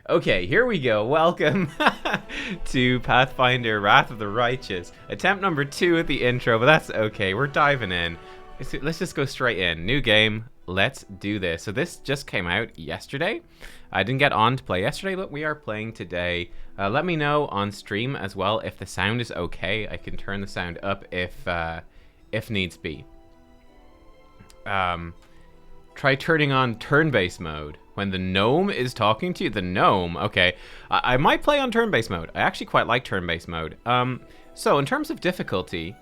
Okay, here we go. Welcome to Pathfinder Wrath of the Righteous. Attempt number 2 at the intro, but that's okay. We're diving in. Let's just go straight in. New game. Let's do this. So this just came out yesterday. I didn't get on to play yesterday, but we are playing today. Let me know on stream as well if the sound is okay. I can turn the sound up if needs be. Try turning on turn-based mode. When the gnome is talking to you, the gnome, okay. I might play on turn-based mode. I actually quite like turn-based mode. So in terms of difficulty,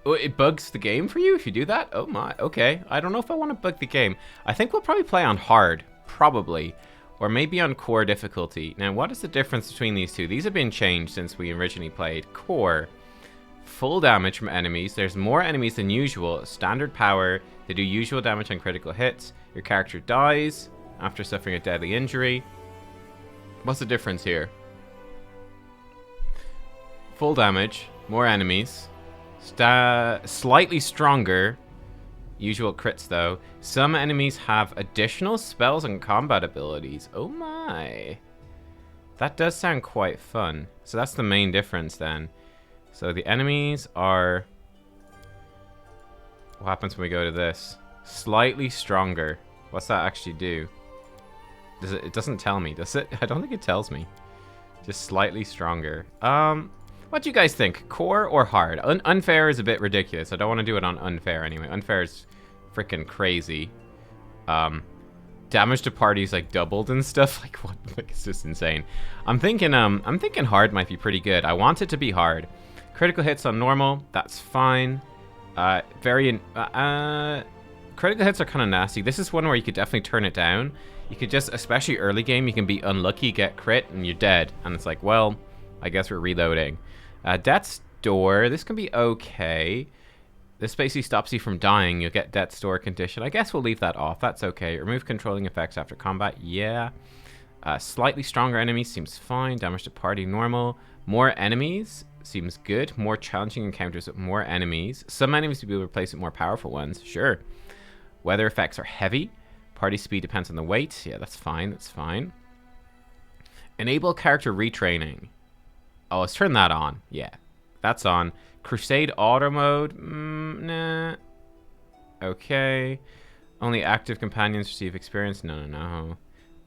it bugs the game for you if you do that? Oh my, okay. I don't know if I want to bug the game. I think we'll probably play on hard, probably. Or maybe on core difficulty. Now, what is the difference between these two? These have been changed since we originally played. Core, full damage from enemies. There's more enemies than usual. Standard power. They do usual damage on critical hits. Your character dies after suffering a deadly injury. What's the difference here? Full damage. More enemies. Slightly stronger. Usual crits though. Some enemies have additional spells and combat abilities. Oh my. That does sound quite fun. So that's the main difference then. So the enemies are... What happens when we go to this? Slightly stronger. What's that actually do? Does it doesn't tell me, does it? I don't think it tells me. Just slightly stronger. What do you guys think? Core or hard? Unfair is a bit ridiculous. I don't want to do it on unfair anyway. Unfair is freaking crazy. Damage to parties like doubled and stuff. Like what? Like it's just insane. I'm thinking hard might be pretty good. I want it to be hard. Critical hits on normal. That's fine. Critical hits are kind of nasty. This is one where you could definitely turn it down. You could just, especially early game, you can be unlucky, get crit, and you're dead. And it's like, well, I guess we're reloading. Death's Door. This can be okay. This basically stops you from dying. You'll get Death's Door condition. I guess we'll leave that off. That's okay. Remove controlling effects after combat. Yeah. Slightly stronger enemies seems fine. Damage to party normal. More enemies seems good. More challenging encounters with more enemies. Some enemies will be replaced with more powerful ones. Sure. Weather effects are heavy. Party speed depends on the weight. Yeah, that's fine. That's fine. Enable character retraining. Oh, let's turn that on. Yeah, that's on. Crusade auto mode. Nah. Okay. Only active companions receive experience. No.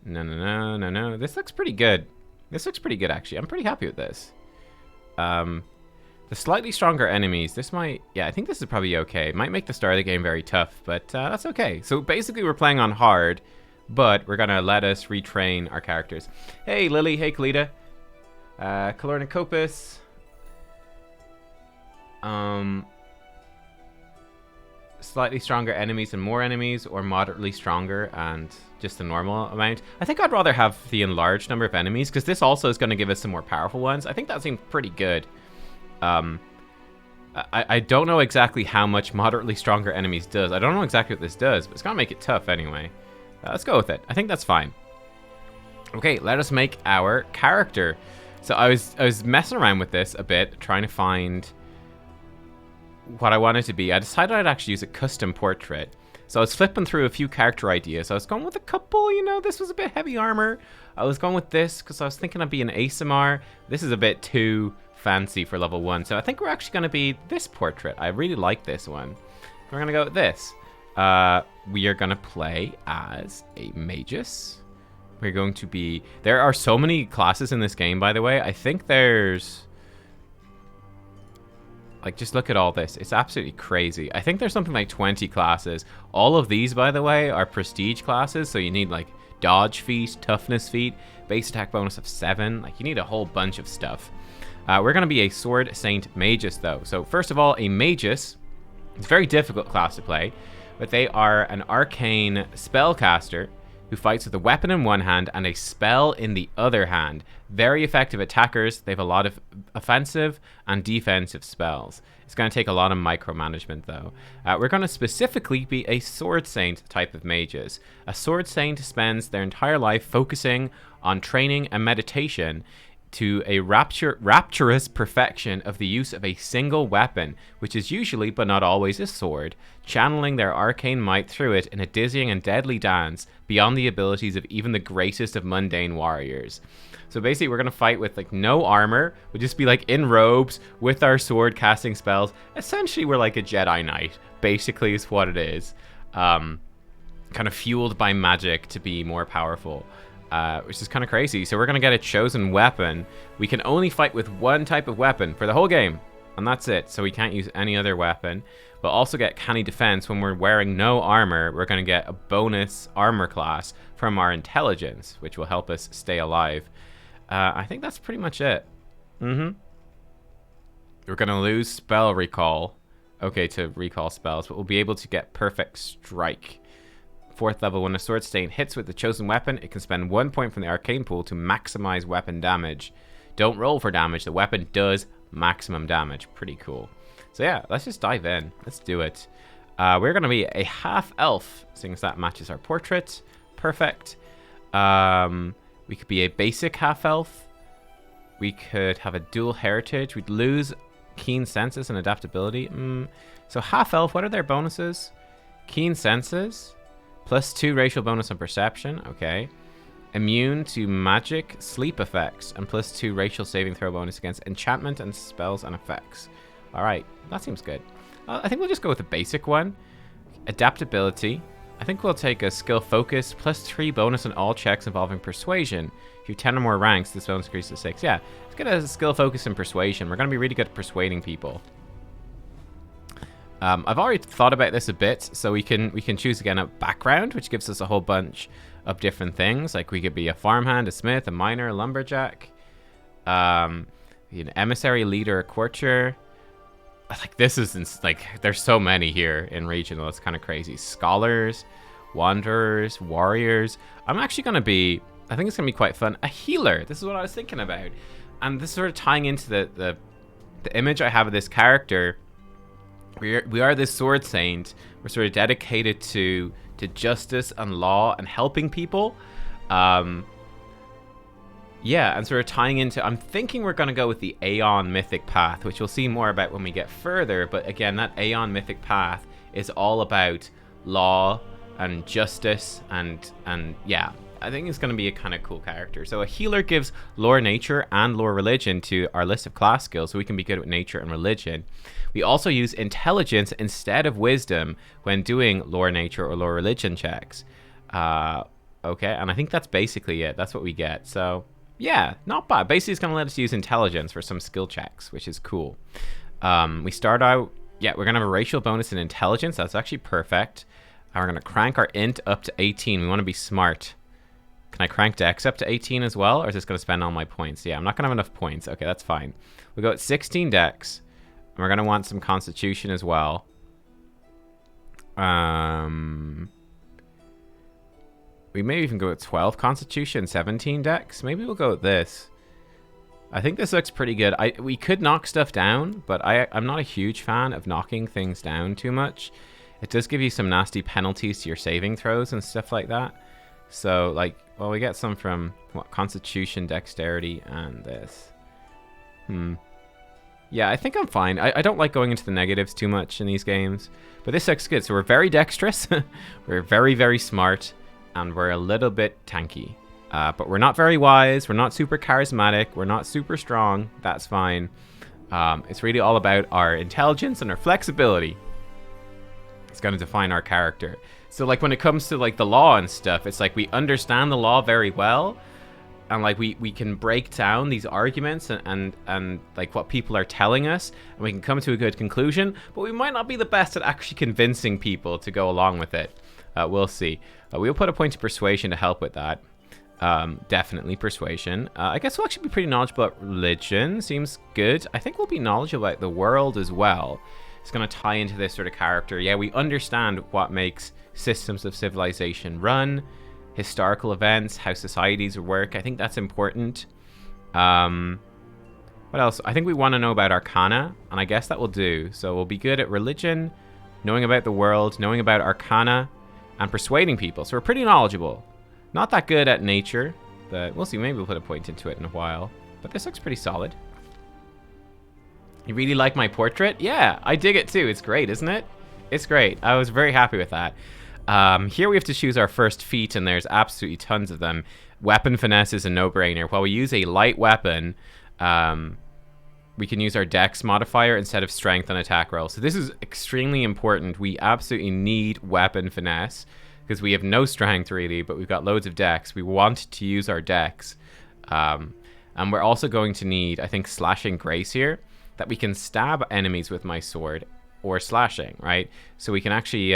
This looks pretty good. This looks pretty good, actually. I'm pretty happy with this. The slightly stronger enemies, this might... Yeah, I think this is probably okay. It might make the start of the game very tough, but that's okay. So basically we're playing on hard, but we're going to let us retrain our characters. Hey, Lily. Hey, Kalita. Calornicopus. Slightly stronger enemies and more enemies, or moderately stronger and just the normal amount. I think I'd rather have the enlarged number of enemies, because this also is going to give us some more powerful ones. I think that seems pretty good. I don't know exactly how much moderately stronger enemies does. I don't know exactly what this does, but it's going to make it tough anyway. Let's go with it. I think that's fine. Okay, let us make our character. So I was messing around with this a bit, trying to find what I wanted to be. I decided I'd actually use a custom portrait. So I was flipping through a few character ideas. I was going with a couple, you know, this was a bit heavy armor. I was going with this because I was thinking I'd be an ASMR. This is a bit too fancy for level 1. So I think we're actually going to be this portrait. I really like this one. We're going to go with this. We are going to play as a magus. We're going to be... There are so many classes in this game, by the way. I think there's... Like, just look at all this. It's absolutely crazy. I think there's something like 20 classes. All of these, by the way, are prestige classes. So you need, like, dodge feat, toughness feat, base attack bonus of 7. Like, you need a whole bunch of stuff. We're going to be a Sword Saint Magus, though. So, first of all, a Magus. It's a very difficult class to play. But they are an arcane spellcaster who fights with a weapon in one hand and a spell in the other hand. Very effective attackers. They have a lot of offensive and defensive spells. It's going to take a lot of micromanagement, though. We're going to specifically be a Sword Saint type of mages. A Sword Saint spends their entire life focusing on training and meditation to a rapturous perfection of the use of a single weapon, which is usually but not always a sword, channeling their arcane might through it in a dizzying and deadly dance beyond the abilities of even the greatest of mundane warriors. So basically we're going to fight with like no armor. We'll just be like in robes with our sword casting spells. Essentially we're like a Jedi Knight, basically is what it is. Kind of fueled by magic to be more powerful. Which is kind of crazy. So we're going to get a chosen weapon. We can only fight with one type of weapon for the whole game. And that's it. So we can't use any other weapon. But also get canny defense. When we're wearing no armor, we're going to get a bonus armor class from our intelligence, which will help us stay alive. I think that's pretty much it. We're going to lose spell recall. Okay, to recall spells. But we'll be able to get perfect strike. 4th level, when a sword stain hits with the chosen weapon, it can spend 1 point from the arcane pool to maximize weapon damage. Don't roll for damage. The weapon does maximum damage. Pretty cool. So yeah, let's just dive in. Let's do it. We're going to be a half-elf, seeing as that matches our portrait. Perfect. We could be a basic half-elf. We could have a dual heritage. We'd lose keen senses and adaptability. So half-elf, what are their bonuses? Keen senses. +2 racial bonus on perception. Okay. Immune to magic, sleep effects, and +2 racial saving throw bonus against enchantment and spells and effects. Alright, that seems good. I think we'll just go with the basic one. Adaptability. I think we'll take a skill focus, +3 bonus on all checks involving persuasion. If you have 10 or more ranks, this bonus increases to 6. Yeah, let's get a skill focus in persuasion. We're going to be really good at persuading people. I've already thought about this a bit, so we can choose again a background, which gives us a whole bunch of different things. Like we could be a farmhand, a smith, a miner, a lumberjack, an emissary, leader, a courtier. Like this is like there's so many here in regional. It's kind of crazy. Scholars, wanderers, warriors. I'm actually gonna be. I think it's gonna be quite fun. A healer. This is what I was thinking about, and this is sort of tying into the image I have of this character. We are this sword saint. We're sort of dedicated to justice and law and helping people. Yeah, and sort of tying into... I'm thinking we're going to go with the Aeon Mythic Path, which we'll see more about when we get further. But again, that Aeon Mythic Path is all about law and justice and yeah, I think it's going to be a kind of cool character. So a healer gives lore nature and lore religion to our list of class skills, so we can be good with nature and religion. We also use intelligence instead of wisdom when doing lore nature or lore religion checks. Okay, and I think that's basically it. That's what we get. So yeah, not bad. Basically, it's going to let us use intelligence for some skill checks, which is cool. We start out, yeah, we're going to have a racial bonus in intelligence. That's actually perfect. And we're going to crank our int up to 18. We want to be smart. Can I crank dex up to 18 as well? Or is this going to spend all my points? Yeah, I'm not going to have enough points. Okay, that's fine. We go at 16 dex. And we're going to want some constitution as well. We may even go at 12 constitution, 17 dex. Maybe we'll go with this. I think this looks pretty good. We could knock stuff down, but I'm not a huge fan of knocking things down too much. It does give you some nasty penalties to your saving throws and stuff like that. So, like, well, we get some from, what, constitution, dexterity, and this. Yeah, I think I'm fine. I don't like going into the negatives too much in these games. But this looks good. So we're very dexterous. We're very, very smart. And we're a little bit tanky. But we're not very wise. We're not super charismatic. We're not super strong. That's fine. It's really all about our intelligence and our flexibility. It's going to define our character. So, like, when it comes to, like, the law and stuff, it's like we understand the law very well. And, like, we can break down these arguments and like, what people are telling us. And we can come to a good conclusion. But we might not be the best at actually convincing people to go along with it. We'll see. We'll put a point of persuasion to help with that. Definitely persuasion. I guess we'll actually be pretty knowledgeable about religion. Seems good. I think we'll be knowledgeable about the world as well. It's going to tie into this sort of character. Yeah, we understand what makes systems of civilization run, historical events, how societies work. I think that's important. What else? I think we want to know about Arcana, and I guess that will do. So we'll be good at religion, knowing about the world, knowing about Arcana, and persuading people. So we're pretty knowledgeable. Not that good at nature, but we'll see. Maybe we'll put a point into it in a while. But this looks pretty solid. You really like my portrait? Yeah, I dig it too. It's great, isn't it? It's great. I was very happy with that. Here we have to choose our first feat, and there's absolutely tons of them. Weapon finesse is a no-brainer. While we use a light weapon, we can use our dex modifier instead of strength on attack roll. So this is extremely important. We absolutely need weapon finesse because we have no strength really, but we've got loads of dex. We want to use our dex. And we're also going to need, I think, slashing grace here, that we can stab enemies with my sword or slashing, right? So we can actually...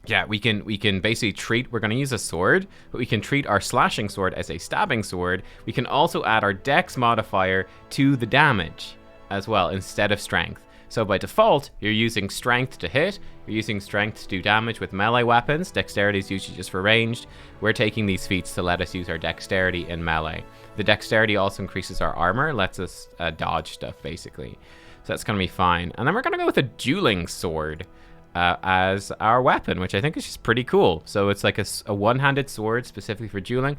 yeah, we can basically treat, we're going to use a sword, but we can treat our slashing sword as a stabbing sword. We can also add our dex modifier to the damage as well instead of strength. So by default, you're using strength to hit, you're using strength to do damage with melee weapons. Dexterity is usually just for ranged. We're taking these feats to let us use our dexterity in melee. The dexterity also increases our armor, lets us dodge stuff basically. So that's going to be fine. And then we're going to go with a dueling sword as our weapon, which I think is just pretty cool. So it's like a one-handed sword specifically for dueling.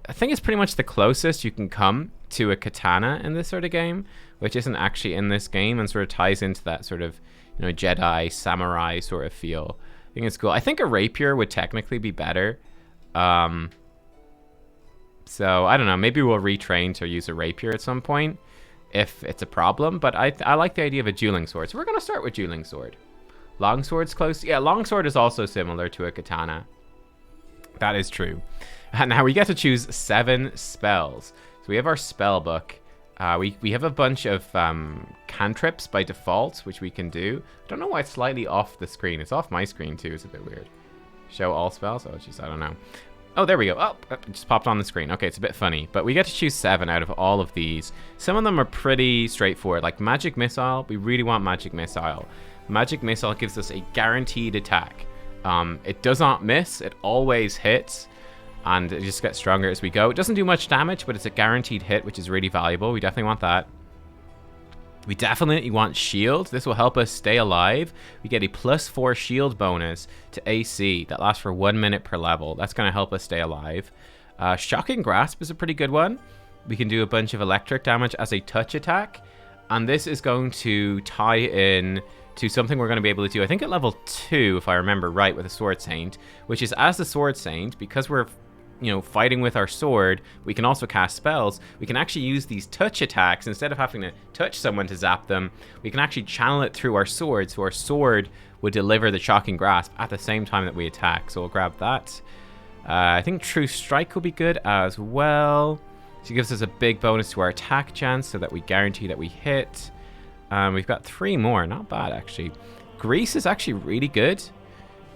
I think it's pretty much the closest you can come to a katana in this sort of game, which isn't actually in this game and sort of ties into that sort of, you know, Jedi, samurai sort of feel. I think it's cool. I think a rapier would technically be better. So I don't know, maybe we'll retrain to use a rapier at some point if it's a problem, but I like the idea of a dueling sword. So we're going to start with dueling sword. Longsword's close. Yeah, longsword is also similar to a katana. That is true. And now we get to choose 7 spells. So we have our spell book. We have a bunch of cantrips by default, which we can do. I don't know why it's slightly off the screen. It's off my screen too. It's a bit weird. Show all spells? Oh, jeez, I don't know. Oh, there we go. Oh, it just popped on the screen. Okay, it's a bit funny. But we get to choose 7 out of all of these. Some of them are pretty straightforward. Like Magic Missile. We really want Magic Missile. Magic Missile gives us a guaranteed attack. It does not miss, it always hits, and it just gets stronger as we go. It doesn't do much damage, but it's a guaranteed hit, which is really valuable. We definitely want that. We definitely want Shield. This will help us stay alive. We get a +4 shield bonus to AC that lasts for 1 minute per level. That's going to help us stay alive. Shocking Grasp is a pretty good one. We can do a bunch of electric damage as a touch attack, and this is going to tie in to something we're going to be able to do, I think at level 2, if I remember right, with a Sword Saint, which is as the Sword Saint, because we're, you know, fighting with our sword, we can also cast spells. We can actually use these touch attacks. Instead of having to touch someone to zap them, we can actually channel it through our sword, so our sword would deliver the Shocking Grasp at the same time that we attack. So we'll grab that. I think True Strike will be good as well. So it gives us a big bonus to our attack chance so that we guarantee that we hit. We've got 3 more. Not bad, actually. Grease is actually really good.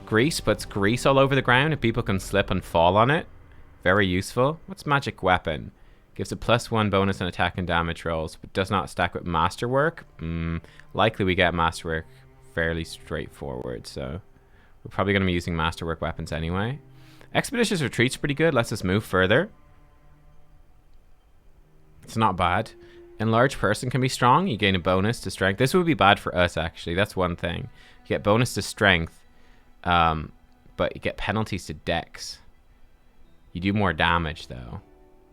Grease puts grease all over the ground and people can slip and fall on it. Very useful. What's Magic Weapon? Gives a +1 bonus on attack and damage rolls, but does not stack with Masterwork. Likely we get Masterwork fairly straightforward, so we're probably going to be using Masterwork weapons anyway. Expeditious Retreat's pretty good. Lets us move further. It's not bad. Enlarged Person can be strong. You gain a bonus to strength. This would be bad for us, actually. That's one thing. You get bonus to strength, but you get penalties to dex. You do more damage, though.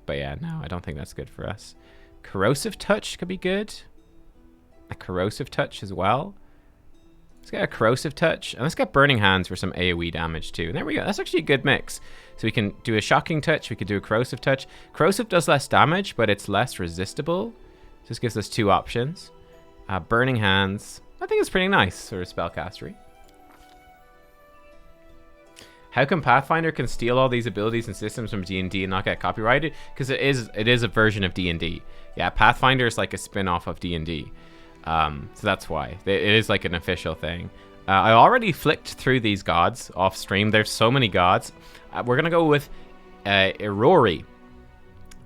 But yeah, no, I don't think that's good for us. Corrosive Touch could be good. A Corrosive Touch as well. Let's get a Corrosive Touch. And let's get Burning Hands for some AoE damage, too. And there we go. That's actually a good mix. So we can do a Shocking Touch. We could do a Corrosive Touch. Corrosive does less damage, but it's less resistible. This gives us 2 options. Burning Hands. I think it's pretty nice, sort of spellcastery. How come Pathfinder can steal all these abilities and systems from D&D and not get copyrighted? Because it is a version of D&D. Yeah, Pathfinder is like a spin-off of D&D. So that's why. It is like an official thing. I already flicked through these gods off stream. There's so many gods. We're going to go with Irori.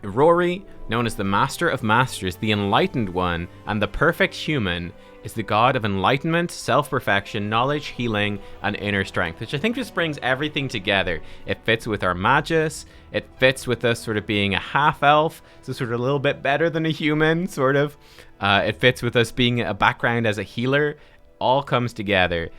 Irori, known as the Master of Masters, the Enlightened One, and the Perfect Human, is the god of enlightenment, self-perfection, knowledge, healing, and inner strength, which I think just brings everything together. It fits with our magus. It fits with us sort of being a half-elf, so sort of a little bit better than a human, sort of. It fits with us being a background as a healer. All comes together.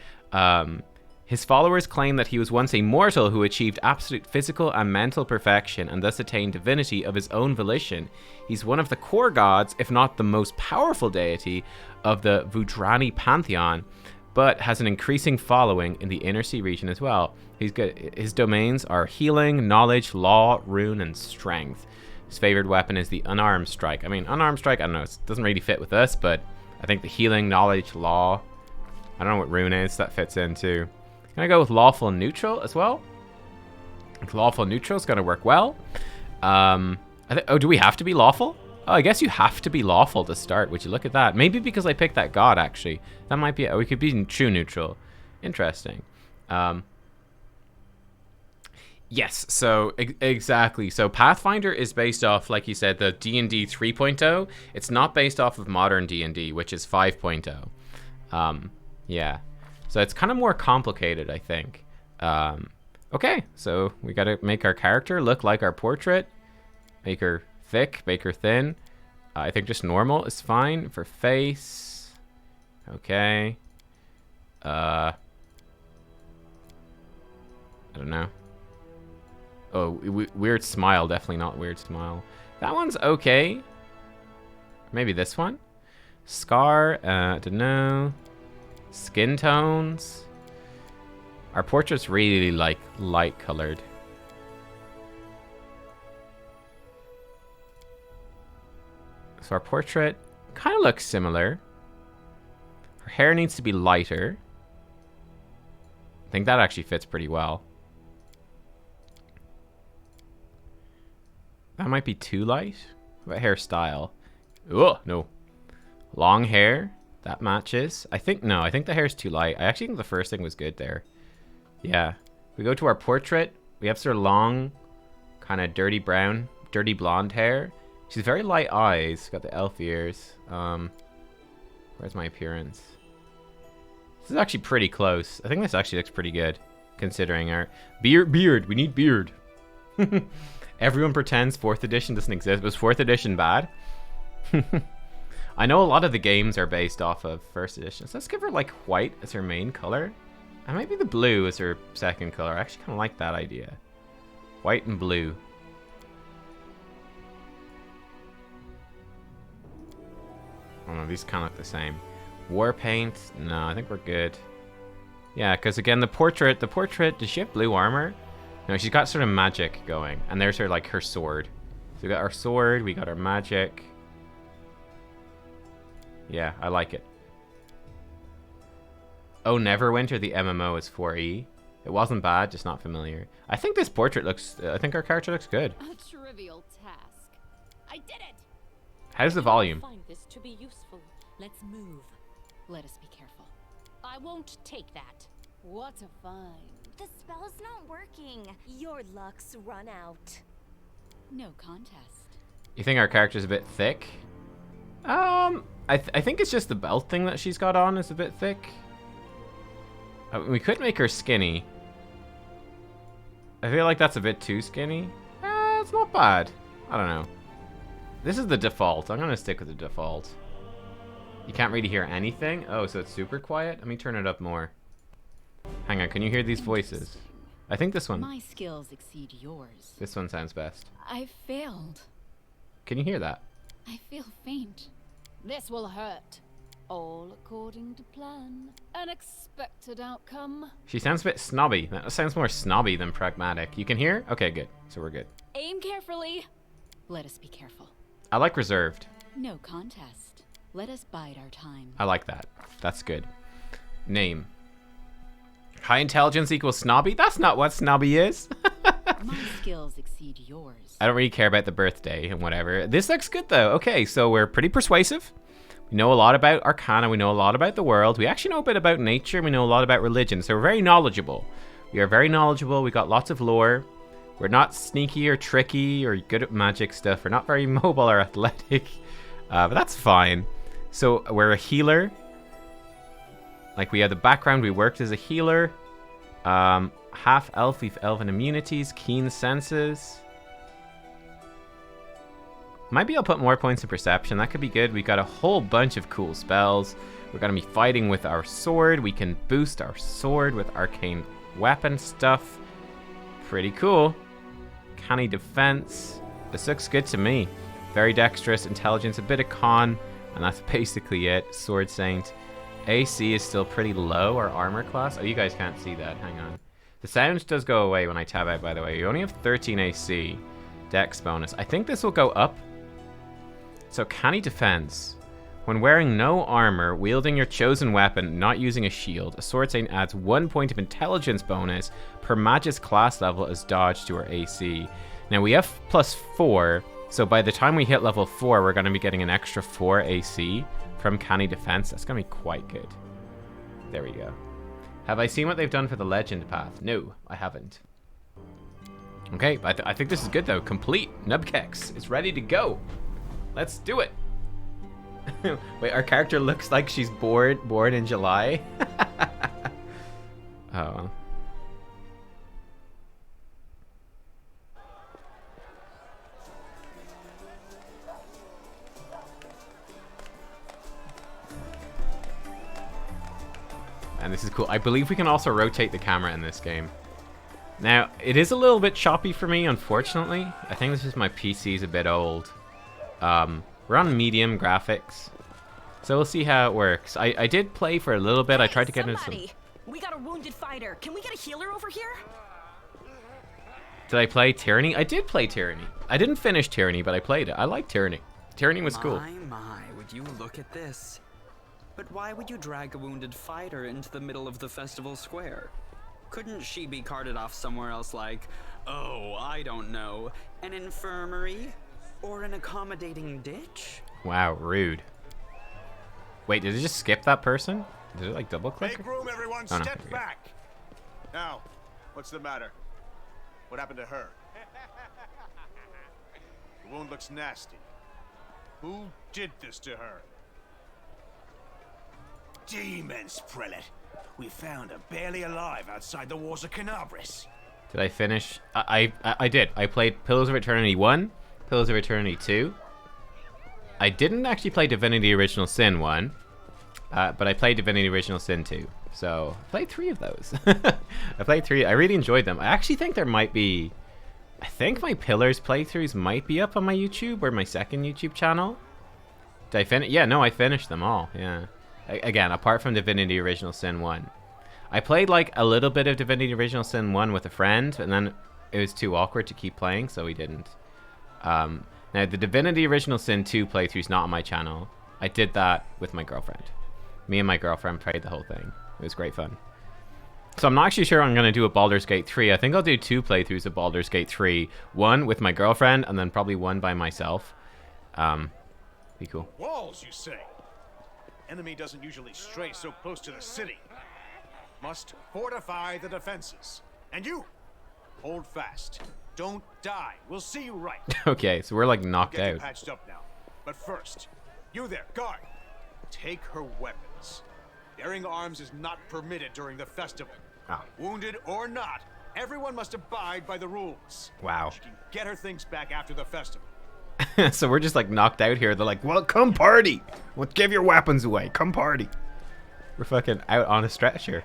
His followers claim that he was once a mortal who achieved absolute physical and mental perfection and thus attained divinity of his own volition. He's one of the core gods, if not the most powerful deity, of the Vudrani pantheon, but has an increasing following in the Inner Sea region as well. His domains are healing, knowledge, law, rune, and strength. His favored weapon is the unarmed strike. I mean, unarmed strike, I don't know, it doesn't really fit with us, but I think the healing, knowledge, law, I don't know what rune is, that fits in too. Can I go with lawful neutral as well? Lawful neutral is going to work well. Oh, do we have to be lawful? Oh, I guess you have to be lawful to start. Would you look at that? Maybe because I picked that god, actually. That might be... Oh, we could be true neutral. Interesting. Yes, so exactly. So Pathfinder is based off, like you said, the D&D 3.0. It's not based off of modern D&D, which is 5.0. Yeah. So it's kind of more complicated, I think. Okay, so we got to make our character look like our portrait. Make her thick, make her thin. I think just normal is fine for face. Okay. I don't know. Oh, weird smile. Definitely not weird smile. That one's okay. Maybe this one. Scar. I don't know. Skin tones. Our portrait's really like light colored. So our portrait kind of looks similar. Her hair needs to be lighter. I think that actually fits pretty well. That might be too light. What about hairstyle? Oh, no. Long hair. That matches. I think the hair's too light. I actually think the first thing was good there. Yeah. We go to our portrait. We have sort of long, kind of dirty brown, dirty blonde hair. She's very light eyes. Got the elf ears. Where's my appearance? This is actually pretty close. I think this actually looks pretty good, considering our beard. We need beard. Everyone pretends 4th edition doesn't exist. Was 4th edition bad? I know a lot of the games are based off of 1st edition. So let's give her like white as her main color. And maybe the blue as her second color. I actually kind of like that idea. White and blue. Oh no, these kind of look the same. War paint? No, I think we're good. Yeah, because again, the portrait, does she have blue armor? No, she's got sort of magic going. And there's her, like, her sword. So we got our sword, we got our magic. Yeah, I like it. Oh, Neverwinter, the MMO is 4E. It wasn't bad, just not familiar. I think this portrait looks, I think our character looks good. A trivial task. I did it! How's the volume? I find this to be useful. Let's move. Let us be careful. I won't take that. What a find. The spell's not working. Your luck's run out. No contest. You think our character's a bit thick? I think it's just the belt thing that she's got on is a bit thick. We could make her skinny. I feel like that's a bit too skinny. It's not bad. I don't know. This is the default. I'm gonna stick with the default. You can't really hear anything? Oh, so it's super quiet? Let me turn it up more. Hang on, can you hear these voices? I think this one. My skills exceed yours. This one sounds best. I failed. Can you hear that? I feel faint. This will hurt. All according to plan. An expected outcome. She sounds a bit snobby. That sounds more snobby than pragmatic. You can hear? Okay, good. So we're good. Aim carefully. Let us be careful. I like reserved. No contest. Let us bide our time. I like that. That's good. Name. High intelligence equals snobby? That's not what snobby is. My skills exceed yours. I don't really care about the birthday and whatever. This looks good though. Okay, so we're pretty persuasive. We know a lot about Arcana. We know a lot about the world. We actually know a bit about nature. We know a lot about religion. So we're very knowledgeable. We are very knowledgeable. We got lots of lore. We're not sneaky or tricky or good at magic stuff. We're not very mobile or athletic. But that's fine. So we're a healer. Like we have the background. We worked as a healer. Half elf. We've elven immunities. Keen senses. Maybe I'll put more points in perception. That could be good. We got a whole bunch of cool spells. We're going to be fighting with our sword. We can boost our sword with arcane weapon stuff. Pretty cool. Canny defense. This looks good to me. Very dexterous, intelligence, a bit of con, and that's basically it. Sword Saint. AC is still pretty low, our armor class. Oh, you guys can't see that. Hang on. The sound does go away when I tab out, by the way. You only have 13 AC. Dex bonus. I think this will go up. So, canny defense. When wearing no armor, wielding your chosen weapon, not using a shield, a Sword Saint adds 1 point of intelligence bonus per Magus class level as dodge to our AC. Now, we have +4, so by the time we hit level 4, we're going to be getting an extra 4 AC from canny defense. That's going to be quite good. There we go. Have I seen what they've done for the legend path? No, I haven't. Okay, I think this is good though. Complete. Nubkeks is ready to go. Let's do it. Wait, our character looks like she's born in July. Oh. And this is cool. I believe we can also rotate the camera in this game. Now, it is a little bit choppy for me, unfortunately. I think this is my PC's a bit old. We're on medium graphics, so we'll see how it works. I did play for a little bit. I tried to get into some... We got a wounded fighter. Can we get a healer over here? Did I play Tyranny? I did play Tyranny. I didn't finish Tyranny, but I played it. I liked Tyranny. Tyranny was cool. My, would you look at this? But why would you drag a wounded fighter into the middle of the festival square? Couldn't she be carted off somewhere else like, oh, I don't know, an infirmary? Or an accommodating ditch? Wow, rude. Wait, did it just skip that person? Did it like double click? Make room, everyone. Oh, no. Step back. Now, what's the matter? What happened to her? The wound looks nasty. Who did this to her? Demons, Prelate. We found her barely alive outside the walls of Canabris. Did I finish? I did. I played Pillars of Eternity 1, Pillars of Eternity 2. I didn't actually play Divinity Original Sin 1, but I played Divinity Original Sin 2. So, I played 3 of those. I played 3. I really enjoyed them. I actually think there might be... I think my Pillars playthroughs might be up on my YouTube or my second YouTube channel. Did I finish? Yeah, no, I finished them all. Yeah. Again, apart from Divinity Original Sin 1. I played like a little bit of Divinity Original Sin 1 with a friend, and then it was too awkward to keep playing, so we didn't. Now, the Divinity Original Sin 2 playthrough's not on my channel. I did that with my girlfriend. Me and my girlfriend played the whole thing. It was great fun. So I'm not actually sure I'm going to do a Baldur's Gate 3. I think I'll do 2 playthroughs of Baldur's Gate 3. One with my girlfriend, and then probably one by myself. Be cool. Walls, you say? Enemy doesn't usually stray so close to the city. Must fortify the defenses. And you, hold fast. Don't die. We'll see you right. Okay, so we're like knocked Get you out. patched up now. But first, you there, guard. Take her weapons. Bearing arms is not permitted during the festival. Oh. Wounded or not, everyone must abide by the rules. Wow. She can get her things back after the festival. So we're just like knocked out here. They're like, well, come party. Well, give your weapons away. Come party. We're fucking out on a stretcher.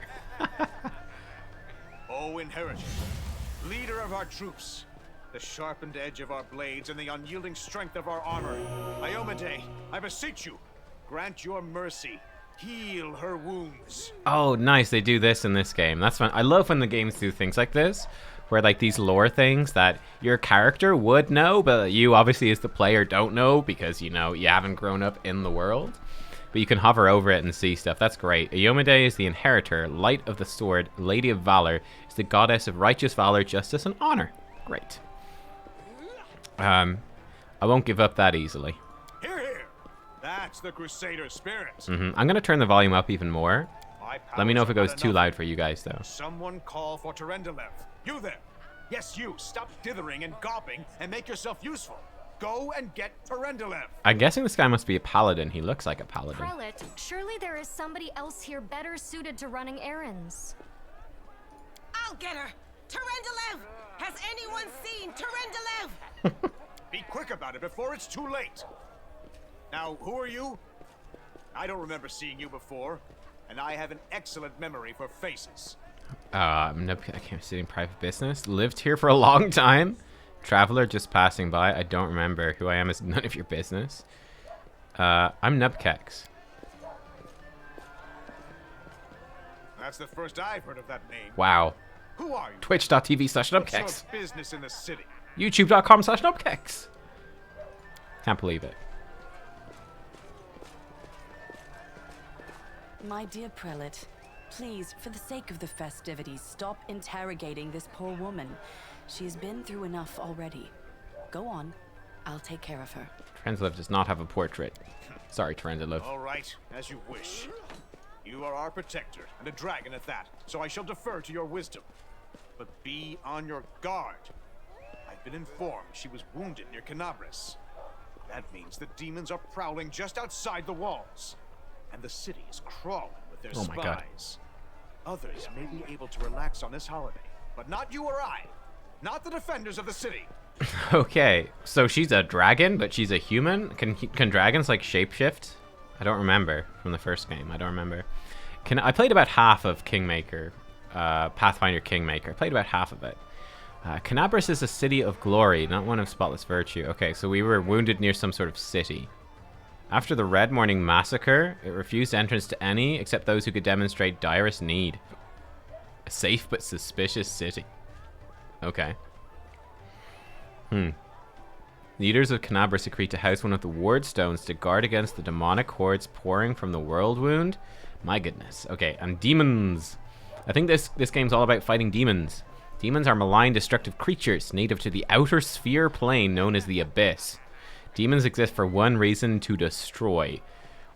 O Inheritor, leader of our troops, the sharpened edge of our blades and the unyielding strength of our armor, Iomade, I beseech you, grant your mercy. Heal her wounds. Oh, nice. They do this in this game. That's fun. I love when the games do things like this, where like these lore things that your character would know, but you obviously as the player don't know because, you know, you haven't grown up in the world. But you can hover over it and see stuff. That's great. Iomade is the inheritor, light of the sword, lady of valor, is the goddess of righteous valor, justice, and honor. Great. I won't give up that easily. Hear, hear. That's the Crusader spirit. I'm going to turn the volume up even more. Let me know if it goes too loud for you guys, though. Someone call for Terendelev. You there. Yes, you. Stop dithering and gawping and make yourself useful. Go and get Terendelev. I'm guessing this guy must be a paladin. He looks like a paladin. Prelate, surely there is somebody else here better suited to running errands. I'll get her. Terendelev! Has anyone seen Terendelev? Be quick quick about it before it's too late. Now, who are you? I don't remember seeing you before, and I have an excellent memory for faces. I can't sit in private business. Lived here for a long time. Traveler just passing by. I don't remember. Who I am is none of your business. I'm Nubkeks. That's the first I've heard of that name. Wow. Who are you? Twitch.tv/Nubkeks. What's your business in the city? YouTube.com/Nubkeks. Can't believe it. My dear prelate, please, for the sake of the festivities, stop interrogating this poor woman. She's been through enough already. Go on. I'll take care of her. Trenzlev does not have a portrait. Sorry, Trenzlev. All right, as you wish. You are our protector, and a dragon at that, so I shall defer to your wisdom. But be on your guard. I've been informed she was wounded near Canabris. That means the demons are prowling just outside the walls. And the city is crawling with their Oh my God. spies. Others may be able to relax on this holiday, but not you or I. Not the defenders of the city. Okay, so she's a dragon, but she's a human? Can dragons, like, shapeshift? I don't remember from the first game. I don't remember. I played about half of Kingmaker, Pathfinder Kingmaker. I played about half of it. Canabris is a city of glory, not one of spotless virtue. Okay, so we were wounded near some sort of city. After the Red Morning Massacre, it refused entrance to any except those who could demonstrate direst need. A safe but suspicious city. Okay. Leaders of Canabris agreed to house one of the ward stones to guard against the demonic hordes pouring from the world wound. My goodness. Okay, and demons. I think this game's all about fighting demons. Demons are malign, destructive creatures native to the outer sphere plane known as the Abyss. Demons exist for one reason: to destroy.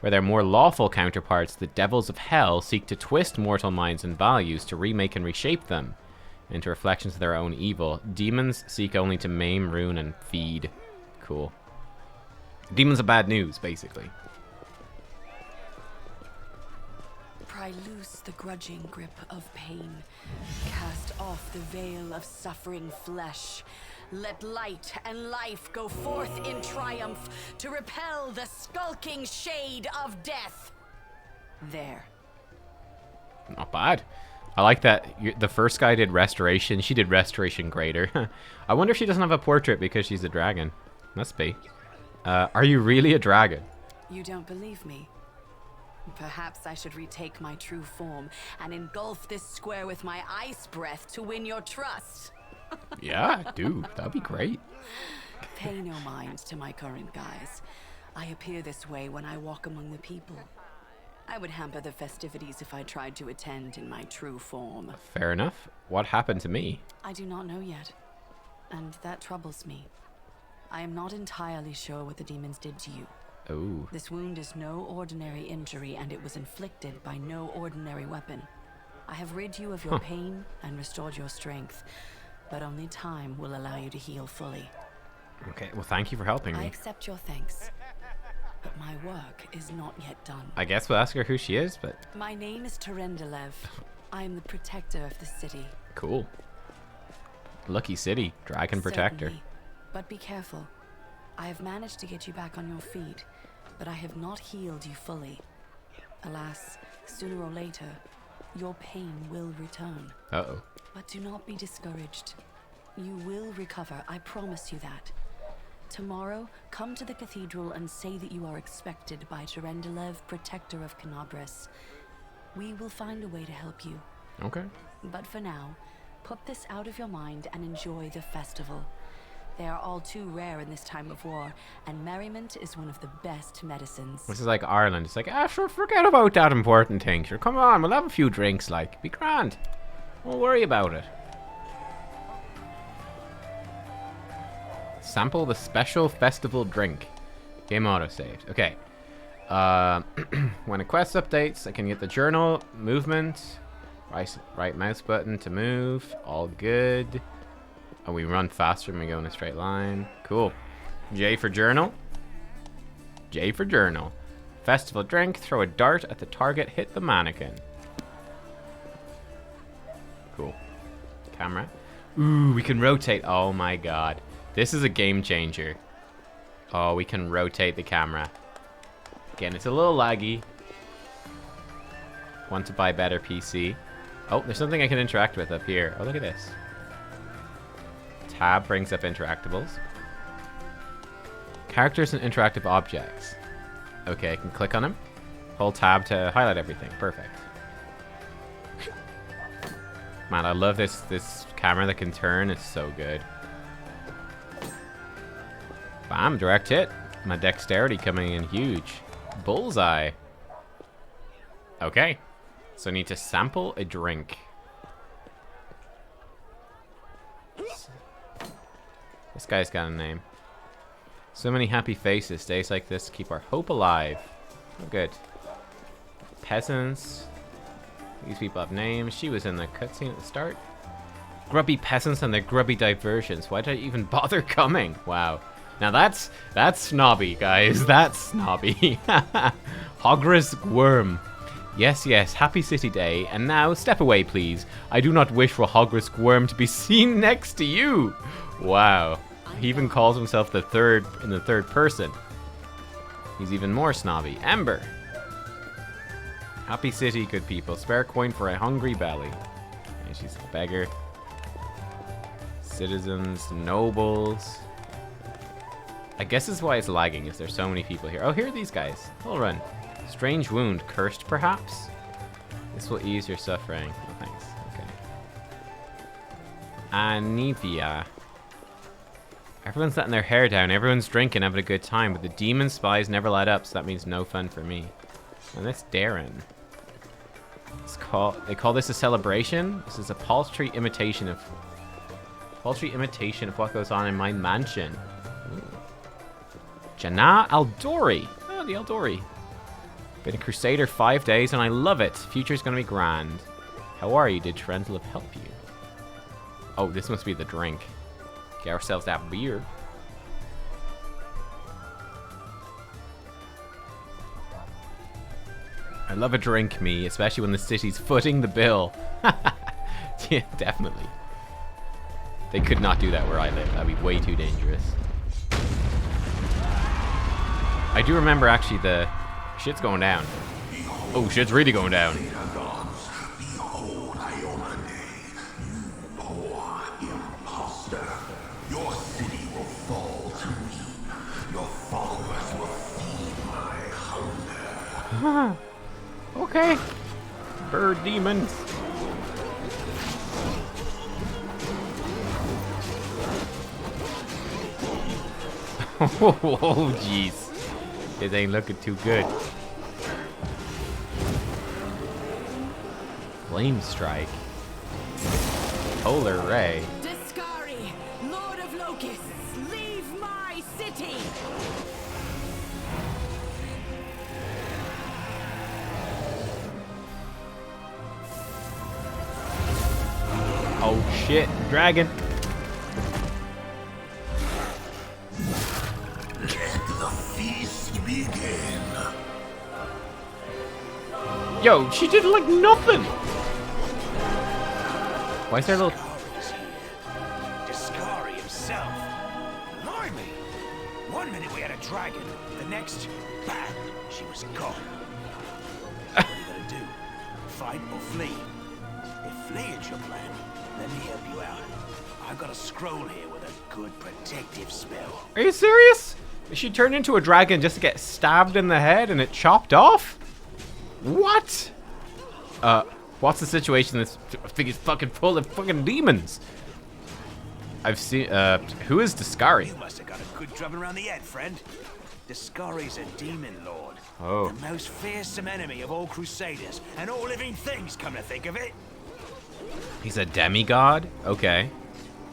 Where their more lawful counterparts, the devils of hell, seek to twist mortal minds and values to remake and reshape them into reflections of their own evil. Demons seek only to maim, ruin, and feed. Cool. Demons are bad news, basically. Pry loose the grudging grip of pain. Cast off the veil of suffering flesh. Let light and life go forth in triumph to repel the skulking shade of death. There. Not bad. I like that the first guy did restoration. She did restoration greater. I wonder if she doesn't have a portrait because she's a dragon. Must be. Are you really a dragon? You don't believe me? Perhaps I should retake my true form and engulf this square with my ice breath to win your trust. Yeah, dude. That'd be great. Pay no mind to my current guise. I appear this way when I walk among the people. I would hamper the festivities if I tried to attend in my true form. Fair enough. What happened to me? I do not know yet, and that troubles me. I am not entirely sure what the demons did to you. Oh. This wound is no ordinary injury, and it was inflicted by no ordinary weapon. I have rid you of your pain and restored your strength, but only time will allow you to heal fully. Okay, well, thank you for helping I me. accept your thanks, but my work is not yet done. I guess we'll ask her who she is, but My name is Terendelev. I am the protector of the city. cool. Lucky city. Dragon protector. Certainly. But be careful. I have managed to get you back on your feet, but I have not healed you fully. Alas, sooner or later, your pain will return. Uh-oh. But do not be discouraged. You will recover, I promise you that. Tomorrow, come to the cathedral and say that you are expected by Terendelev, protector of Canabris. We will find a way to help you. Okay. But for now, put this out of your mind and enjoy the festival. They are all too rare in this time of war, and merriment is one of the best medicines. This is like Ireland. It's like, sure, forget about that important thing. Sure, come on, we'll have a few drinks, like. Be grand. Don't worry about it. Sample the special festival drink. Game auto-saved. Okay. When a quest updates, I can get the journal, movement, right mouse button to move. All good. Oh, we run faster when we go in a straight line. Cool. J for journal. J for journal. Festival drink. Throw a dart at the target. Hit the mannequin. Cool. Camera. Ooh, we can rotate. Oh my god. This is a game changer. Oh, we can rotate the camera. Again, it's a little laggy. Want to buy better PC. Oh, there's something I can interact with up here. Oh, look at this. Tab brings up interactables. Characters and interactive objects. Okay, I can click on them. Hold tab to highlight everything. Perfect. Man, I love this camera that can turn. It's so good. Bam, direct hit. My dexterity coming in huge. Bullseye. Okay. So I need to sample a drink. This guy's got a name. So many happy faces. Days like this keep our hope alive. Oh, good. Peasants. These people have names. She was in the cutscene at the start. Grubby peasants and their grubby diversions. Why did I even bother coming? Wow. Now that's snobby, guys. That's snobby. Hogra's worm. Yes, yes, happy city day. And now, step away, please. I do not wish for Hogra's worm to be seen next to you. Wow. He even calls himself in the third person. He's even more snobby. Ember. Happy city, good people. Spare coin for a hungry belly. And she's a beggar. Citizens, nobles. I guess this is why it's lagging, is there's so many people here. Oh, here are these guys. I'll run. Strange wound. Cursed, perhaps? This will ease your suffering. Oh, thanks. Okay. Anivia. Everyone's letting their hair down. Everyone's drinking, having a good time. But the demon spies never let up, so that means no fun for me. And that's Darren. They call this a celebration. This is a paltry imitation of what goes on in my mansion. Ooh. Jana Aldori. Oh, the Aldori. Been a crusader 5 days and I love it. Future's gonna be grand. How are you? Did Trendlip help you? Oh, this must be the drink. Get ourselves that beer. I love a drink, me, especially when the city's footing the bill. Yeah, definitely. They could not do that where I live. That'd be way too dangerous. I do remember actually the shit's going down. Oh, shit's really going down. Behold, Iomade, you poor imposter. Your city will fall to me. Your followers will feed my hunger. Okay. Bird demons. Oh, jeez. It ain't looking too good. Flame strike. Polar ray. Discari, Lord of Locusts, leave my city! Oh shit, dragon. Let the feast begin. Yo, she did like nothing. Why is there a little... Discari himself. Blimey! One minute we had a dragon, the next, bam, she was gone. What are you gonna do? Fight or flee? If fleeing's your plan, let me help you out. I've got a scroll here with a good protective spell. Are you serious? She turned into a dragon just to get stabbed in the head and it chopped off? What? What's the situation? This thing is fucking full of fucking demons. I've seen, who is Discari? You must have got a good drubbing around the head, friend. Discari's a demon lord. Oh. The most fearsome enemy of all crusaders and all living things, come to think of it. He's a demigod? Okay.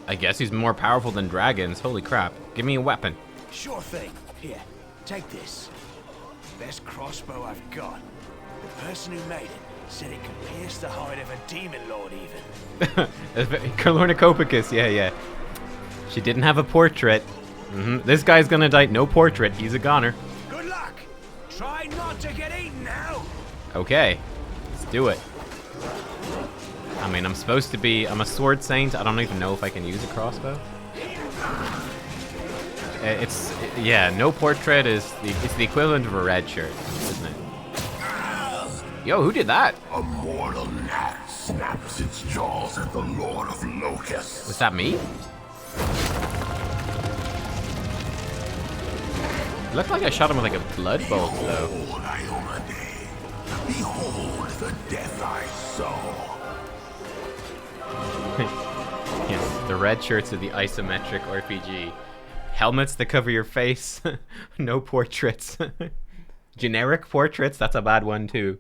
I guess he's more powerful than dragons. Holy crap. Give me a weapon. Sure thing. Here, take this. Best crossbow I've got. The person who made it said it could pierce the hide of a demon lord even. Cornucopicus, yeah. She didn't have a portrait. This guy's gonna die. No portrait. He's a goner. Good luck. Try not to get eaten now. Okay. Let's do it. I mean, I'm supposed to be... I'm a sword saint. I don't even know if I can use a crossbow. Yeah, no portrait is it's the equivalent of a red shirt, isn't it? Yo, who did that? A mortal gnat snaps its jaws at the Lord of Locusts. Was that me? It looked like I shot him with like a blood bolt, though. Behold, Iomade. Behold the death I sow. Yes, the red shirts of the isometric RPG. Helmets that cover your face. No portraits. Generic portraits, that's a bad one too.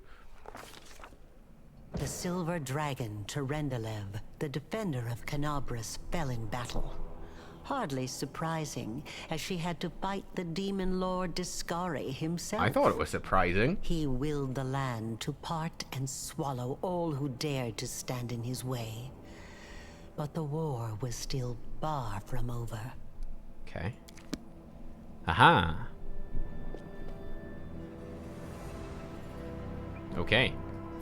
The silver dragon, Terendelev, the defender of Canabras, fell in battle. Hardly surprising, as she had to fight the demon lord Discari himself. I thought it was surprising. He willed the land to part and swallow all who dared to stand in his way. But the war was still far from over. Okay. Aha. Okay.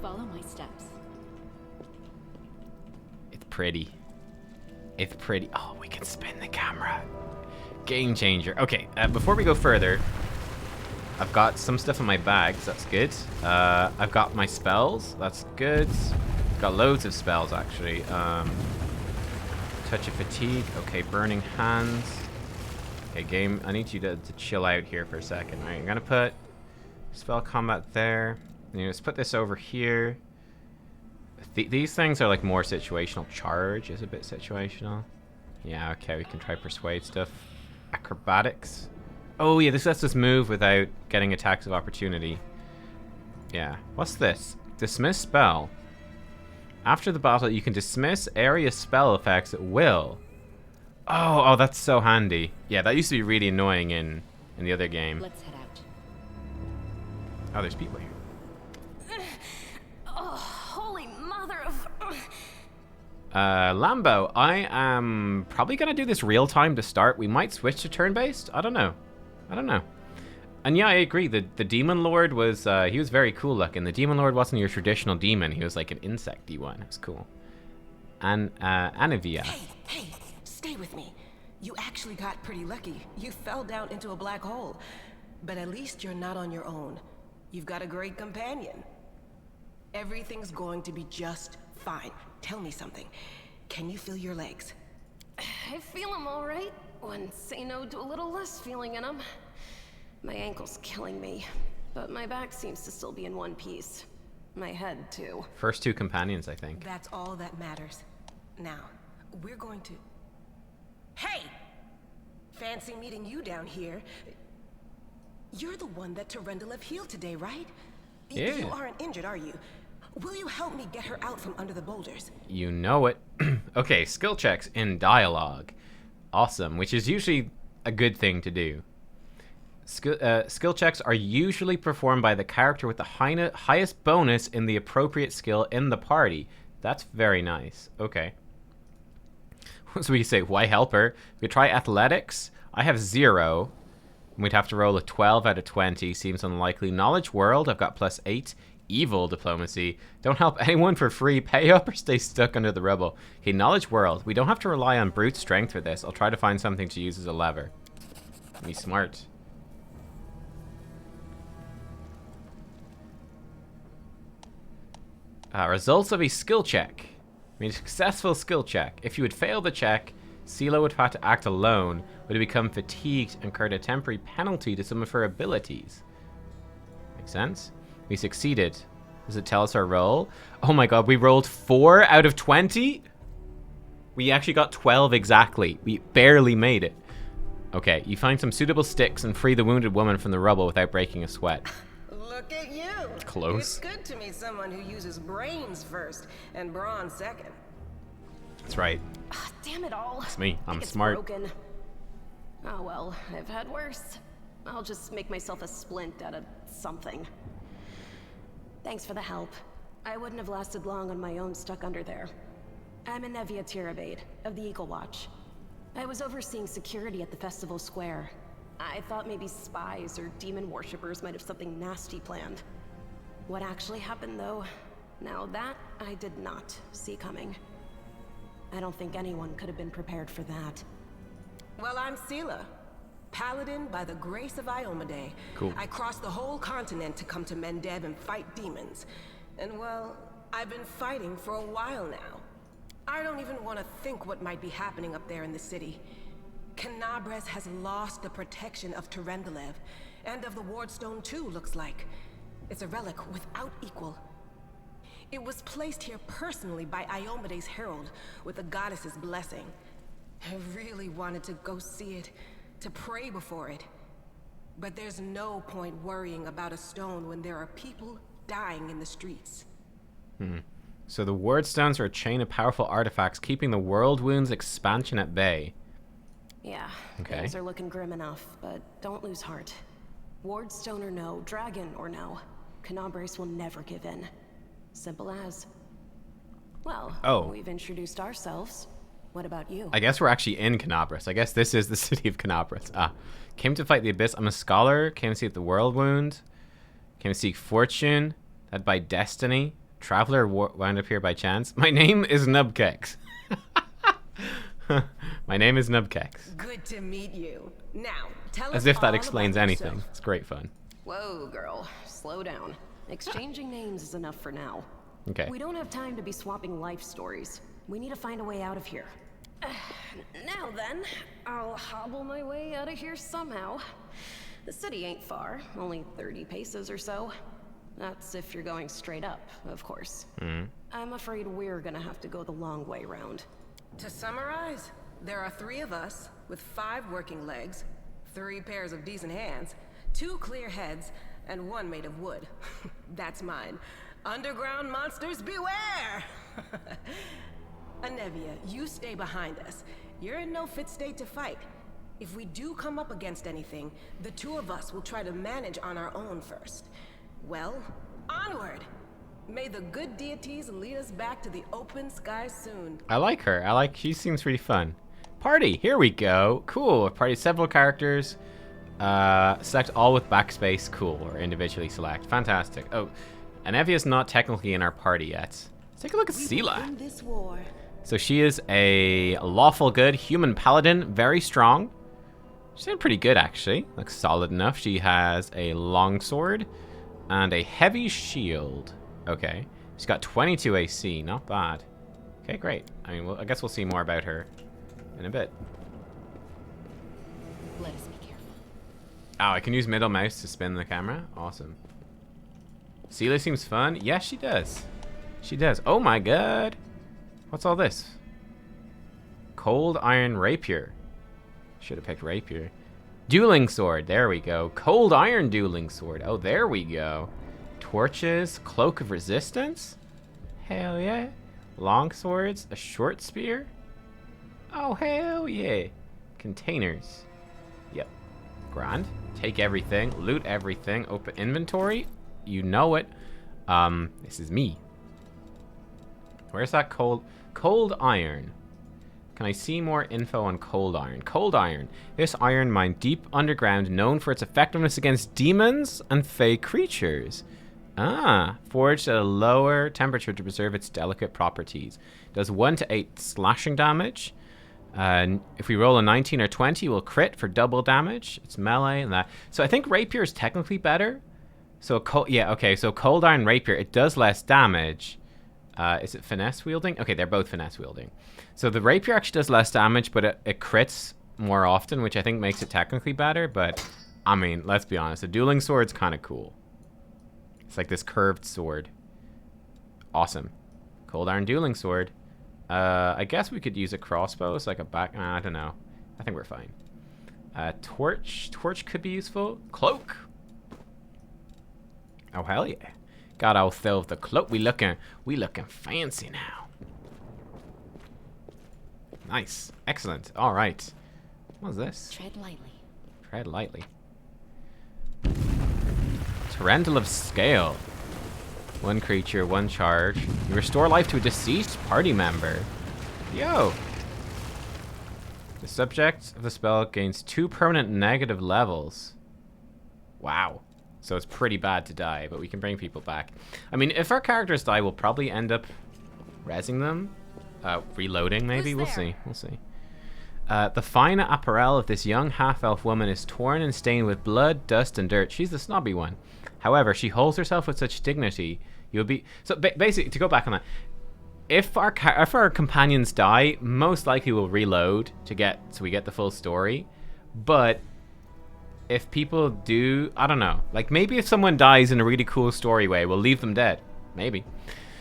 Follow my steps. It's pretty. It's pretty. Oh, we can spin the camera. Game changer. Okay, before we go further, I've got some stuff in my bags. That's good. I've got my spells. That's good. Got loads of spells, actually. Touch of fatigue. Okay, burning hands. Okay, game. I need you to chill out here for a second. All right, I'm gonna put spell combat there. And let's put this over here. These things are like more situational. Charge is a bit situational. Yeah, okay, we can try persuade stuff. Acrobatics. Oh yeah, this lets us move without getting attacks of opportunity. Yeah. What's this? Dismiss spell. After the battle, you can dismiss area spell effects at will. Oh, that's so handy. Yeah, that used to be really annoying in the other game. Let's head out. Oh, there's people here. Oh, holy mother of... Lambo, I am probably gonna do this real time to start. We might switch to turn-based. I don't know. And yeah, I agree. The Demon Lord was he was very cool looking. The Demon Lord wasn't your traditional demon. He was like an insecty one. It was cool. And Anivia. Hey, stay with me. You actually got pretty lucky. You fell down into a black hole. But at least you're not on your own. You've got a great companion. Everything's going to be just fine. Tell me something. Can you feel your legs? I feel them all right. When say no to a little less feeling in them. My ankle's killing me, but my back seems to still be in one piece. My head, too. First two companions, I think. That's all that matters. Now, we're going to... Hey! Fancy meeting you down here. You're the one that Terendelev healed today, right? Yeah. You aren't injured, are you? Will you help me get her out from under the boulders? You know it. Okay, skill checks in dialogue. Awesome, which is usually a good thing to do. Skill checks are usually performed by the character with the highest bonus in the appropriate skill in the party. That's very nice. Okay. So we say, why help her? We try athletics. I have 0. We'd have to roll a 12 out of 20. Seems unlikely. Knowledge world, I've got +8. Evil diplomacy. Don't help anyone for free. Pay up or stay stuck under the rubble. Okay, knowledge world. We don't have to rely on brute strength for this. I'll try to find something to use as a lever. Be smart. Results of a skill check. I mean, a successful skill check. If you would fail the check, Sela would have to act alone, would become fatigued and incurred a temporary penalty to some of her abilities. Make sense? We succeeded. Does it tell us our roll? Oh my god, we rolled 4 out of 20? We actually got 12 exactly. We barely made it. Okay, you find some suitable sticks and free the wounded woman from the rubble without breaking a sweat. Look at you. Close. It's good to meet someone who uses brains first and brawn second. That's right. Damn it all. It's me. I'm It's smart. broken. Oh well, I've had worse. I'll just make myself a splint out of something. Thanks for the help. I wouldn't have lasted long on my own stuck under there. I'm Anevia Tirabade, of the Eagle Watch. I was overseeing security at the festival square. I thought maybe spies or demon worshippers might have something nasty planned. What actually happened, though? Now that I did not see coming. I don't think anyone could have been prepared for that. Well, I'm Sela. Paladin by the grace of Iomade. Cool. I crossed the whole continent to come to Mendeb and fight demons. And well, I've been fighting for a while now. I don't even want to think what might be happening up there in the city. Canabres has lost the protection of Terendelev, and of the Wardstone too, looks like. It's a relic without equal. It was placed here personally by Iomede's herald, with the goddess's blessing. I really wanted to go see it, to pray before it. But there's no point worrying about a stone when there are people dying in the streets. So the Wardstones are a chain of powerful artifacts keeping the World Wound's expansion at bay. Yeah, Okay. things are looking grim enough, but don't lose heart. Wardstone or no, dragon or no, Canabres will never give in. Simple as. Well, Oh. we've introduced ourselves. What about you? I guess we're actually in Canabres. I guess this is the city of Canabres. Came to fight the Abyss. I'm a scholar. Came to seek the World Wound. Came to seek fortune. Led by destiny. Traveler wound up here by chance. My name is Nubkeks. My name is Nubkeks. Good to meet you. Now, tell us As if that all explains about anything. yourself. It's great fun. Whoa, girl. Slow down. Exchanging names is enough for now. Okay. We don't have time to be swapping life stories. We need to find a way out of here. Now then, I'll hobble my way out of here somehow. The city ain't far, only 30 paces or so. That's if you're going straight up, of course. I'm afraid we're gonna have to go the long way round. To summarize, there are 3 of us with 5 working legs, 3 pairs of decent hands, 2 clear heads, and 1 made of wood. That's mine. Underground monsters beware! Anevia, you stay behind us. You're in no fit state to fight. If we do come up against anything, the 2 of us will try to manage on our own first. Well, onward! May the good deities lead us back to the open sky soon. I like her. She seems pretty fun. Party. Here we go. Cool. Party several characters. Select all with backspace. Cool. Or individually select. Fantastic. Oh, Anevia's not technically in our party yet. Let's take a look at Sela. In this war. So she is a lawful good human paladin. Very strong. She's doing pretty good, actually. Looks solid enough. She has a longsword and a heavy shield. Okay. She's got 22 AC. Not bad. Okay, great. I mean, I guess we'll see more about her in a bit. Let us be careful. Oh, I can use middle mouse to spin the camera. Awesome. Sela seems fun. Yes, she does. She does. Oh my god. What's all this? Cold iron rapier. Should have picked rapier. Dueling sword. There we go. Cold iron dueling sword. Oh, there we go. Torches. Cloak of resistance. Hell yeah. Long swords. A short spear. Oh, hell yeah. Containers. Yep. Grand. Take everything. Loot everything. Open inventory. You know it. This is me. Where's that cold iron? Can I see more info on cold iron? Cold iron. This iron mine deep underground, known for its effectiveness against demons and fey creatures. Forged at a lower temperature to preserve its delicate properties. Does 1 to 8 slashing damage. If we roll a 19 or 20, we'll crit for double damage. It's melee and that. So I think rapier is technically better. So so cold iron rapier, it does less damage. Is it finesse wielding? Okay, they're both finesse wielding. So the rapier actually does less damage, but it crits more often, which I think makes it technically better. But, I mean, let's be honest. The dueling sword's kind of cool. It's like this curved sword. Awesome. Cold iron dueling sword. I guess we could use a crossbow. It's like a back... I don't know. I think we're fine. Torch. Torch could be useful. Cloak. Oh, hell yeah. Got ourselves the cloak. We looking fancy now. Nice. Excellent. All right. What's this? Tread lightly. Tread lightly. Terendel of Scale. 1 creature, 1 charge. You restore life to a deceased party member. Yo. The subject of the spell gains 2 permanent negative levels. Wow. So it's pretty bad to die, but we can bring people back. I mean, if our characters die, we'll probably end up rezzing them. Reloading, maybe. We'll see. We'll see. The fine apparel of this young half-elf woman is torn and stained with blood, dust, and dirt. She's the snobby one. However, she holds herself with such dignity. You'll be... So, basically, to go back on that, if our companions die, most likely we'll reload so we get the full story. But if people do... I don't know. Like, maybe if someone dies in a really cool story way, we'll leave them dead. Maybe.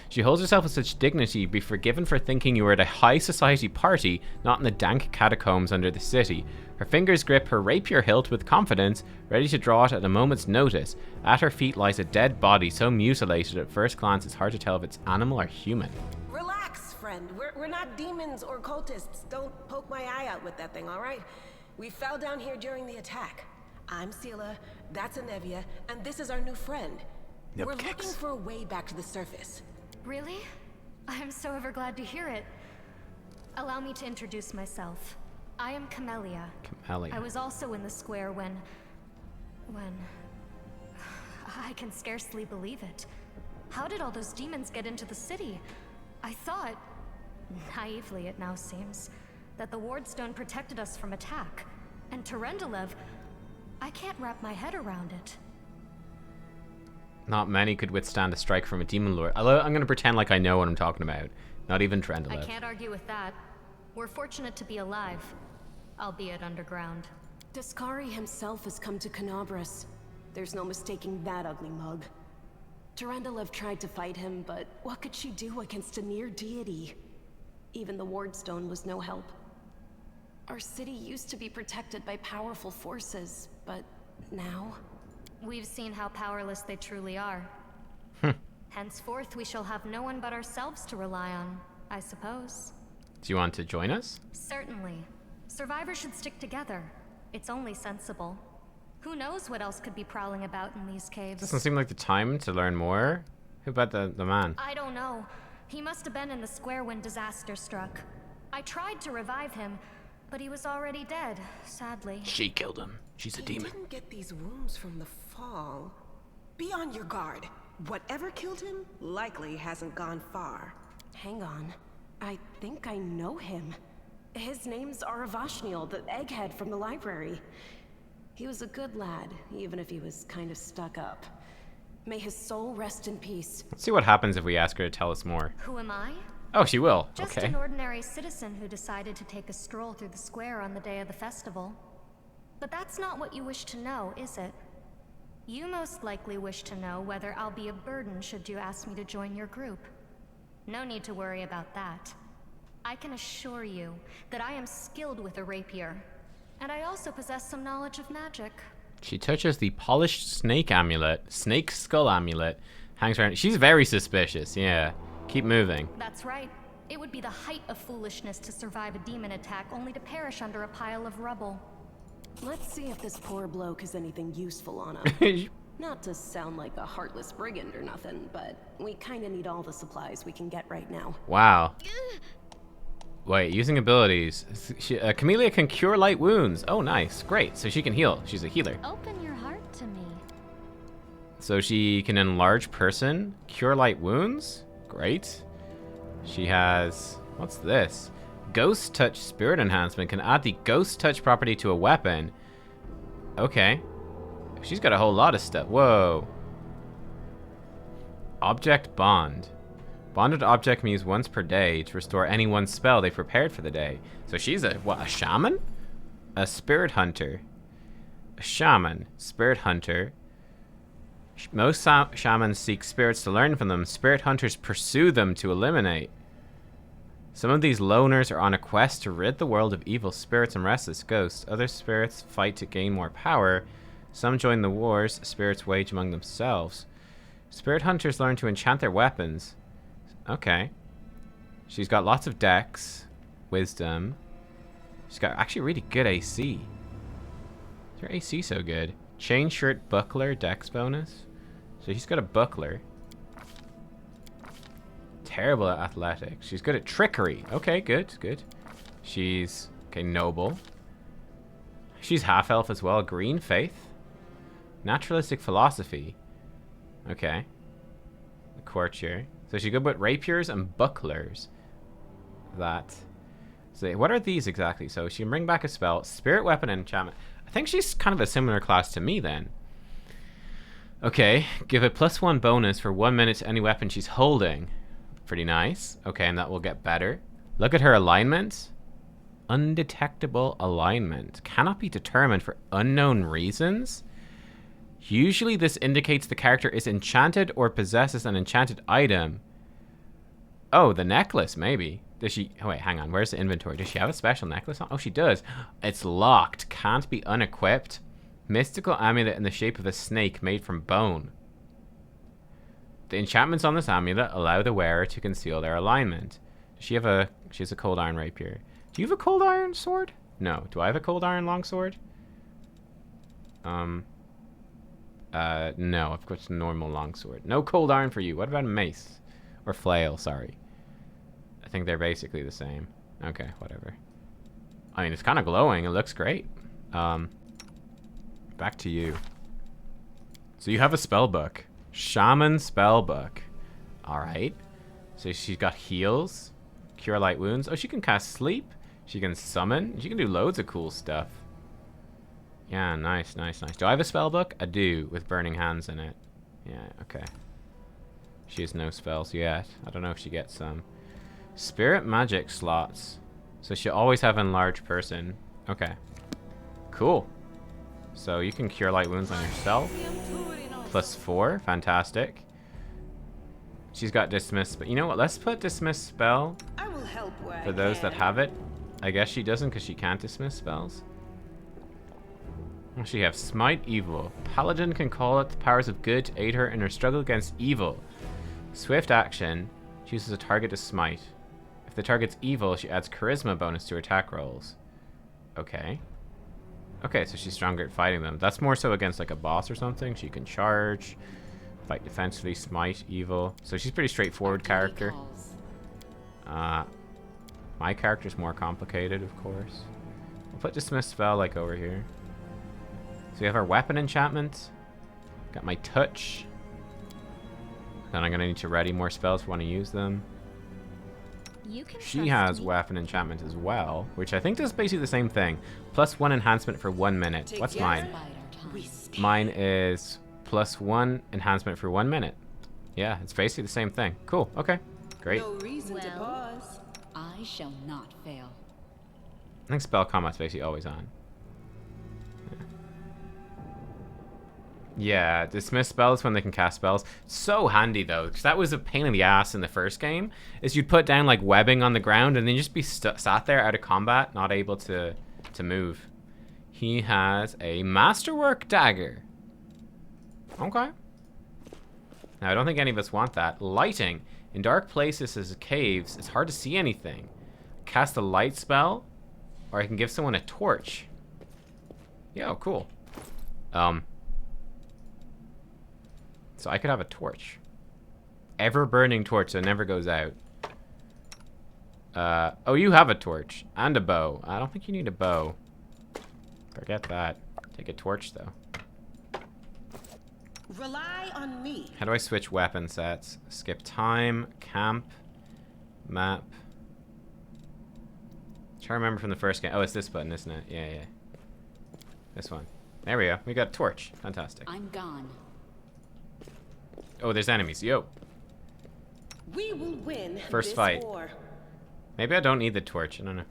She holds herself with such dignity, be forgiven for thinking you were at a high society party, not in the dank catacombs under the city. Her fingers grip her rapier hilt with confidence, ready to draw it at a moment's notice. At her feet lies a dead body, so mutilated at first glance it's hard to tell if it's animal or human. Relax, friend. We're not demons or cultists. Don't poke my eye out with that thing, all right? We fell down here during the attack. I'm Sela, that's Anevia, and this is our new friend. Nubkeks. We're looking for a way back to the surface. Really? I'm so ever glad to hear it. Allow me to introduce myself. I am Camellia. Camellia. I was also in the square when... I can scarcely believe it. How did all those demons get into the city? I thought, naively it now seems, that the Wardstone protected us from attack. And Terendelev, I can't wrap my head around it. Not many could withstand a strike from a demon lord. I'm going to pretend like I know what I'm talking about. Not even Trendelev. I can't argue with that. We're fortunate to be alive, albeit underground. Daskari himself has come to Canabras. There's no mistaking that ugly mug. Terendelev tried to fight him, but what could she do against a near deity? Even the Wardstone was no help. Our city used to be protected by powerful forces, but now... We've seen how powerless they truly are. Henceforth, we shall have no one but ourselves to rely on, I suppose. Do you want to join us? Certainly. Survivors should stick together. It's only sensible. Who knows what else could be prowling about in these caves? Doesn't seem like the time to learn more. Who about the man? I don't know. He must have been in the square when disaster struck. I tried to revive him, but he was already dead, sadly. She killed him. She's a demon. He didn't get these wounds from the fall. Be on your guard. Whatever killed him likely hasn't gone far. Hang on. I think I know him. His name's Aravashniel, the egghead from the library. He was a good lad, even if he was kind of stuck up. May his soul rest in peace. Let's see what happens if we ask her to tell us more. Who am I? Oh, she will. Just okay. an ordinary citizen who decided to take a stroll through the square on the day of the festival. But that's not what you wish to know, is it? You most likely wish to know whether I'll be a burden should you ask me to join your group. No need to worry about that. I can assure you that I am skilled with a rapier, and I also possess some knowledge of magic. She touches the polished snake skull amulet, hangs around. She's very suspicious, yeah. Keep moving. That's right. It would be the height of foolishness to survive a demon attack only to perish under a pile of rubble. Let's see if this poor bloke has anything useful on him. Not to sound like a heartless brigand or nothing, but we kinda need all the supplies we can get right now. Wow. Wait, using abilities. Camellia can cure light wounds. Oh, nice. Great. So she can heal. She's a healer. Open your heart to me. So she can enlarge person, cure light wounds. Great. She has... What's this? Ghost Touch Spirit Enhancement. Can add the Ghost Touch property to a weapon. Okay. She's got a whole lot of stuff. Whoa. Object Bond. Bonded object means once per day to restore any one spell they prepared for the day. So she's a shaman? A spirit hunter. A shaman. Spirit hunter. Most shamans seek spirits to learn from them. Spirit hunters pursue them to eliminate. Some of these loners are on a quest to rid the world of evil spirits and restless ghosts. Other spirits fight to gain more power. Some join the wars spirits wage among themselves. Spirit hunters learn to enchant their weapons. Okay. She's got lots of dex, wisdom. She's got actually really good AC. Is her AC so good? Chain shirt buckler dex bonus. So she's got a buckler. Terrible at athletics. She's good at trickery. Okay, good, good. She's noble. She's half elf as well. Green faith. Naturalistic philosophy. Okay. The courtier. So she's good with rapiers and bucklers. That. So what are these exactly? So she can bring back a spell, spirit weapon, and enchantment. I think she's kind of a similar class to me then. Okay, give a +1 bonus for 1 minute to any weapon she's holding. Pretty nice. Okay, and that will get better. Look at her alignment. Undetectable alignment. Cannot be determined for unknown reasons. Usually this indicates the character is enchanted or possesses an enchanted item. Oh, the necklace, maybe. Does she... Oh, wait, hang on. Where's the inventory? Does she have a special necklace on? Oh, she does. It's locked. Can't be unequipped. Mystical amulet in the shape of a snake made from bone. The enchantments on this amulet allow the wearer to conceal their alignment. Does she have a... She has a cold iron rapier. Do you have a cold iron sword? No. Do I have a cold iron longsword? No. I've got a normal longsword. No cold iron for you. What about a mace? Or flail, sorry. I think they're basically the same. Okay, whatever. I mean, it's kind of glowing. It looks great. Back to you. So you have a spell book. Shaman spell book. Alright. So she's got heals. Cure light wounds. Oh, she can cast sleep. She can summon. She can do loads of cool stuff. Yeah, nice, nice, nice. Do I have a spell book? I do, with burning hands in it. Yeah, okay. She has no spells yet. I don't know if she gets some. Spirit magic slots. So she'll always have enlarged person. Okay. Cool. So you can cure light wounds on yourself. +4. Fantastic. She's got dismiss, but you know what? Let's put dismiss spell for those that have it. I guess she doesn't because she can't dismiss spells. She have smite evil. Paladin can call it the powers of good to aid her in her struggle against evil. Swift action. Chooses a target to smite. If the target's evil, she adds charisma bonus to attack rolls. Okay. Okay, so she's stronger at fighting them. That's more so against like a boss or something. She can charge, fight defensively, smite evil. So she's a pretty straightforward character. My character's more complicated, of course. We'll put dismiss spell like over here. So we have our weapon enchantment. Got my touch. Then I'm gonna need to ready more spells if I want to use them. She has weapon enchantment as well, which I think does basically the same thing. +1 enhancement for 1 minute. What's mine? Mine is +1 enhancement for 1 minute. Yeah, it's basically the same thing. Cool. Okay. Great. No reason to pause. I shall not fail. I think spell combat's basically always on. Yeah, dismiss spells when they can cast spells. So handy though, because that was a pain in the ass in the first game. Is you'd put down like webbing on the ground and then just be sat there out of combat, not able to move. He has a masterwork dagger. Okay. Now I don't think any of us want that. Lighting. In dark places as caves, it's hard to see anything. Cast a light spell, or I can give someone a torch. Yeah, cool. So I could have a torch. Ever burning torch that never goes out. Oh, you have a torch. And a bow. I don't think you need a bow. Forget that. Take a torch, though. Rely on me. How do I switch weapon sets? Skip time, camp, map. Try to remember from the first game. Oh, it's this button, isn't it? Yeah, yeah. This one. There we go. We got a torch. Fantastic. I'm gone. Oh, there's enemies. Yo. We will win First this fight. war. Maybe I don't need the torch. I don't know.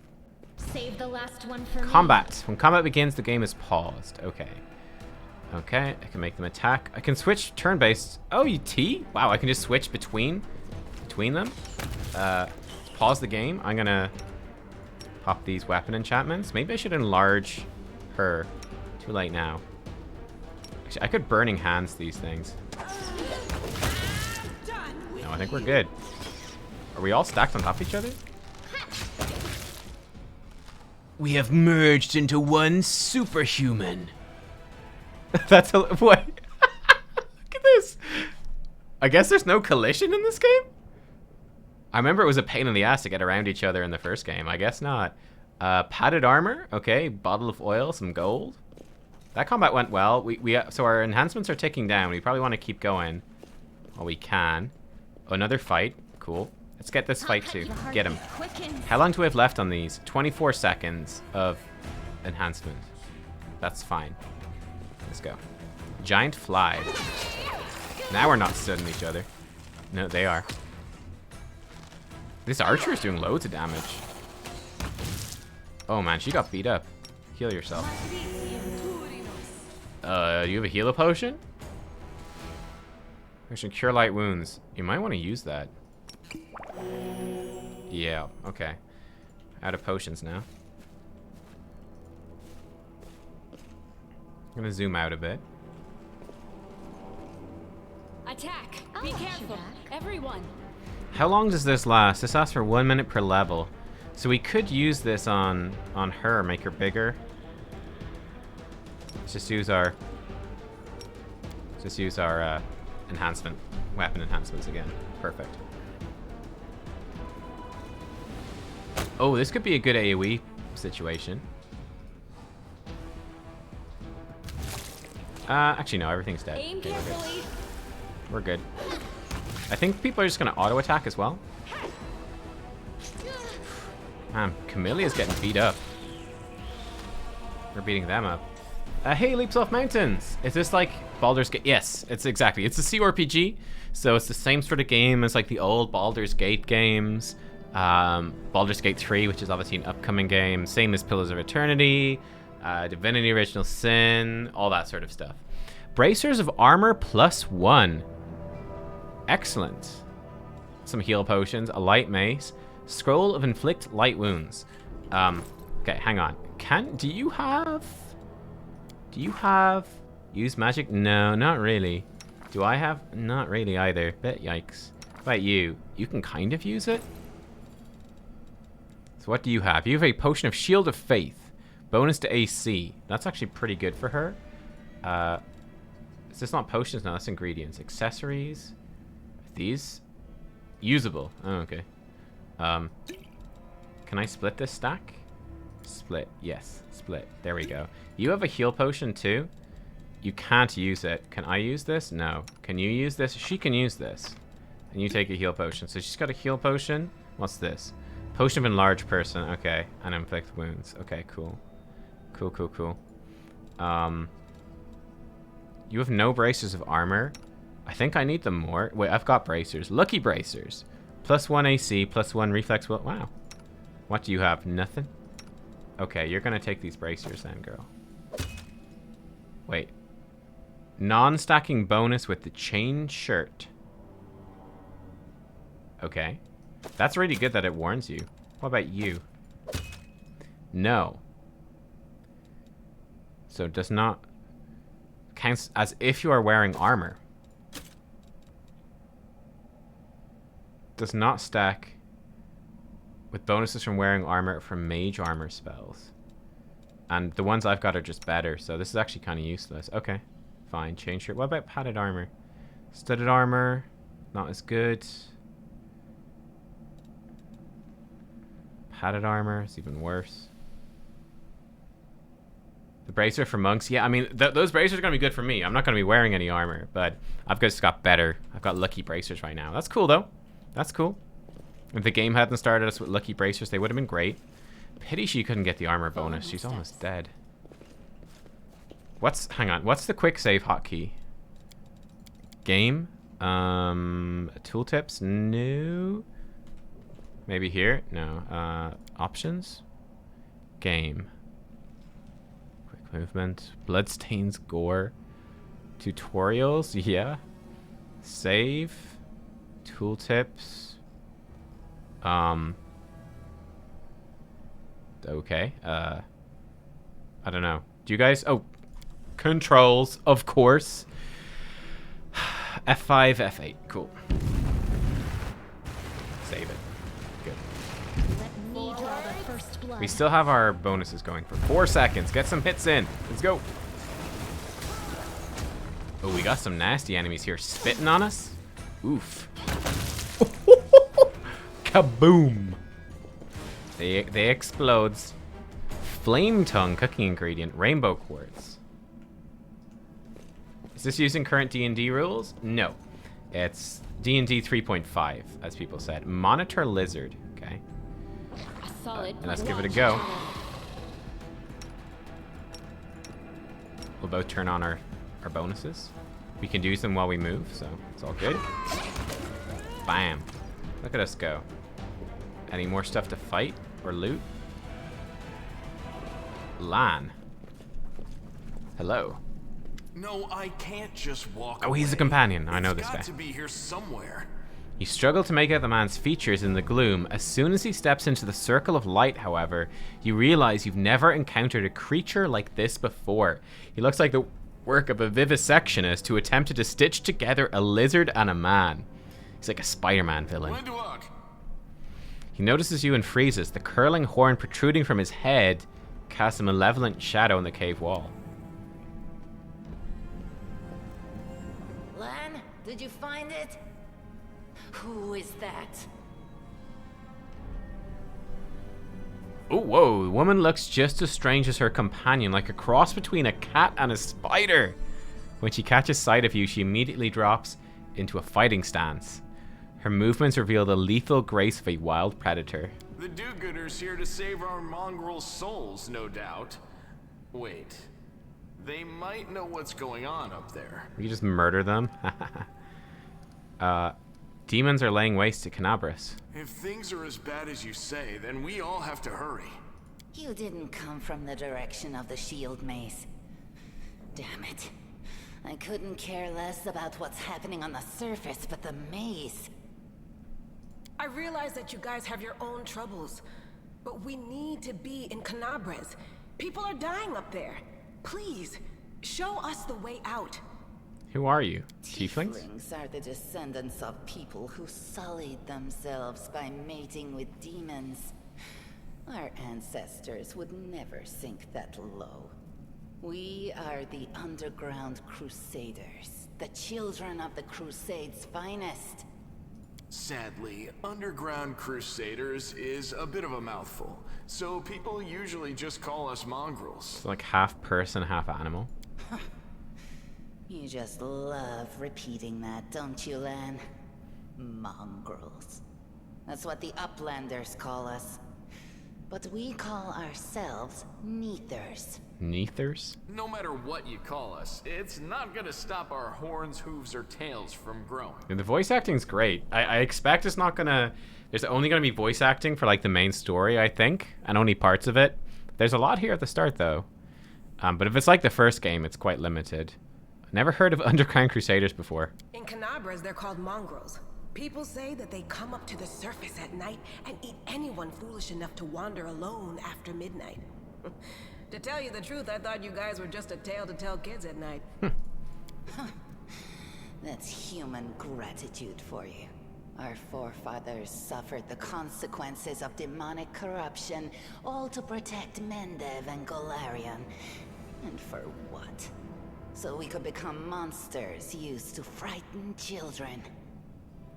Save the last one for Combat. When combat begins, the game is paused. Okay. Okay, I can make them attack. I can switch turn-based. Oh, you T? Wow, I can just switch between them. Pause the game. I'm gonna pop these weapon enchantments. Maybe I should enlarge her. Too late now. Actually, I could burning hands these things. No, I think we're good. Are we all stacked on top of each other? We have merged into one superhuman. That's a... What? Look at this. I guess there's no collision in this game? I remember it was a pain in the ass to get around each other in the first game. I guess not. Padded armor. Okay, bottle of oil, some gold. That combat went well. So our enhancements are ticking down. We probably want to keep going while we can. Oh, another fight. Cool. Let's get this fight too. Get him. How long do we have left on these? 24 seconds of enhancement. That's fine. Let's go. Giant fly. Now we're not stunning each other. No, they are. This archer is doing loads of damage. Oh man, she got beat up. Heal yourself. Do you have a heal potion? Potion cure light wounds. You might want to use that. Yeah, okay. Out of potions now. I'm gonna zoom out a bit. Attack! Be careful, everyone. How long does this last? This lasts for 1 minute per level. So we could use this on her, make her bigger. Let's just use our enhancement, weapon enhancements again. Perfect. Oh, this could be a good AoE situation. Actually no, everything's dead. Aim Okay, carefully. we're good. I think people are just gonna auto attack as well. Man, Camillea's getting beat up. We're beating them up. Hey, Leaps Off Mountains! Is this like Baldur's Gate? Yes, it's exactly. It's a CRPG, so it's the same sort of game as like the old Baldur's Gate games. Baldur's Gate 3, which is obviously an upcoming game. Same as Pillars of Eternity, Divinity Original Sin, all that sort of stuff. Bracers of Armor +1. Excellent. Some heal potions, a light mace, scroll of inflict light wounds. Okay, hang on. Do you have use magic? No, not really. Do I have? Not really either. Bit yikes. What about you? You can kind of use it. So what do you have? You have a potion of Shield of Faith. Bonus to AC. That's actually pretty good for her. Is this not potions? No, that's ingredients. Accessories. These? Usable. Oh, okay. Can I split this stack? Split. Yes, split. There we go. You have a heal potion too? You can't use it. Can I use this? No. Can you use this? She can use this. And you take a heal potion. So she's got a heal potion. What's this? Potion of Enlarge Person. Okay. And inflict wounds. Okay, cool. Cool, cool, cool. You have no bracers of armor. I think I need them more. Wait, I've got bracers. Lucky bracers. +1 AC, +1 reflex. Well, wow. What do you have? Nothing? Okay, you're gonna take these bracers then, girl. Wait. Non-stacking bonus with the chain shirt. Okay. That's really good that it warns you. What about you? No. So it does not... counts as if you are wearing armor. Does not stack with bonuses from wearing armor from mage armor spells. And the ones I've got are just better, so this is actually kind of useless. Okay, fine. Chain shirt. What about padded armor? Studded armor, not as good. Padded armor is even worse. The bracer for monks. Yeah, I mean, those bracers are going to be good for me. I'm not going to be wearing any armor, but I've just got better. I've got lucky bracers right now. That's cool, though. That's cool. If the game hadn't started us with lucky bracers, they would have been great. Pity she couldn't get the armor bonus. She's almost dead. Hang on. What's the quick save hotkey? Game? Tooltips? No. Maybe here? No. Options? Game. Quick movement. Bloodstains, gore. Tutorials? Yeah. Save. Tooltips. Okay. I don't know. Do you guys... Oh. Controls, of course. F5, F8. Cool. Save it. Good. We still have our bonuses going for 4 seconds. Get some hits in. Let's go. Oh, we got some nasty enemies here spitting on us. Oof. Kaboom. They explodes. Flame tongue cooking ingredient. Rainbow quartz. Is this using current D&D rules? No. It's D&D 3.5, as people said. Monitor lizard. Okay. A solid And let's give it a go. launch. We'll both turn on our bonuses. We can use them while we move, so it's all good. Bam. Look at us go. Any more stuff to fight or loot? Lan. Hello. No, I can't just walk Oh, he's away. a companion. I know It's this guy. got to be here somewhere. You struggle to make out the man's features in the gloom. As soon as he steps into the circle of light, however, you realize you've never encountered a creature like this before. He looks like the work of a vivisectionist who attempted to stitch together a lizard and a man. He's like a Spider-Man villain. He notices you and freezes. The curling horn protruding from his head casts a malevolent shadow on the cave wall. Lan, did you find it? Who is that? Oh, whoa. The woman looks just as strange as her companion, like a cross between a cat and a spider. When she catches sight of you, she immediately drops into a fighting stance. Her movements reveal the lethal grace of a wild predator. The do-gooders here to save our mongrel souls, no doubt. Wait. They might know what's going on up there. We just murder them. Demons are laying waste to Canabras. If things are as bad as you say, then we all have to hurry. You didn't come from the direction of the shield maze. Damn it. I couldn't care less about what's happening on the surface, but the maze. I realize that you guys have your own troubles, but we need to be in Canabras. People are dying up there. Please, show us the way out. Who are you? Tieflings? Tieflings are the descendants of people who sullied themselves by mating with demons. Our ancestors would never sink that low. We are the underground crusaders, the children of the Crusades' finest. Sadly, underground crusaders is a bit of a mouthful, so people usually just call us mongrels. It's like half person, half animal. You just love repeating that, don't you, Lan? Mongrels. That's what the Uplanders call us. But we call ourselves Neathers. Neathers? No matter what you call us, it's not gonna stop our horns, hooves, or tails from growing. And the voice acting's great. I expect it's not gonna... There's only gonna be voice acting for like the main story, I think, and only parts of it. There's a lot here at the start, though. But if it's like the first game, it's quite limited. Never heard of Underground Crusaders before. In Canabras, they're called mongrels. People say that they come up to the surface at night and eat anyone foolish enough to wander alone after midnight. To tell you the truth, I thought you guys were just a tale to tell kids at night. That's human gratitude for you. Our forefathers suffered the consequences of demonic corruption, all to protect Mendev and Golarion. And for what? So we could become monsters used to frighten children.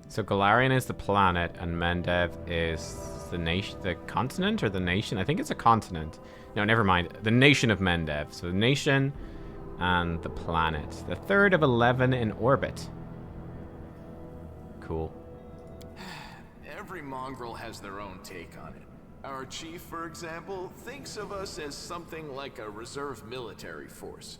So Golarion is the planet, and Mendev is the nation, the continent, or the nation? I think it's a continent. No, never mind. The nation of Mendev. So the nation and the planet. The third of 11 in orbit. Cool. Every mongrel has their own take on it. Our chief, for example, thinks of us as something like a reserve military force.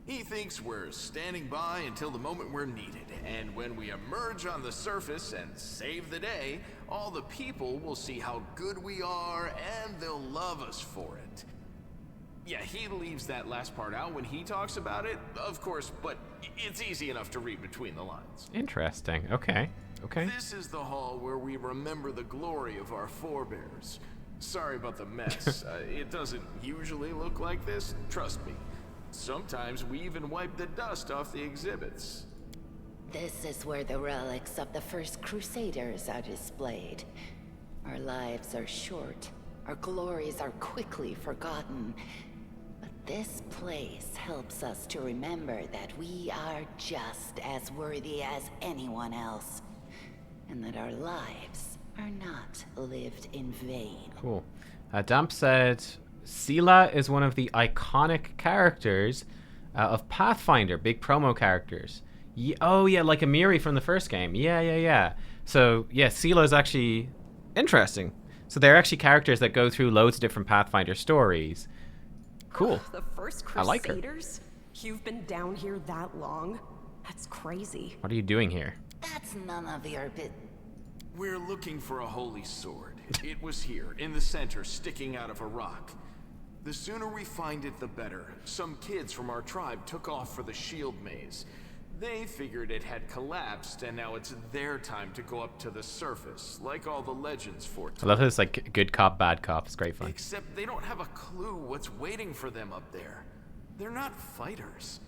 He thinks we're standing by until the moment we're needed, and when we emerge on the surface and save the day, all the people will see how good we are, and they'll love us for it. Yeah, he leaves that last part out when he talks about it, of course, but it's easy enough to read between the lines. Interesting. Okay. Okay. This is the hall where we remember the glory of our forebears. Sorry about the mess. It doesn't usually look like this, trust me. Sometimes we even wipe the dust off the exhibits. This is where the relics of the first Crusaders are displayed. Our lives are short. Our glories are quickly forgotten. But this place helps us to remember that we are just as worthy as anyone else. And that our lives are not lived in vain. Cool. Damp said, Sela is one of the iconic characters of Pathfinder, big promo characters. Oh, yeah, like Amiri from the first game. Yeah. So, yeah, Silo's actually interesting. So they're actually characters that go through loads of different Pathfinder stories. Cool. The first I like her. Crusaders? You've been down here that long? That's crazy. What are you doing here? That's none of your bit. We're looking for a holy sword. It was here, in the center, sticking out of a rock. The sooner we find it, the better. Some kids from our tribe took off for the shield maze. They figured it had collapsed, and now it's their time to go up to the surface, like all the legends foretold. I love this, like, good cop, bad cop. It's great fun. Except they don't have a clue what's waiting for them up there. They're not fighters.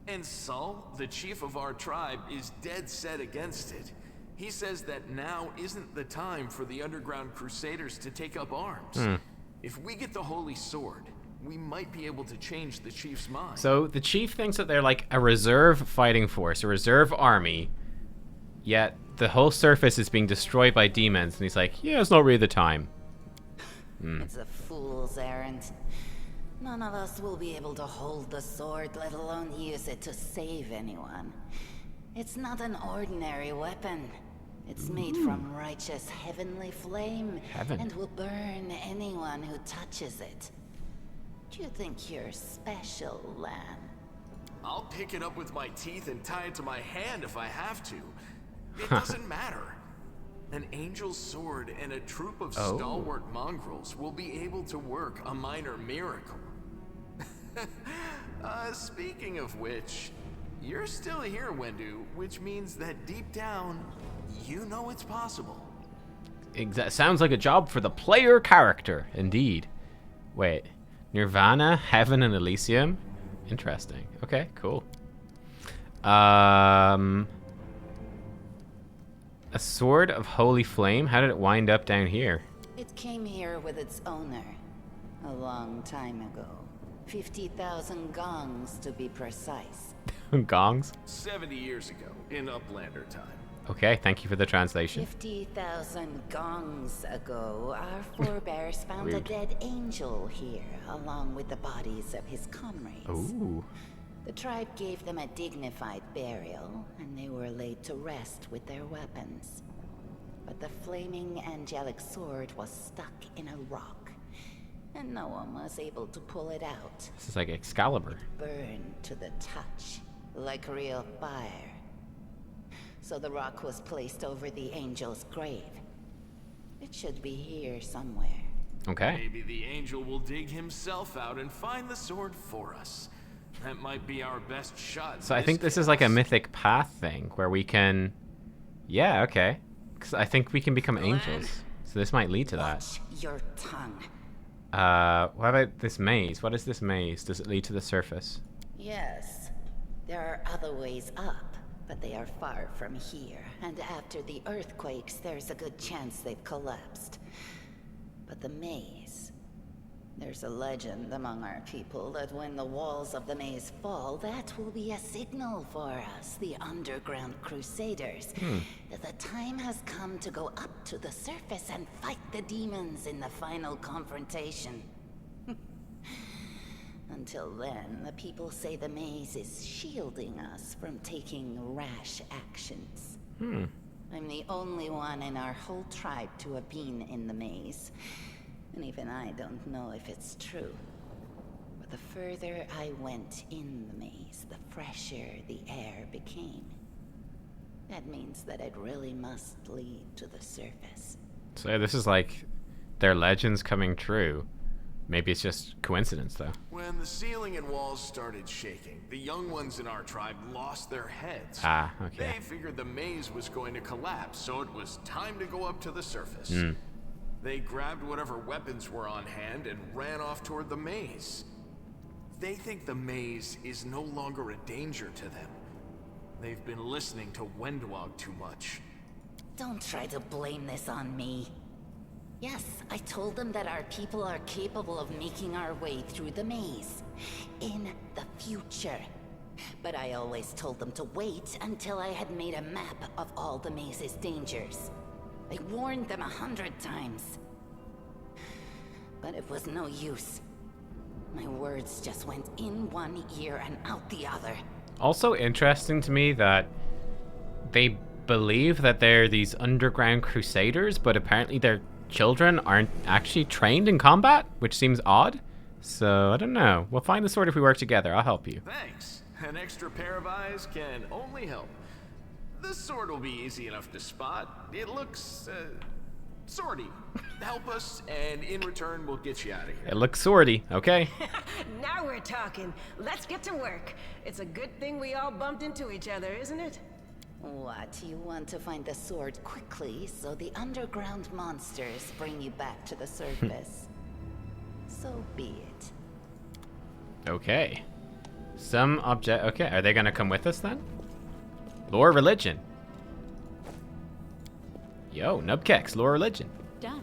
And Saul, the chief of our tribe, is dead set against it. He says that now isn't the time for the underground crusaders to take up arms. If we get the holy sword, we might be able to change the chief's mind. So the chief thinks that they're like a reserve fighting force, a reserve army, yet the whole surface is being destroyed by demons, and he's like, yeah, it's not really the time. It's a fool's errand. None of us will be able to hold the sword, let alone use it to save anyone. It's not an ordinary weapon. It's made from righteous heavenly flame and will burn anyone who touches it. Do you think you're special, lamb? I'll pick it up with my teeth and tie it to my hand if I have to. It doesn't matter. An angel's sword and a troop of stalwart mongrels will be able to work a minor miracle. Speaking of which, you're still here, Wendu, which means that deep down, you know it's possible. Sounds like a job for the player character, indeed. Wait, Nirvana, Heaven, and Elysium? Interesting. Okay, cool. A sword of holy flame? How did it wind up down here? It came here with its owner a long time ago. 50,000 gongs to be precise. Gongs? 70 years ago, in Uplander time. Okay, thank you for the translation. 50,000 gongs ago, our forebears found a dead angel here, along with the bodies of his comrades. Ooh. The tribe gave them a dignified burial, and they were laid to rest with their weapons. But the flaming angelic sword was stuck in a rock, and no one was able to pull it out. This is like Excalibur. Burned to the touch, like real fire. So the rock was placed over the angel's grave. It should be here somewhere. Okay. Maybe the angel will dig himself out and find the sword for us. That might be our best shot. So I think this is like a mythic path thing where we can... Yeah, okay. Because I think we can become angels. So this might lead to that. Watch your tongue. What about this maze? What is this maze? Does it lead to the surface? Yes. There are other ways up, but they are far from here. And after the earthquakes, there's a good chance they've collapsed. But the maze... There's a legend among our people that when the walls of the maze fall, that will be a signal for us, the underground crusaders, that the time has come to go up to the surface and fight the demons in the final confrontation. Until then, the people say the maze is shielding us from taking rash actions. I'm the only one in our whole tribe to have been in the maze. And even I don't know if it's true. But the further I went in the maze, the fresher the air became. That means that it really must lead to the surface. So this is like their legends coming true. Maybe it's just coincidence, though. When the ceiling and walls started shaking, the young ones in our tribe lost their heads. Ah, okay. They figured the maze was going to collapse, so it was time to go up to the surface. They grabbed whatever weapons were on hand and ran off toward the maze. They think the maze is no longer a danger to them. They've been listening to Wendwog too much. Don't try to blame this on me. Yes, I told them that our people are capable of making our way through the maze. In the future. But I always told them to wait until I had made a map of all the maze's dangers. I warned them 100 times. But it was no use. My words just went in one ear and out the other. Also interesting to me that they believe that they're these underground crusaders, but apparently their children aren't actually trained in combat, which seems odd. So, I don't know. We'll find the sword if we work together. I'll help you. Thanks. An extra pair of eyes can only help. This sword will be easy enough to spot. It looks, swordy. Help us, and in return, we'll get you out of here. It looks swordy. Okay. Now we're talking. Let's get to work. It's a good thing we all bumped into each other, isn't it? What, you want to find the sword quickly so the underground monsters bring you back to the surface? So be it. Okay. Some object... Okay, are they going to come with us then? Lore religion. Yo, nubkeks, lore religion. Done.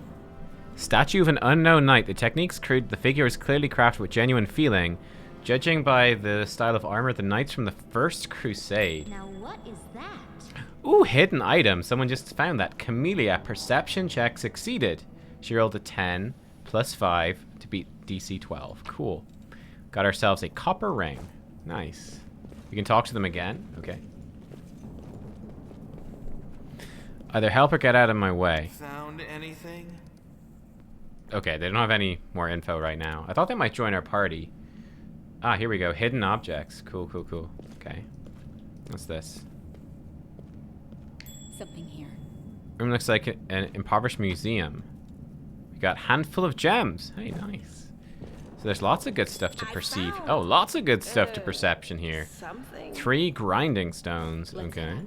Statue of an unknown knight. The technique's crude. The figure is clearly crafted with genuine feeling. Judging by the style of armor, the knights from the First Crusade. Now what is that? Ooh, hidden item. Someone just found that. Camellia, perception check succeeded. She rolled a 10 plus 5 to beat DC 12. Cool. Got ourselves a copper ring. Nice. We can talk to them again. Okay. Either help or get out of my way. Found anything? Okay, they don't have any more info right now. I thought they might join our party. Ah, here we go. Hidden objects. Cool, cool, cool. Okay. What's this? Something here. Room looks like an impoverished museum. We got handful of gems. Hey, nice. So there's lots of good stuff to perceive. Oh, lots of good stuff to perception here. Something. 3 grinding stones. Okay.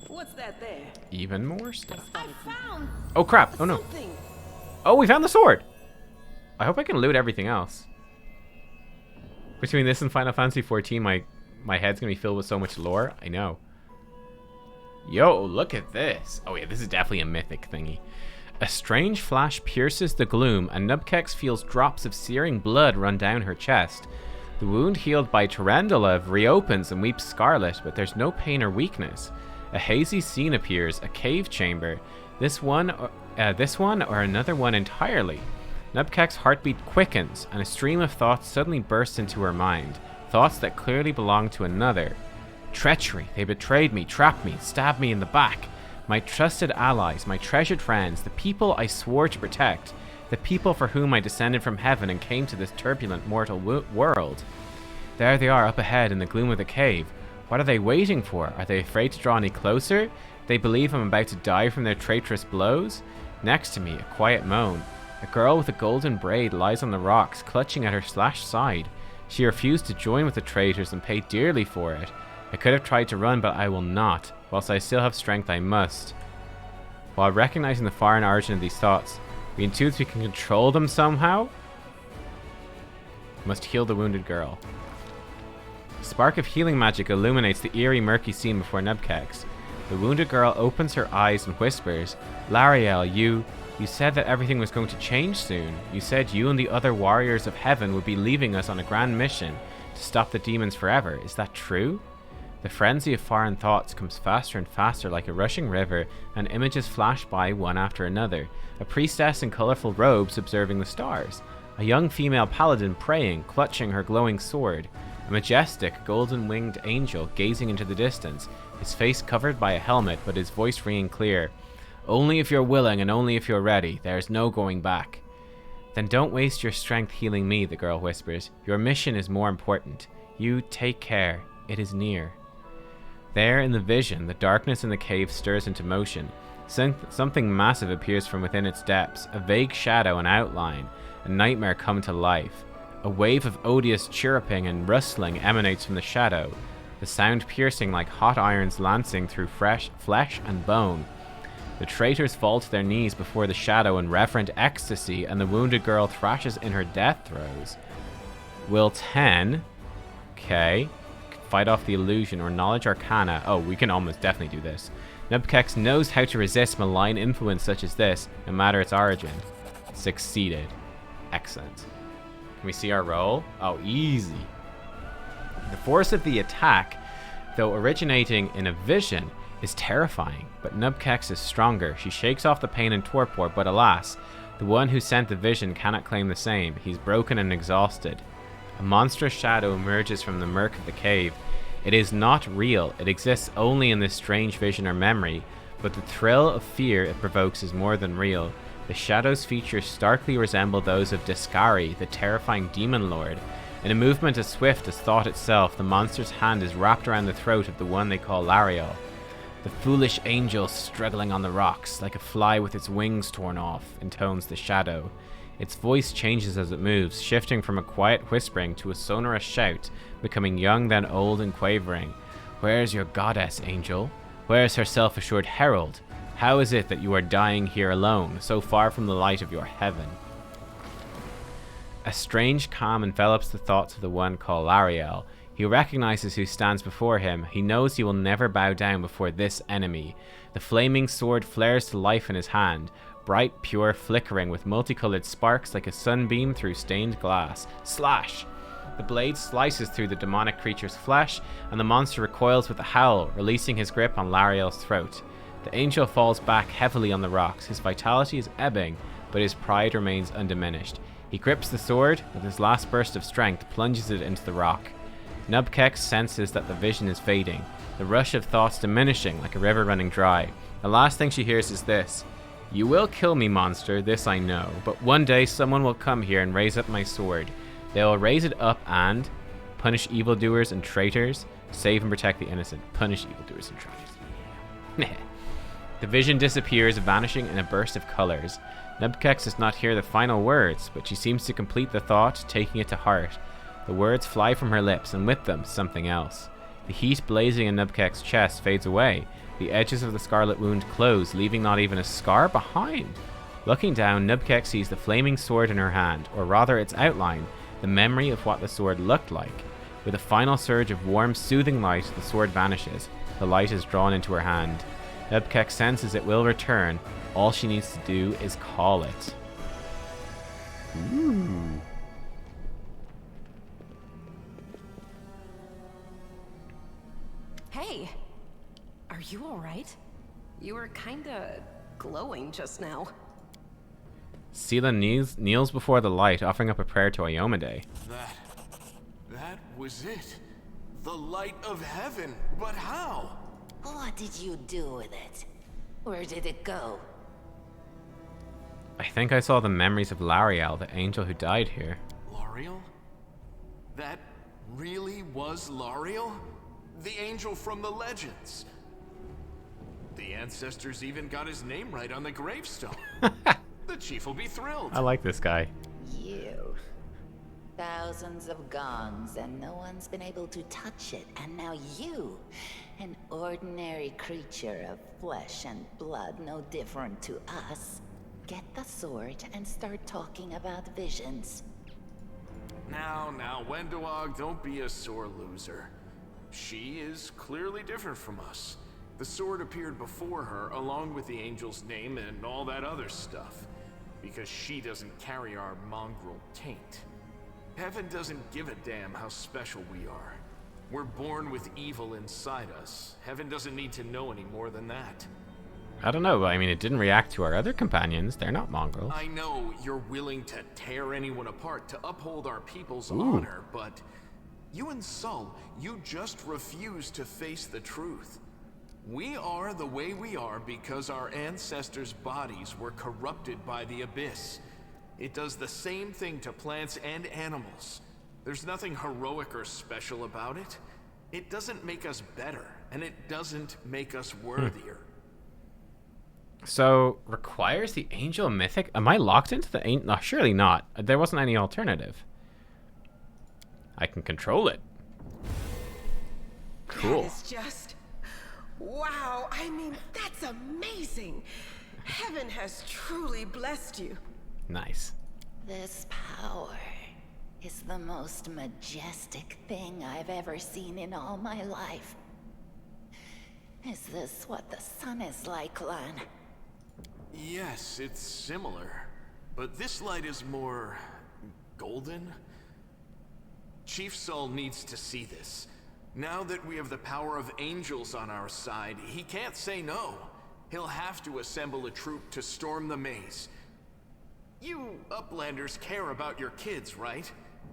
What's that there? Even more stuff. I found. Oh crap! Oh no! Something. Oh, we found the sword. I hope I can loot everything else. Between this and Final Fantasy 14, my head's gonna be filled with so much lore. I know. Yo, look at this. Oh yeah, this is definitely a mythic thingy. A strange flash pierces the gloom, and Nubkeks feels drops of searing blood run down her chest. The wound healed by Tarandalev reopens and weeps scarlet, but there's no pain or weakness. A hazy scene appears, a cave chamber. This one or another one entirely. Nubkek's heartbeat quickens, and a stream of thoughts suddenly bursts into her mind. Thoughts that clearly belong to another. Treachery. They betrayed me, trapped me, stabbed me in the back. My trusted allies, my treasured friends, the people I swore to protect. The people for whom I descended from heaven and came to this turbulent mortal world. There they are up ahead in the gloom of the cave. What are they waiting for? Are they afraid to draw any closer? They believe I'm about to die from their traitorous blows? Next to me, a quiet moan. A girl with a golden braid lies on the rocks, clutching at her slashed side. She refused to join with the traitors and pay dearly for it. I could have tried to run, but I will not. Whilst I still have strength, I must. While recognizing the foreign origin of these thoughts, we intuit we can control them somehow? Must heal the wounded girl. A spark of healing magic illuminates the eerie, murky scene before Nubkeks. The wounded girl opens her eyes and whispers, Lariel, you said that everything was going to change soon. You said you and the other warriors of heaven would be leaving us on a grand mission to stop the demons forever. Is that true? The frenzy of foreign thoughts comes faster and faster like a rushing river, and images flash by one after another. A priestess in colorful robes observing the stars. A young female paladin praying, clutching her glowing sword. A majestic, golden-winged angel gazing into the distance, his face covered by a helmet but his voice ringing clear. Only if you're willing and only if you're ready. There's no going back. Then don't waste your strength healing me, the girl whispers. Your mission is more important. You take care. It is near. There in the vision, the darkness in the cave stirs into motion. Something massive appears from within its depths, a vague shadow and outline, a nightmare come to life. A wave of odious chirruping and rustling emanates from the shadow, the sound piercing like hot irons lancing through fresh flesh and bone. The traitors fall to their knees before the shadow in reverent ecstasy, and the wounded girl thrashes in her death throes. Will 10... Okay. Fight off the illusion or knowledge arcana. Oh, we can almost definitely do this. Nubkeks knows how to resist malign influence such as this, no matter its origin. Succeeded. Excellent. Can we see our roll? Oh, easy. The force of the attack, though originating in a vision, is terrifying, but Nubkeks is stronger. She shakes off the pain and torpor, but alas, the one who sent the vision cannot claim the same. He's broken and exhausted. A monstrous shadow emerges from the murk of the cave. It is not real. It exists only in this strange vision or memory, but the thrill of fear it provokes is more than real. The shadow's features starkly resemble those of Discari, the terrifying demon lord. In a movement as swift as thought itself, the monster's hand is wrapped around the throat of the one they call Lariel. The foolish angel struggling on the rocks, like a fly with its wings torn off, intones the shadow. Its voice changes as it moves, shifting from a quiet whispering to a sonorous shout, becoming young then old and quavering. Where is your goddess, angel? Where is her self-assured herald? How is it that you are dying here alone, so far from the light of your heaven? A strange calm envelops the thoughts of the one called Lariel. He recognizes who stands before him. He knows he will never bow down before this enemy. The flaming sword flares to life in his hand, bright, pure, flickering with multicolored sparks like a sunbeam through stained glass. Slash! The blade slices through the demonic creature's flesh, and the monster recoils with a howl, releasing his grip on Lariel's throat. The angel falls back heavily on the rocks. His vitality is ebbing, but his pride remains undiminished. He grips the sword, with his last burst of strength plunges it into the rock. Nubkeks senses that the vision is fading, the rush of thoughts diminishing like a river running dry. The last thing she hears is this: "You will kill me, monster, this I know, but one day someone will come here and raise up my sword. They will raise it up and punish evildoers and traitors, save and protect the innocent." Punish evildoers and traitors. The vision disappears, vanishing in a burst of colors. Nubkeks does not hear the final words, but she seems to complete the thought, taking it to heart. The words fly from her lips, and with them, something else. The heat blazing in Nubkeks' chest fades away. The edges of the scarlet wound close, leaving not even a scar behind. Looking down, Nubkeks sees the flaming sword in her hand, or rather its outline, the memory of what the sword looked like. With a final surge of warm, soothing light, the sword vanishes. The light is drawn into her hand. Nubkeks senses it will return. All she needs to do is call it. Ooh. Hey, are you all right? You were kinda glowing just now. Sela kneels before the light, offering up a prayer to Iomade. That was it. The light of heaven. But how? What did you do with it? Where did it go? I think I saw the memories of Lariel, the angel who died here. Lariel? That really was Lariel? The angel from the legends. The ancestors even got his name right on the gravestone. The chief will be thrilled. I like this guy. You. Thousands of gongs and no one's been able to touch it, and now you, an ordinary creature of flesh and blood, no different to us, get the sword and start talking about visions. Now, Wendoag, don't be a sore loser. She is clearly different from us. The sword appeared before her, along with the angel's name and all that other stuff, because she doesn't carry our mongrel taint. Heaven doesn't give a damn how special we are. We're born with evil inside us. Heaven doesn't need to know any more than that. I don't know, but I mean, it didn't react to our other companions. They're not mongrels. I know you're willing to tear anyone apart to uphold our people's honor, but you and Sol, you just refuse to face the truth. We are the way we are because our ancestors' bodies were corrupted by the Abyss. It does the same thing to plants and animals. There's nothing heroic or special about it. It doesn't make us better, and it doesn't make us worthier. So, requires the angel mythic? Am I locked into the angel? No, surely not. There wasn't any alternative. I can control it. Cool. That is just... wow, I mean, that's amazing. Heaven has truly blessed you. Nice. This power is the most majestic thing I've ever seen in all my life. Is this what the sun is like, Lan? Yes, it's similar. But this light is more... golden? Chief Sol needs to see this. Now that we have the power of angels on our side, he can't say no. He'll have to assemble a troop to storm the maze. You Uplanders care about your kids, right?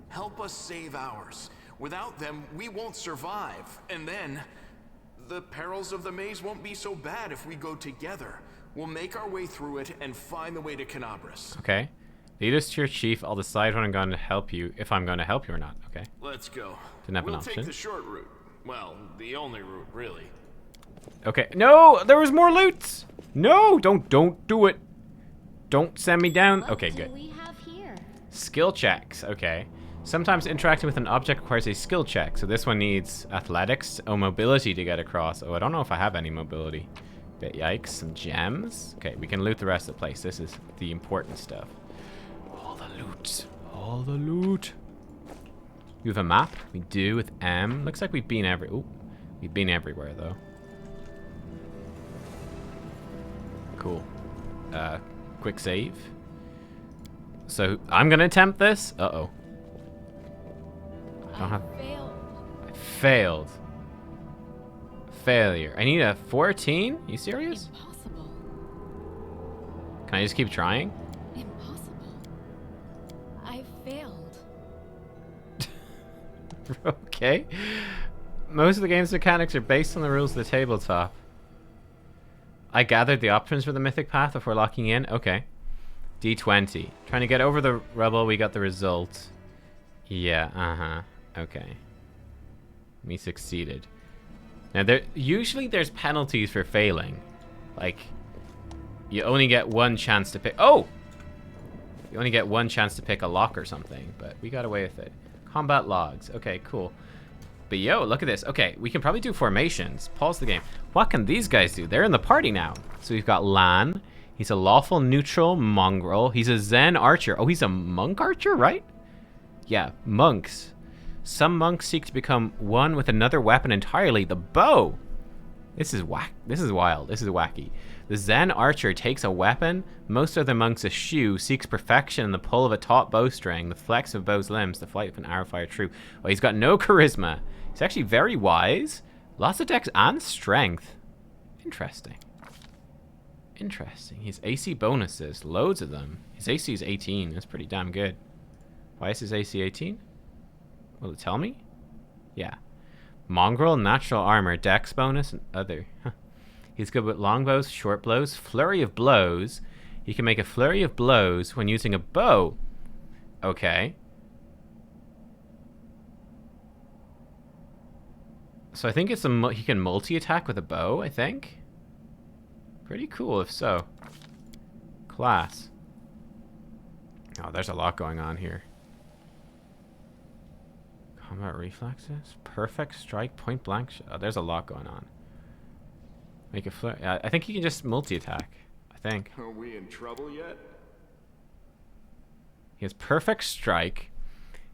Help us save ours. Without them, we won't survive. And then, the perils of the maze won't be so bad if we go together. We'll make our way through it and find the way to Canabras. Okay. Lead us to your chief. I'll decide when I'm going to help you, if I'm going to help you or not. Okay. Let's go. Didn't have an We'll option. take the short route. Well, the only route, really. Okay. No, there was more loot. No, don't do it. Don't send me down. Okay, good. We have here. Skill checks. Okay. Sometimes interacting with an object requires a skill check. So this one needs athletics or mobility to get across. Oh, I don't know if I have any mobility. But yikes, some gems. Okay, we can loot the rest of the place. This is the important stuff. All the loot. All the loot. You have a map? We do with M. Looks like we've been we've been everywhere though. Cool. Quick save. So I'm gonna attempt this. Uh-oh. I don't have. I failed. Failure. I need a 14? You serious? Impossible. Can I just keep trying? Impossible. I failed. Okay. Most of the game's mechanics are based on the rules of the tabletop. I gathered the options for the mythic path before locking in. Okay. D20. Trying to get over the rubble, we got the result. Yeah, okay. We succeeded. Now, usually there's penalties for failing. Like, you only get one chance to pick... Oh! You only get one chance to pick a lock or something, but we got away with it. Combat logs. Okay, cool. But yo, look at this. Okay, we can probably do formations. Pause the game. What can these guys do? They're in the party now. So we've got Lan. He's a lawful neutral mongrel. He's a Zen archer. Oh, he's a monk archer, right? Yeah, monks. Some monks seek to become one with another weapon entirely, the bow. This is This is wild. This is wacky. The Zen archer takes a weapon. Most other monks eschew, seeks perfection in the pull of a taut bowstring, the flex of bow's limbs, the flight of an arrow fire true. Oh, he's got no charisma. He's actually very wise. Lots of dex and strength. Interesting. Interesting. His AC bonuses, loads of them. His AC is 18. That's pretty damn good. Why is his AC 18? Will it tell me? Yeah. Mongrel, natural armor, dex bonus, and other. Huh. He's good with longbows, short blows, flurry of blows. He can make a flurry of blows when using a bow. Okay. So I think it's he can multi-attack with a bow, I think. Pretty cool if so. Class. Oh, there's a lot going on here. Combat reflexes, perfect strike, point blank. Oh, there's a lot going on. Make a flare. I think he can just multi-attack. I think. Are we in trouble yet? He has perfect strike.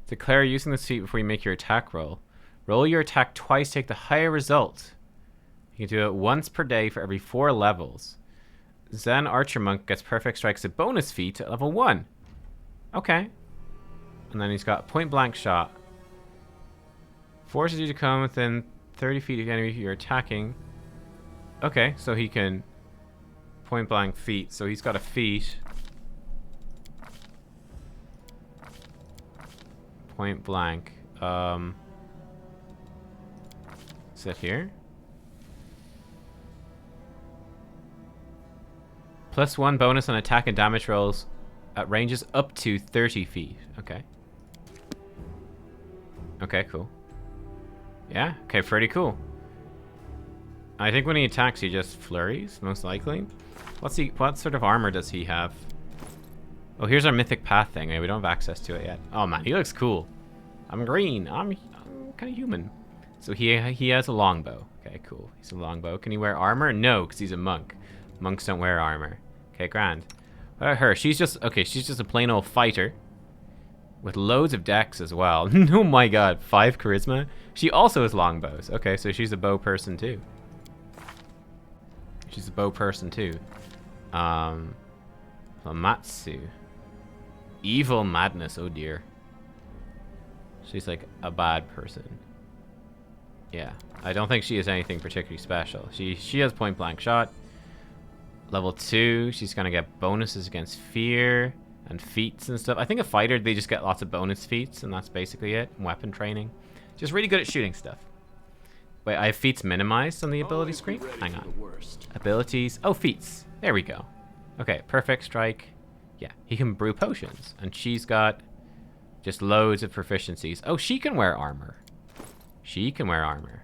Declare using this feat before you make your attack roll. Roll your attack twice, take the higher result. You can do it once per day for every 4 levels. Zen Archer Monk gets perfect strikes a bonus feat at level 1. Okay. And then he's got point blank shot. Forces you to come within 30 feet of the enemy you're attacking. Okay, so he can point blank feat. So he's got a feat. Point blank. Is it here? +1 bonus on attack and damage rolls at ranges up to 30 feet. Okay. Okay, cool. Yeah, okay, pretty cool. I think when he attacks, he just flurries, most likely. What sort of armor does he have? Oh, here's our mythic path thing. We don't have access to it yet. Oh man, he looks cool. I'm green. I'm kind of human. So he has a longbow. Okay, cool. He's a longbow. Can he wear armor? No, because he's a monk. Monks don't wear armor. Okay, grand. What about her? She's just a plain old fighter. With loads of dex as well. Oh my god, 5 charisma. She also has longbows. Okay, so she's a bow person too. She's a bow person too. Lamatsu. Evil madness, oh dear. She's like a bad person. Yeah, I don't think she has anything particularly special. She has point blank shot. Level 2, she's gonna get bonuses against fear. And feats and stuff. I think a fighter, they just get lots of bonus feats, and that's basically it. Weapon training. Just really good at shooting stuff. Wait, I have feats minimized on the ability screen? Hang on. Abilities. Oh, feats. There we go. Okay, perfect strike. Yeah, he can brew potions. And she's got just loads of proficiencies. Oh, she can wear armor. She can wear armor.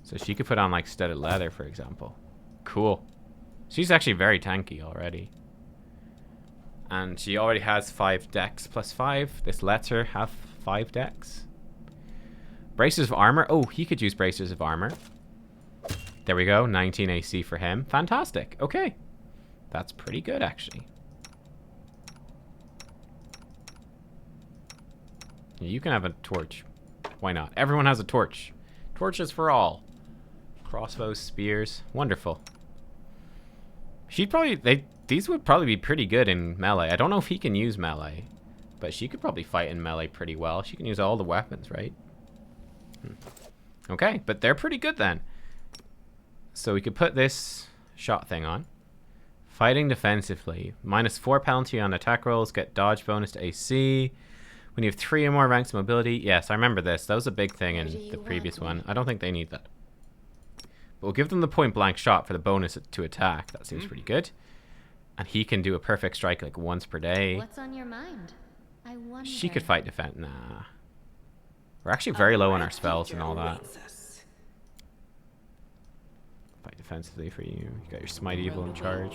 So she could put on, like, studded leather, for example. Cool. She's actually very tanky already. And she already has 5 dex plus 5. This lets her have 5 dex. Bracers of armor. Oh, he could use bracers of armor. There we go. 19 AC for him. Fantastic. Okay. That's pretty good, actually. You can have a torch. Why not? Everyone has a torch. Torches for all. Crossbows, spears. Wonderful. She'd probably... These would probably be pretty good in melee. I don't know if he can use melee. But she could probably fight in melee pretty well. She can use all the weapons, right? Okay, but they're pretty good then. So we could put this shot thing on. Fighting defensively. -4 penalty on attack rolls. Get dodge bonus to AC. When you have 3 or more ranks of mobility. Yes, I remember this. That was a big thing in the previous one. I don't think they need that. But we'll give them the point blank shot for the bonus to attack. That seems pretty good. And he can do a perfect strike like once per day. What's on your mind? I wonder. She could fight defense. Nah. We're actually very low on our spells and all that. Fight defensively for you. You got your Smite Evil in charge.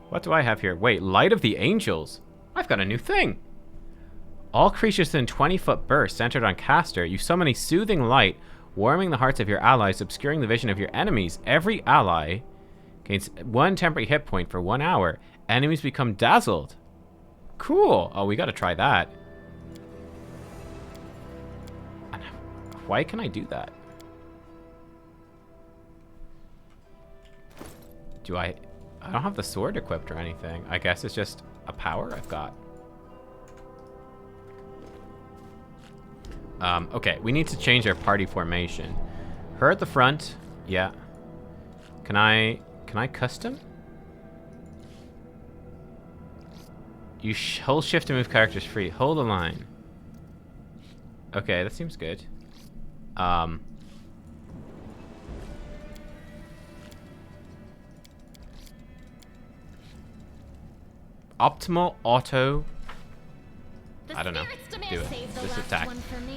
What do I have here? Wait, Light of the Angels. I've got a new thing. All creatures in 20-foot bursts centered on caster. You summon a soothing light, warming the hearts of your allies, obscuring the vision of your enemies. Every ally gains 1 temporary hit point for 1 hour. Enemies become dazzled. Cool. Oh, we gotta try that. Why can I do that? Do I don't have the sword equipped or anything. I guess it's just a power I've got. Okay, we need to change our party formation. Her at the front. Yeah. Can I custom? You hold shift to move characters free. Hold the line. Okay, that seems good. Optimal auto. I don't know. Do it. Just attack.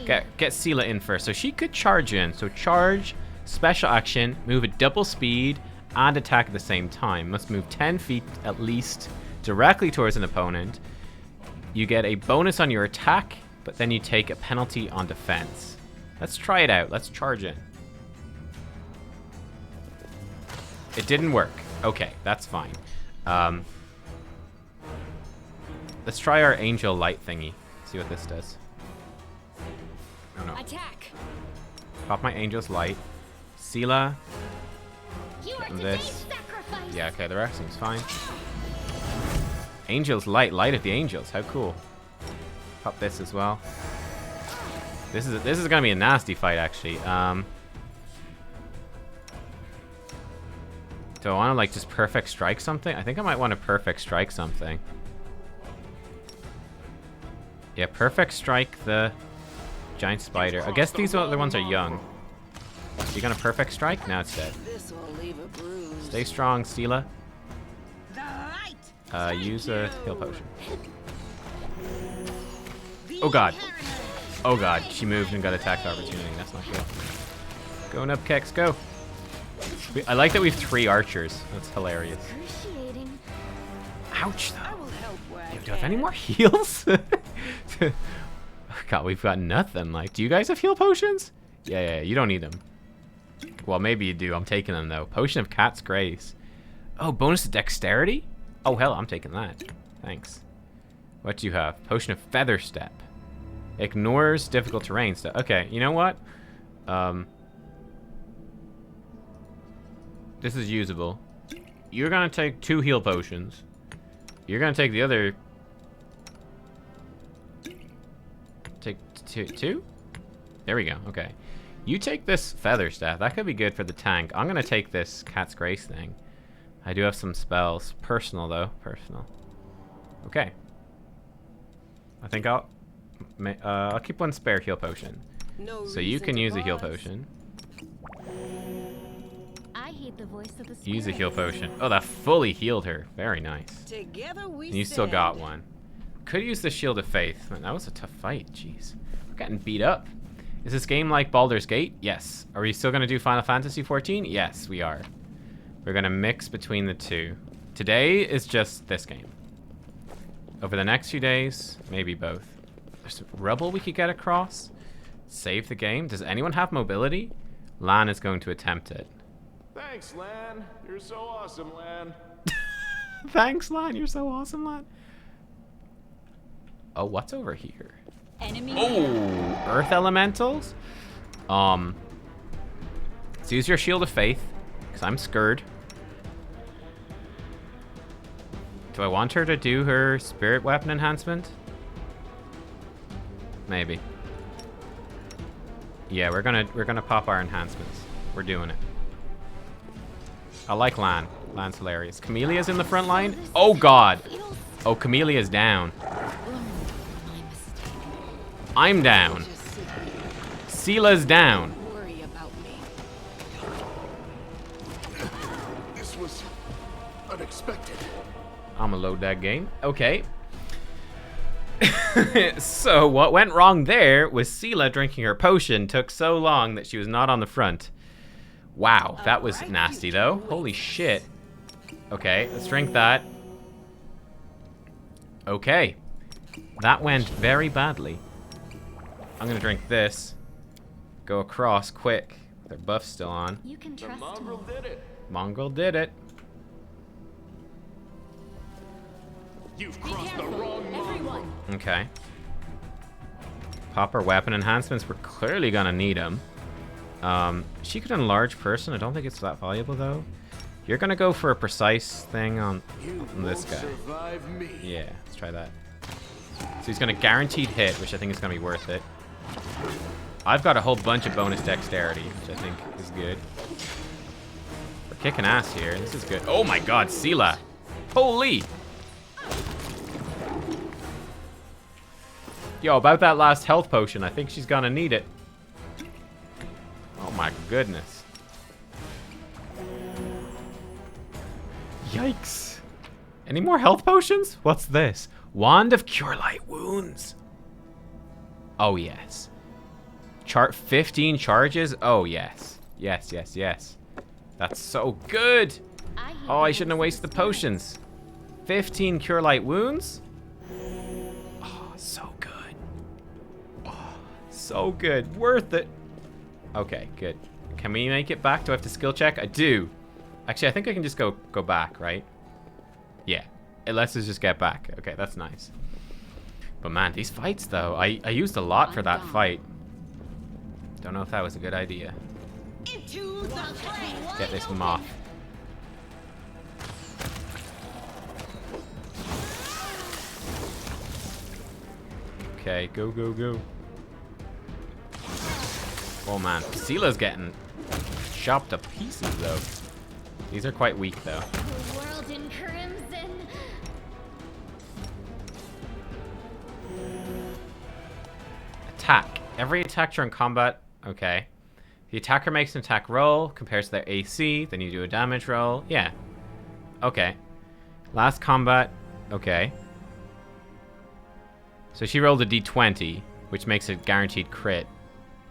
Get Sela in first. So she could charge in. So charge, special action, move at double speed, and attack at the same time. Must move 10 feet at least directly towards an opponent. You get a bonus on your attack, but then you take a penalty on defense. Let's try it out. Let's charge in. It didn't work. Okay, that's fine. Let's try our angel light thingy. See what this does. Oh no. Attack. Pop my angel's light. Sela. You are this. Yeah, okay, the rest seems fine. Angel's light, light of the angels. How cool. Pop this as well. This is gonna be a nasty fight actually. Do I want to like just perfect strike something? I think I might want to perfect strike something. Yeah, perfect strike the giant spider. I guess these other ones are young. You gonna perfect strike? Now it's dead. Stay strong, Sela. Use a heal potion. Oh god. Oh god, she moved and got attack opportunity. That's not good. Go nubkeks, go. I like that we have 3 archers. That's hilarious. Ouch, though. Do I have any more heals? God, we've got nothing. Like, do you guys have heal potions? Yeah, you don't need them. Well, maybe you do. I'm taking them, though. Potion of Cat's Grace. Oh, bonus to dexterity? Oh, hell, I'm taking that. Thanks. What do you have? Potion of Feather Step. Ignores difficult terrain stuff. Okay, you know what? This is usable. You're gonna take 2 heal potions. You're gonna take the other... Take 2? There we go, okay. You take this feather staff. That could be good for the tank. I'm going to take this Cat's Grace thing. I do have some spells. Personal, though. Personal. Okay. I think I'll keep one spare heal potion. So you can use a heal potion. I heed the voice of the spirit. Use a heal potion. Oh, that fully healed her. Very nice. Together we And you still got one. Could use the Shield of Faith. Man, that was a tough fight. Jeez. We're getting beat up. Is this game like Baldur's Gate? Yes. Are we still going to do Final Fantasy XIV? Yes, we are. We're going to mix between the two. Today is just this game. Over the next few days, maybe both. There's rubble we could get across. Save the game. Does anyone have mobility? Lan is going to attempt it. Thanks, Lan. You're so awesome, Lan. Thanks, Lan. You're so awesome, Lan. Oh, what's over here? Enemy. Oh, earth elementals. Let's use your Shield of Faith, because I'm scared. Do I want her to do her spirit weapon enhancement? Maybe. Yeah, we're gonna pop our enhancements. We're doing it. I like Lan. Lan's hilarious. Chamelea's in the front line. Oh God. Oh, Chamelea's down. I'm down. Seela's down. This was unexpected. I'm gonna load that game. Okay. So what went wrong there was Seela drinking her potion took so long that she was not on the front. Wow, that was nasty though. Holy shit. Okay, let's drink that. Okay. That went very badly. I'm gonna drink this. Go across quick. Their buff's still on. You can trust me. Mongrel did it. Mongrel did it. You've crossed the wrong Mongrel. Okay. Pop our weapon enhancements. We're clearly gonna need them. She could enlarge person. I don't think it's that valuable though. You're gonna go for a precise thing on this guy. Survive me. Yeah, let's try that. So he's gonna guaranteed hit, which I think is gonna be worth it. I've got a whole bunch of bonus dexterity, which I think is good. We're kicking ass here. This is good. Oh my God, Seela! Holy! Yo, about that last health potion, I think she's gonna need it. Oh my goodness. Yikes. Any more health potions? What's this? Wand of Cure Light Wounds. Oh, yes. 15 charges? Oh, yes. Yes, yes, yes. That's so good. Oh, I shouldn't have wasted the potions. 15 Cure Light Wounds? Oh, so good. Oh, so good. Worth it. Okay, good. Can we make it back? Do I have to skill check? I do. Actually, I think I can just go back, right? Yeah. It lets us just get back. Okay, that's nice. But man, these fights though, I used a lot for that fight. Don't know if that was a good idea. Get this moth. Okay, go, go, go. Oh man, Seela's getting chopped to pieces though. These are quite weak though. The world in crimson. Attack. Every attack during combat. Okay. The attacker makes an attack roll, compares to their AC, then you do a damage roll. Yeah. Okay. Last combat. Okay. So she rolled a d20, which makes it guaranteed crit.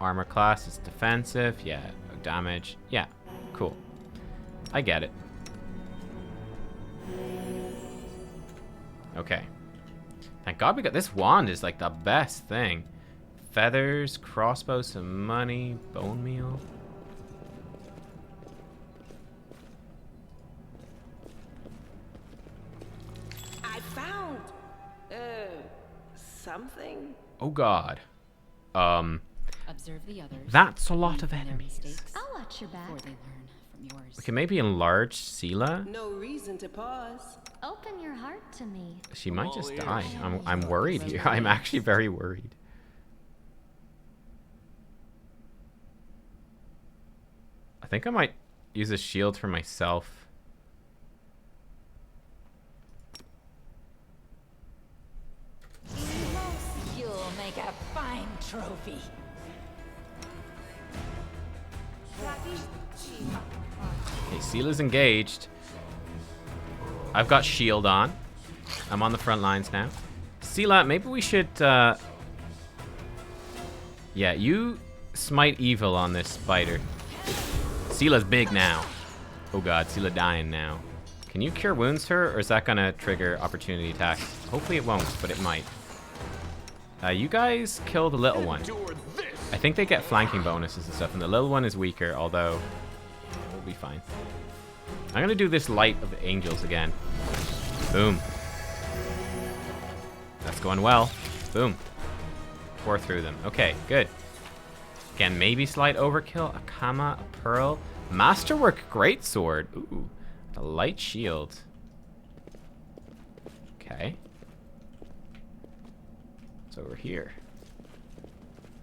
Armor class is defensive. Yeah. No damage. Yeah. Cool. I get it. Okay. Thank God we got this wand is like the best thing. Feathers, crossbow, some money, bone meal. I found something. Oh God. Observe the others. That's a lot of enemies. I'll watch your back. Before they learn from yours. We can maybe enlarge Seela. No reason to pause. Open your heart to me. She might just die. I'm worried here. I'm actually very worried. think I might use a shield for myself. You'll make a fine trophy. Okay, Seela's engaged. I've got shield on. I'm on the front lines now. Seela, maybe we should... Yeah, you smite evil on this spider. Seela's big now. Oh god, Seela dying now. Can you cure wounds her, or is that gonna trigger opportunity attacks? Hopefully it won't, but it might. You guys kill the little one. I think they get flanking bonuses and stuff, and the little one is weaker, although we'll be fine. I'm gonna do this light of the angels again. Boom. That's going well. Boom. Tore through them. Okay, good. Again, maybe slight overkill. A Kama, a Pearl. Masterwork Greatsword. Ooh. A light shield. Okay. It's over here.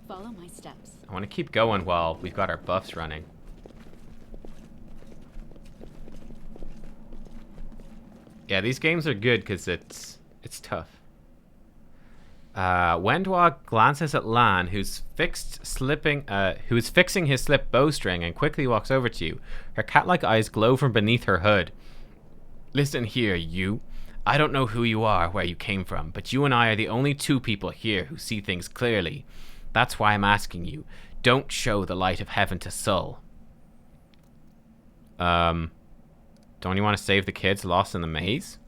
Follow my steps. I want to keep going while we've got our buffs running. Yeah, these games are good because it's tough. Wendwa glances at Lan, who's fixing his slip bowstring, and quickly walks over to you. Her cat-like eyes glow from beneath her hood. Listen here, you. I don't know who you are, where you came from, but you and I are the only two people here who see things clearly. That's why I'm asking you. Don't show the light of heaven to Sol. Don't you want to save the kids lost in the maze?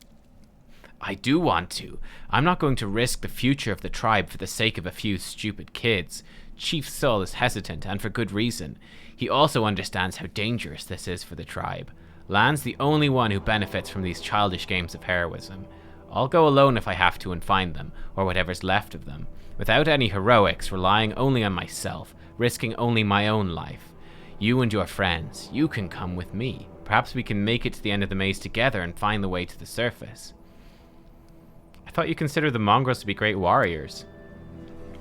I do want to. I'm not going to risk the future of the tribe for the sake of a few stupid kids. Chief Sol is hesitant, and for good reason. He also understands how dangerous this is for the tribe. Lan's the only one who benefits from these childish games of heroism. I'll go alone if I have to and find them, or whatever's left of them, without any heroics, relying only on myself, risking only my own life. You and your friends, you can come with me. Perhaps we can make it to the end of the maze together and find the way to the surface. I thought you considered the Mongrels to be great warriors.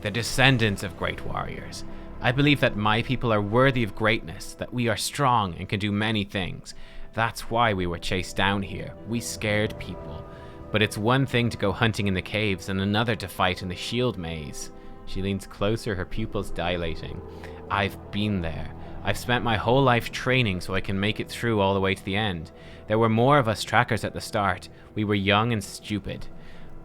The descendants of great warriors. I believe that my people are worthy of greatness, that we are strong and can do many things. That's why we were chased down here. We scared people. But it's one thing to go hunting in the caves and another to fight in the shield maze. She leans closer, her pupils dilating. I've been there. I've spent my whole life training so I can make it through all the way to the end. There were more of us trackers at the start. We were young and stupid.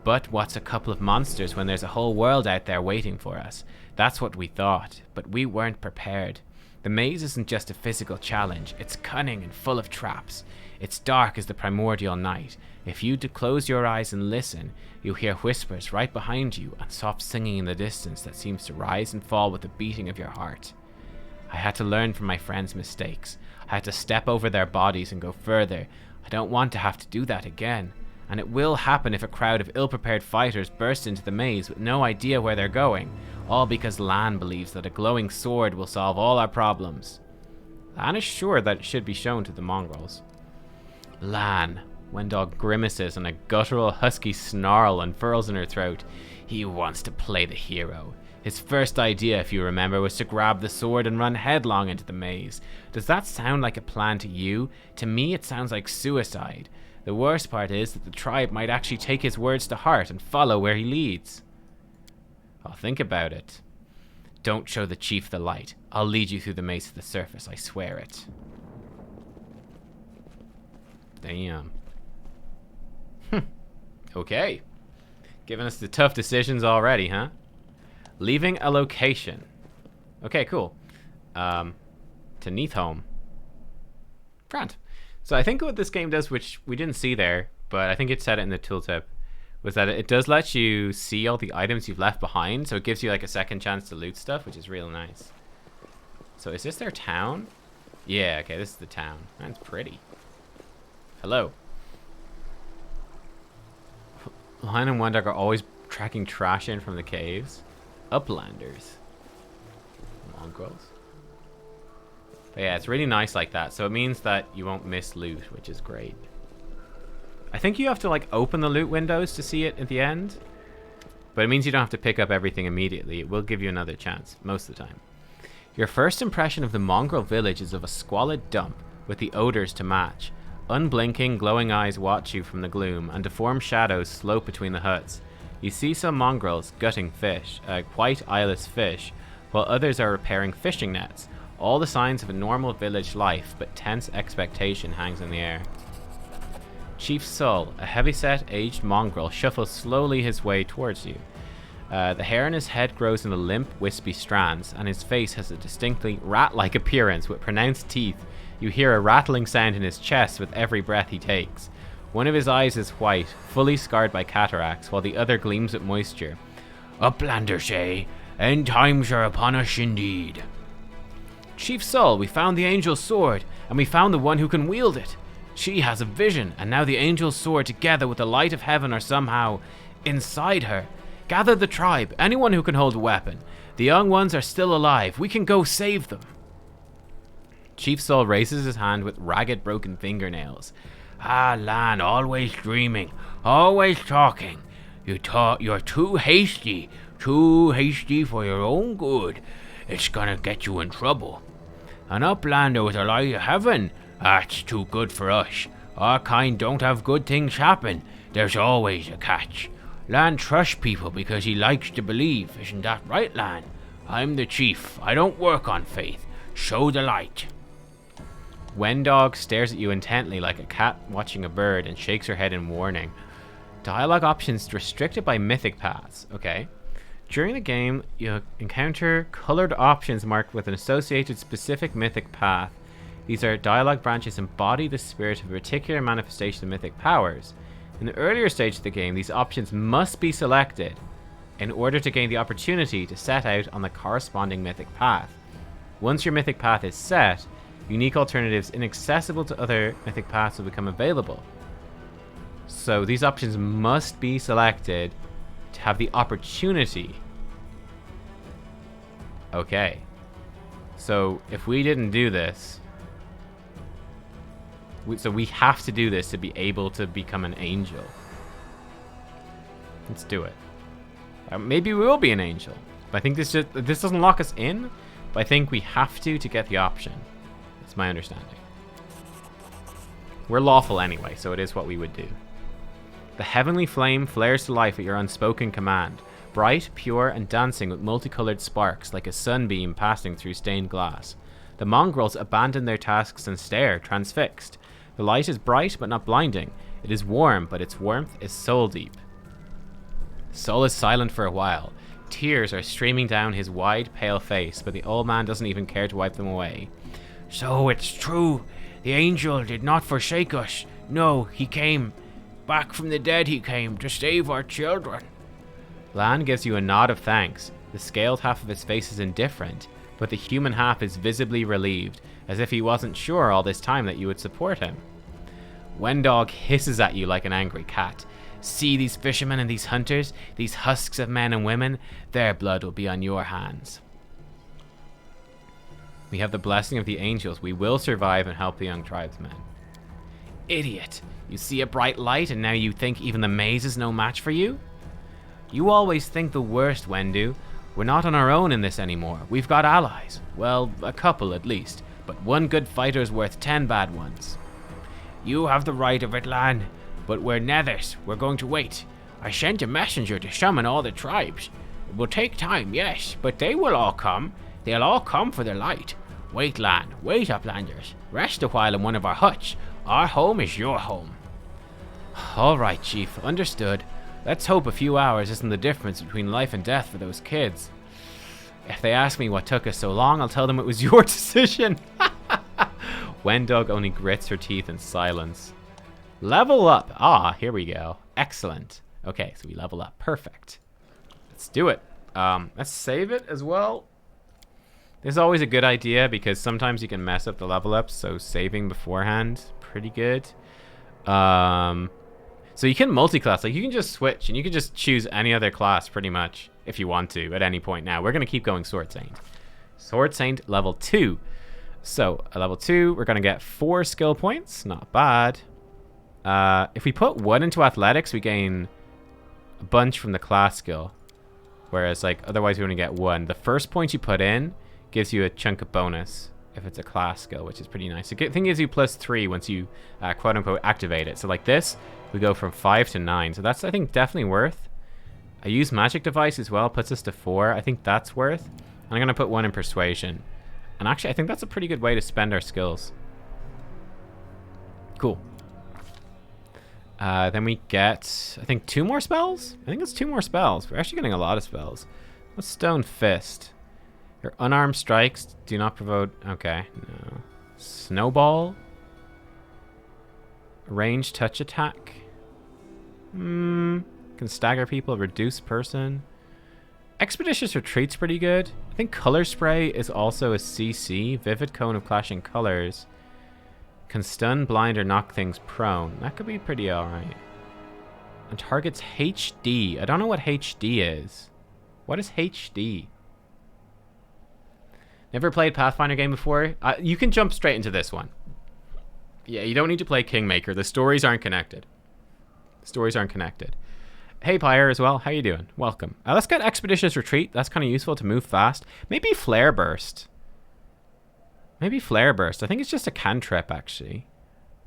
But what's a couple of monsters when there's a whole world out there waiting for us? That's what we thought, but we weren't prepared. The maze isn't just a physical challenge, it's cunning and full of traps. It's dark as the primordial night. If you close your eyes and listen, you'll hear whispers right behind you and soft singing in the distance that seems to rise and fall with the beating of your heart. I had to learn from my friends' mistakes. I had to step over their bodies and go further. I don't want to have to do that again. And it will happen if a crowd of ill-prepared fighters burst into the maze with no idea where they're going, all because Lan believes that a glowing sword will solve all our problems. Lan is sure that it should be shown to the Mongrels. Lan. Wendog grimaces and a guttural husky snarl unfurls in her throat. He wants to play the hero. His first idea, if you remember, was to grab the sword and run headlong into the maze. Does that sound like a plan to you? To me, it sounds like suicide. The worst part is that the tribe might actually take his words to heart and follow where he leads. I'll think about it. Don't show the chief the light. I'll lead you through the maze to the surface, I swear it. Damn. Okay. Giving us the tough decisions already, huh? Leaving a location. Okay, cool. To Neathholm. Grand. So I think what this game does, which we didn't see there, but I think it said it in the tooltip, was that it does let you see all the items you've left behind, so it gives you like a second chance to loot stuff, which is real nice. So is this their town? Yeah, okay, this is the town. That's pretty. Hello. Lion and Wendog are always tracking trash in from the caves. Uplanders. Mongrels. But yeah, it's really nice like that. So it means that you won't miss loot, which is great. I think you have to like open the loot windows to see it at the end. But it means you don't have to pick up everything immediately. It will give you another chance most of the time. Your first impression of the Mongrel village is of a squalid dump, with the odors to match. Unblinking, glowing eyes watch you from the gloom, and deformed shadows slope between the huts. You see some mongrels gutting fish, white eyeless fish, while others are repairing fishing nets. All the signs of a normal village life, but tense expectation hangs in the air. Chief Sol, a heavyset, aged mongrel, shuffles slowly his way towards you. The hair on his head grows in limp, wispy strands, and his face has a distinctly rat-like appearance with pronounced teeth. You hear a rattling sound in his chest with every breath he takes. One of his eyes is white, fully scarred by cataracts, while the other gleams with moisture. Uplanders, eh? End times are upon us indeed. Chief Sol, we found the angel's sword, and we found the one who can wield it. She has a vision, and now the angel's sword together with the light of heaven are somehow inside her. Gather the tribe, anyone who can hold a weapon. The young ones are still alive. We can go save them. Chief Sol raises his hand with ragged, broken fingernails. Ah, Lan, always dreaming, always talking. You're too hasty for your own good. It's gonna get you in trouble. An uplander with a light of heaven? That's too good for us. Our kind don't have good things happen. There's always a catch. Lan trusts people because he likes to believe. Isn't that right, Lan? I'm the chief. I don't work on faith. Show the light. Wendog stares at you intently like a cat watching a bird and shakes her head in warning. Dialogue options restricted by mythic paths. Okay. During the game, you encounter colored options marked with an associated specific mythic path. These are dialogue branches embody the spirit of a particular manifestation of mythic powers. In the earlier stage of the game, these options must be selected in order to gain the opportunity to set out on the corresponding mythic path. Once your mythic path is set, unique alternatives inaccessible to other mythic paths will become available. So these options must be selected to have the opportunity. Okay. So if we didn't do this, so we have to do this to be able to become an angel. Let's do it. Maybe we will be an angel. But I think this doesn't lock us in, but I think we have to get the option. That's my understanding. We're lawful anyway, so it is what we would do. The heavenly flame flares to life at your unspoken command, bright, pure, and dancing with multicolored sparks like a sunbeam passing through stained glass. The mongrels abandon their tasks and stare, transfixed. The light is bright but not blinding. It is warm, but its warmth is soul deep. Sol is silent for a while. Tears are streaming down his wide, pale face, but the old man doesn't even care to wipe them away. So it's true. The angel did not forsake us. No, he came. Back from the dead he came to save our children. Lan gives you a nod of thanks. The scaled half of his face is indifferent, but the human half is visibly relieved, as if he wasn't sure all this time that you would support him. Wendog hisses at you like an angry cat. See these fishermen and these hunters, these husks of men and women? Their blood will be on your hands. We have the blessing of the angels. We will survive and help the young tribesmen. Idiot! You see a bright light and now you think even the maze is no match for you? You always think the worst, Wendu. We're not on our own in this anymore. We've got allies. Well, a couple at least. But one good fighter's worth 10 bad ones. You have the right of it, Lan. But we're nethers. We're going to wait. I sent a messenger to summon all the tribes. It will take time, yes, but they will all come. They'll all come for the light. Wait, Lan. Wait, Uplanders. Rest a while in one of our huts. Our home is your home. All right, Chief. Understood. Let's hope a few hours isn't the difference between life and death for those kids. If they ask me what took us so long, I'll tell them it was your decision. Wendog only grits her teeth in silence. Level up. Ah, here we go. Excellent. Okay, so we level up. Perfect. Let's do it. Let's save it as well. This is always a good idea because sometimes you can mess up the level ups, so saving beforehand, pretty good. So you can multi-class, like you can just switch and you can just choose any other class pretty much if you want to at any point. Now we're going to keep going Sword Saint. Sword Saint level 2. So at level 2, we're going to get 4 skill points. Not bad. If we put 1 into athletics, we gain a bunch from the class skill. Whereas like otherwise we only get 1. The first point you put in gives you a chunk of bonus if it's a class skill, which is pretty nice. The thing gives you +3 once you quote-unquote activate it. So like this, we go from 5 to 9. So that's, I think, definitely worth. I use Magic Device as well, puts us to 4. I think that's worth. And I'm going to put 1 in Persuasion. And actually, I think that's a pretty good way to spend our skills. Cool. Then we get, I think, 2 more spells? I think it's 2 more spells. We're actually getting a lot of spells. What's Stone Fist? Your unarmed strikes do not provoke... Okay, no. Snowball? Range touch attack? Can stagger people, reduce person. Expeditious Retreat's pretty good. I think Color Spray is also a CC. Vivid Cone of Clashing Colors. Can stun, blind, or knock things prone. That could be pretty alright. And targets HD. I don't know what HD is. What is HD? Never played Pathfinder game before? You can jump straight into this one. Yeah, you don't need to play Kingmaker. The stories aren't connected. The stories aren't connected. Hey, Pyre as well. How you doing? Welcome. Let's get Expeditious Retreat. That's kind of useful to move fast. Maybe Flare Burst. Maybe Flare Burst. I think it's just a cantrip, actually.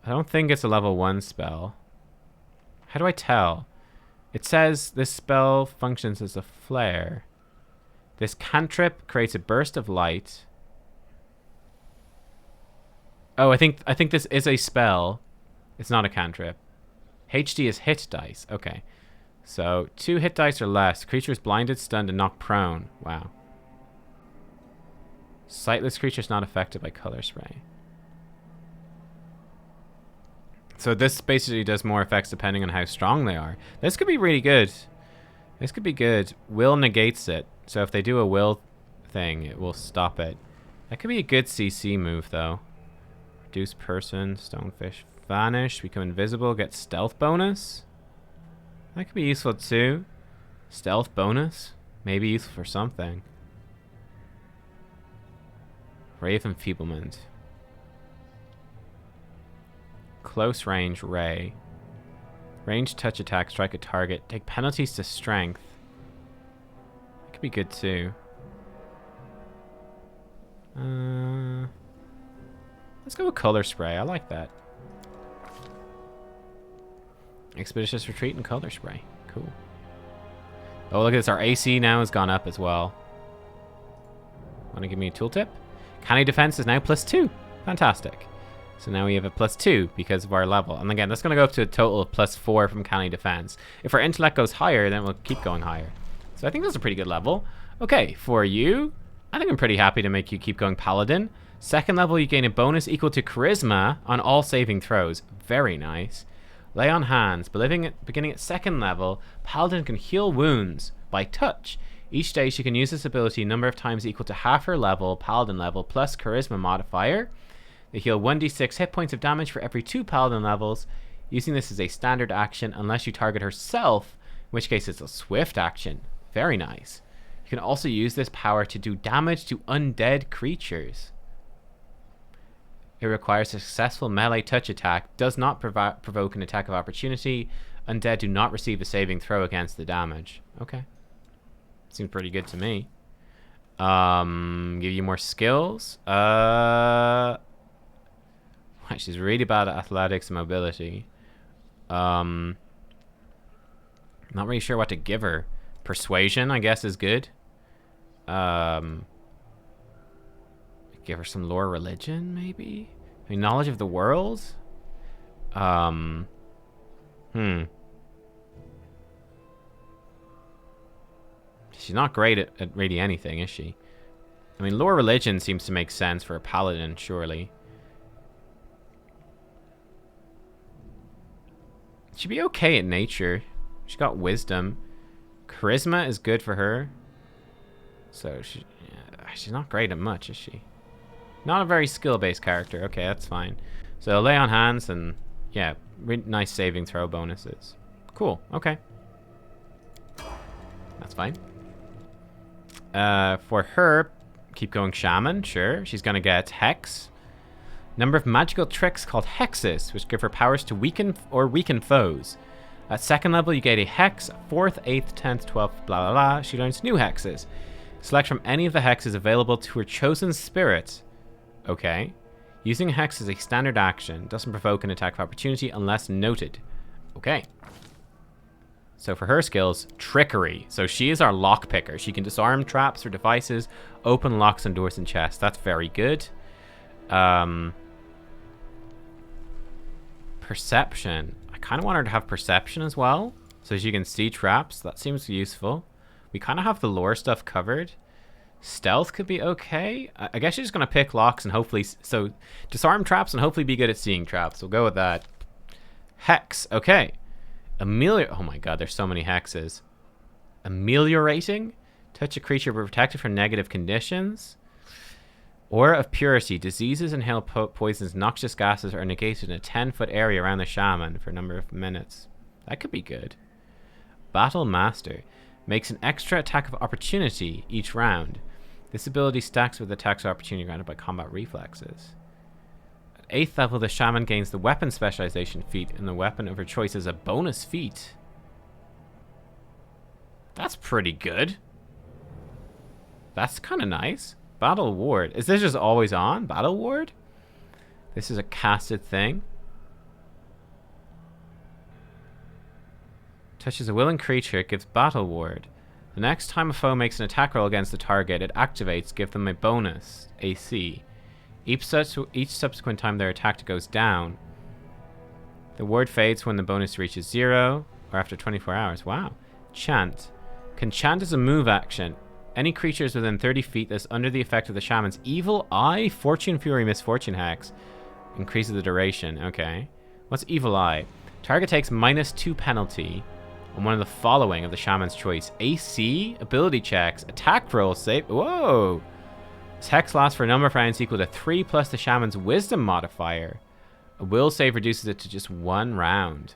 I don't think it's a level 1 spell. How do I tell? It says this spell functions as a flare. This cantrip creates a burst of light. Oh, I think this is a spell. It's not a cantrip. HD is hit dice. Okay. So, 2 hit dice or less. Creature is blinded, stunned, and knocked prone. Wow. Sightless creatures not affected by Color Spray. So this basically does more effects depending on how strong they are. This could be really good. This could be good. Will negates it. So if they do a will thing, it will stop it. That could be a good CC move, though. Reduce person, stonefish, vanish, become invisible, get stealth bonus. That could be useful too. Stealth bonus, maybe useful for something. Ray of Enfeeblement. Close range ray. Range touch attack, strike a target. Take penalties to strength. That could be good too. Let's go with Color Spray. I like that. Expeditious Retreat and Color Spray. Cool. Oh, look at this. Our AC now has gone up as well. Want to give me a tooltip? Canny Defense is now +2. Fantastic. So now we have a +2 because of our level. And again, that's going to go up to a total of +4 from Canny Defense. If our intellect goes higher, then we'll keep going higher. So I think that's a pretty good level. Okay, for you, I think I'm pretty happy to make you keep going Paladin. Second level, you gain a bonus equal to Charisma on all saving throws. Very nice. Lay on Hands. Beginning at second level, Paladin can heal wounds by touch. Each day she can use this ability a number of times equal to half her level, Paladin level, plus Charisma modifier. They heal 1d6 hit points of damage for every 2 Paladin levels. Using this as a standard action unless you target herself, in which case it's a swift action. Very nice. You can also use this power to do damage to undead creatures. It requires a successful melee touch attack, does not provoke an attack of opportunity. Undead do not receive a saving throw against the damage. Okay. Seems pretty good to me. Give you more skills. She's really bad at athletics and mobility. Not really sure what to give her. Persuasion, I guess, is good. Give her some lore religion, maybe? I mean, knowledge of the world? She's not great at really anything, is she? I mean, lore religion seems to make sense for a paladin, surely. She'd be okay at nature. She's got wisdom. Charisma is good for her. So she's not great at much, is she? Not a very skill-based character. Okay, that's fine. So lay on hands and yeah, nice saving throw bonuses. Cool. Okay. That's fine. For her, keep going shaman. Sure. She's gonna get hex. Number of magical tricks called hexes, which give her powers to weaken foes. At second level, you get a hex. 4th, 8th, 10th, 12th, blah blah blah. She learns new hexes. Select from any of the hexes available to her chosen spirit. Okay. Using a hex is a standard action. Doesn't provoke an attack of opportunity unless noted. Okay. So for her skills, trickery. So she is our lock picker. She can disarm traps or devices, open locks and doors and chests. That's very good. Perception. I kind of want her to have perception as well, so she can see traps. That seems useful. We kind of have the lore stuff covered. Stealth could be okay. I guess she's just going to pick locks and hopefully... So, disarm traps and hopefully be good at seeing traps. We'll go with that. Hex. Okay. Oh my god, there's so many hexes. Ameliorating. Touch a creature protected from negative conditions. Aura of Purity. Diseases, inhale poisons, noxious gases are negated in a 10-foot area around the shaman for a number of minutes. That could be good. Battle Master. Makes an extra attack of opportunity each round. This ability stacks with attacks of opportunity granted by combat reflexes. At 8th level, the shaman gains the weapon specialization feat, and the weapon of her choice is a bonus feat. That's pretty good. That's kind of nice. Battle Ward. Is this just always on? Battle Ward? This is a casted thing. Touches a willing creature, it gives Battle Ward. The next time a foe makes an attack roll against the target, it activates, give them a bonus, AC. Each subsequent time their attack goes down. The ward fades when the bonus reaches 0, or after 24 hours. Wow. Chant. Can chant as a move action. Any creatures within 30 feet that's under the effect of the shaman's Evil Eye, Fortune, Fury, Misfortune Hex. Increases the duration. Okay. What's Evil Eye? Target takes -2 penalty on one of the following of the shaman's choice. AC, ability checks, attack roll, save. Whoa! This hex lasts for a number of rounds equal to 3 plus the shaman's wisdom modifier. A will save reduces it to just 1 round.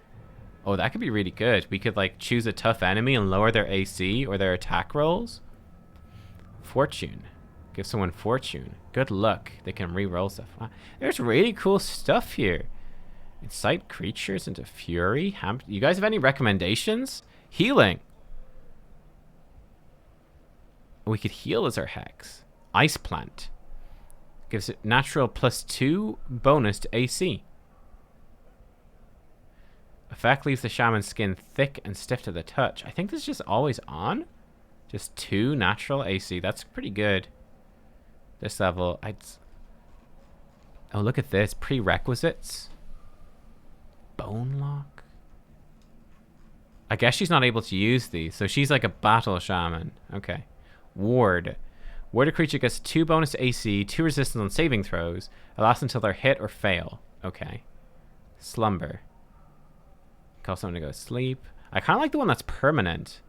Oh, that could be really good. We could like choose a tough enemy and lower their AC or their attack rolls. Fortune. Give someone fortune. Good luck. They can re-roll stuff. Wow. There's really cool stuff here. Incite creatures into fury. You guys have any recommendations? Healing. We could heal as our hex. Ice Plant. Gives it natural +2 bonus to AC. Effect leaves the shaman's skin thick and stiff to the touch. I think this is just always on. Just 2 natural AC. That's pretty good. This level. Oh, look at this. Prerequisites. Bone Lock. I guess she's not able to use these. So she's like a battle shaman. Okay. Ward. Ward a creature gets 2 bonus to AC, 2 resistance on saving throws. It lasts until they're hit or fail. Okay. Slumber. Cause someone to go to sleep. I kind of like the one that's permanent.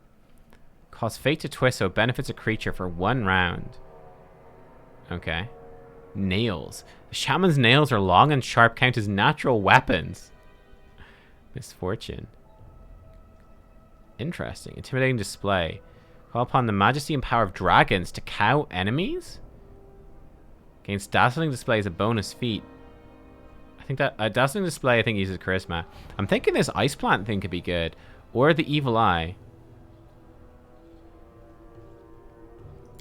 Cause fate to twist so it benefits a creature for 1 round. Okay. Nails. The shaman's nails are long and sharp, count as natural weapons. Misfortune. Interesting. Intimidating display. Call upon the majesty and power of dragons to cow enemies? Against dazzling display is a bonus feat. I think that dazzling display I think uses charisma. I'm thinking this ice plant thing could be good. Or the evil eye.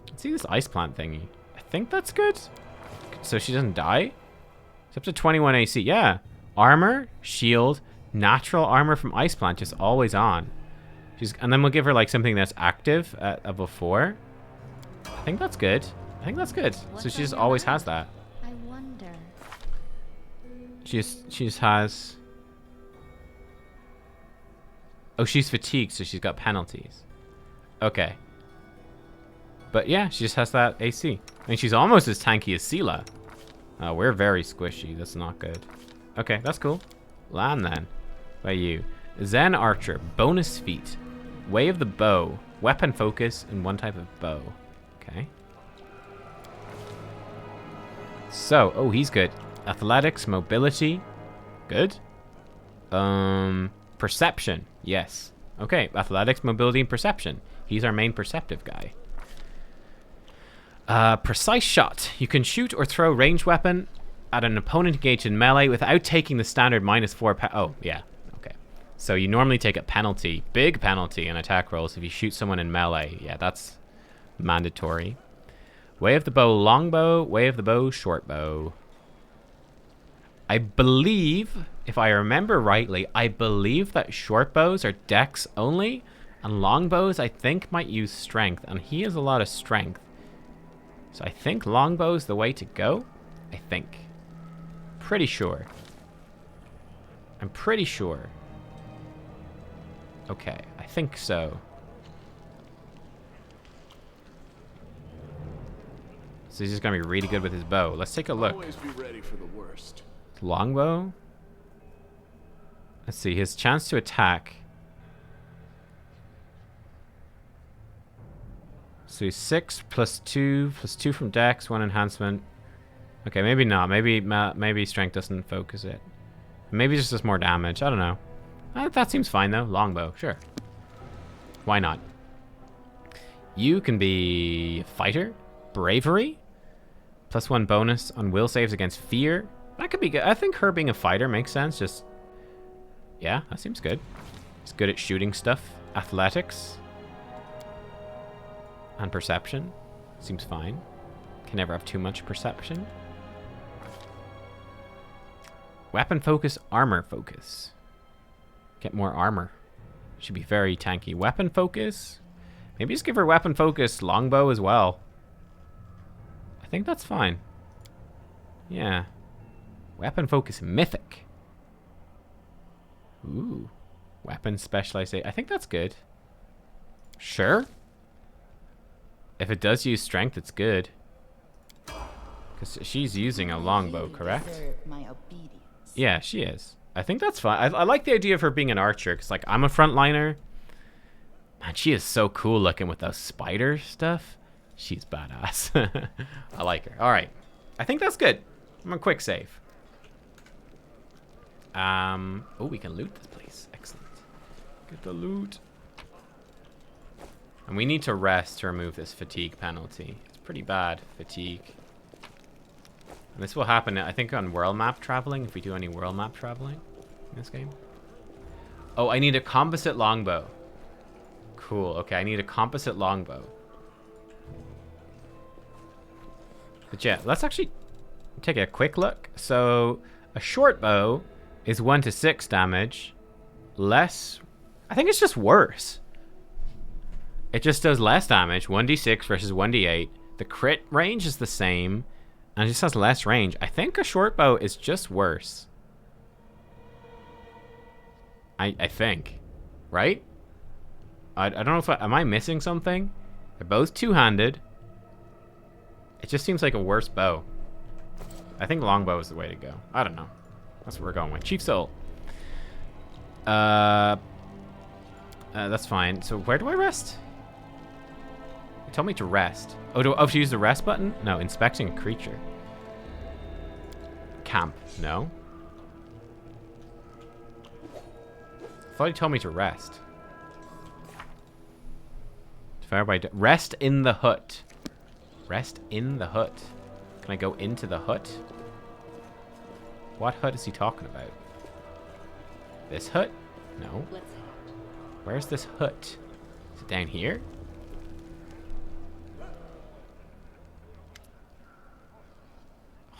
Let's see this ice plant thingy. I think that's good. So she doesn't die? It's up to 21 AC. Yeah. Armor, shield, natural armor from ice plant just always on. And then we'll give her like something that's active at level 4. I think that's good. I think that's good. So she just always has that. I wonder. She just has. Oh, she's fatigued, so she's got penalties. Okay. But yeah, she just has that AC. I mean, she's almost as tanky as Sela. We're very squishy. That's not good. Okay, that's cool. Land then. By you. Zen Archer. Bonus feat. Way of the Bow. Weapon focus and 1 type of bow. Okay. So, oh, he's good. Athletics, mobility. Good. Perception. Yes. Okay, athletics, mobility, and perception. He's our main perceptive guy. Precise shot. You can shoot or throw ranged weapon at an opponent engaged in melee without taking the standard -4 oh, yeah. Okay. So you normally take a penalty, big penalty in attack rolls if you shoot someone in melee. Yeah, that's mandatory. Way of the bow, longbow. Way of the bow, short bow. I believe, if I remember rightly, I believe that short bows are dex only, and longbows I think might use strength, and he has a lot of strength. So I think longbow's the way to go. I think. Pretty sure. I'm pretty sure. Okay, I think so. So he's just gonna be really good with his bow. Let's take a look. Always be ready for the worst. Longbow. Let's see, his chance to attack. So he's 6 plus 2 from dex, 1 enhancement. Okay, maybe not. Maybe strength doesn't focus it. Maybe just does more damage. I don't know. That seems fine though. Longbow, sure. Why not? You can be fighter, bravery, +1 bonus on will saves against fear. That could be good. I think her being a fighter makes sense. Just, yeah, that seems good. He's good at shooting stuff. Athletics. And perception. Seems fine. Can never have too much perception. Weapon focus, armor focus. Get more armor. Should be very tanky. Weapon focus. Maybe just give her weapon focus, longbow as well. I think that's fine. Yeah. Weapon focus, mythic. Ooh. Weapon specialization. I think that's good. Sure. If it does use strength, it's good. Because she's using a longbow, correct? Yeah, she is. I think that's fine. I like the idea of her being an archer, because, like, I'm a frontliner. Man, she is so cool looking with those spider stuff. She's badass. I like her. All right. I think that's good. I'm gonna quick save. Oh, we can loot this place. Excellent. Get the loot. And we need to rest to remove this fatigue penalty. It's pretty bad, fatigue. And this will happen, I think, on world map traveling, if we do any world map traveling in this game. Oh, I need a composite longbow. Cool, okay, I need a composite longbow. But yeah, let's actually take a quick look. So, a short bow is 1 to 6 damage. Less, I think it's just worse. It just does less damage, 1d6 versus 1d8. The crit range is the same, and it just has less range. I think a short bow is just worse. I think. Right? I don't know if am I missing something? They're both two-handed. It just seems like a worse bow. I think longbow is the way to go. I don't know. That's what we're going with. Chief Soul. That's fine. So where do I rest? It told me to rest. Oh, do I have to use the rest button? No, inspecting a creature. Camp. No. I thought he told me to rest. Rest in the hut. Rest in the hut. Can I go into the hut? What hut is he talking about? This hut? No. Where's this hut? Is it down here?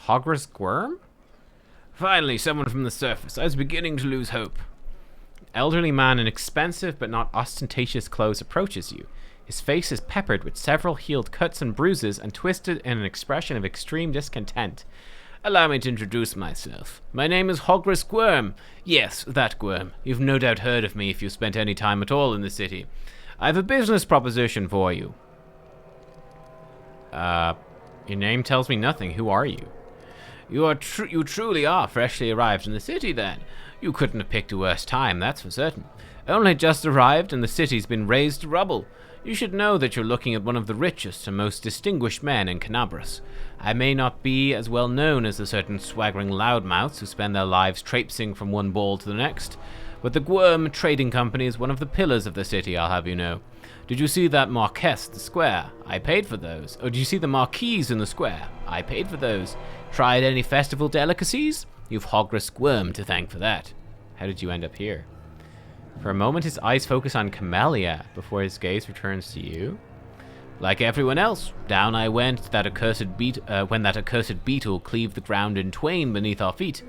Hogra squirm? Finally, someone from the surface. I was beginning to lose hope. Elderly man in expensive but not ostentatious clothes approaches you. His face is peppered with several healed cuts and bruises and twisted in an expression of extreme discontent. Allow me to introduce myself. My name is Hogra Squirm. Yes, that Squirm. You've no doubt heard of me if you've spent any time at all in the city. I have a business proposition for you. Your name tells me nothing. Who are you? You truly are freshly arrived in the city, then. You couldn't have picked a worse time, that's for certain. Only just arrived and the city's been razed to rubble. You should know that you're looking at one of the richest and most distinguished men in Canabras. I may not be as well known as the certain swaggering loudmouths who spend their lives traipsing from one ball to the next, but the Gwyrm Trading Company is one of the pillars of the city, I'll have you know. Did you see that marquess in the square? I paid for those. Or did you see the marquise in the square? I paid for those. Tried any festival delicacies? You've Hogra Squirm to thank for that. How did you end up here? For a moment, his eyes focus on Camellia before his gaze returns to you. Like everyone else, down I went when that accursed beetle cleaved the ground in twain beneath our feet.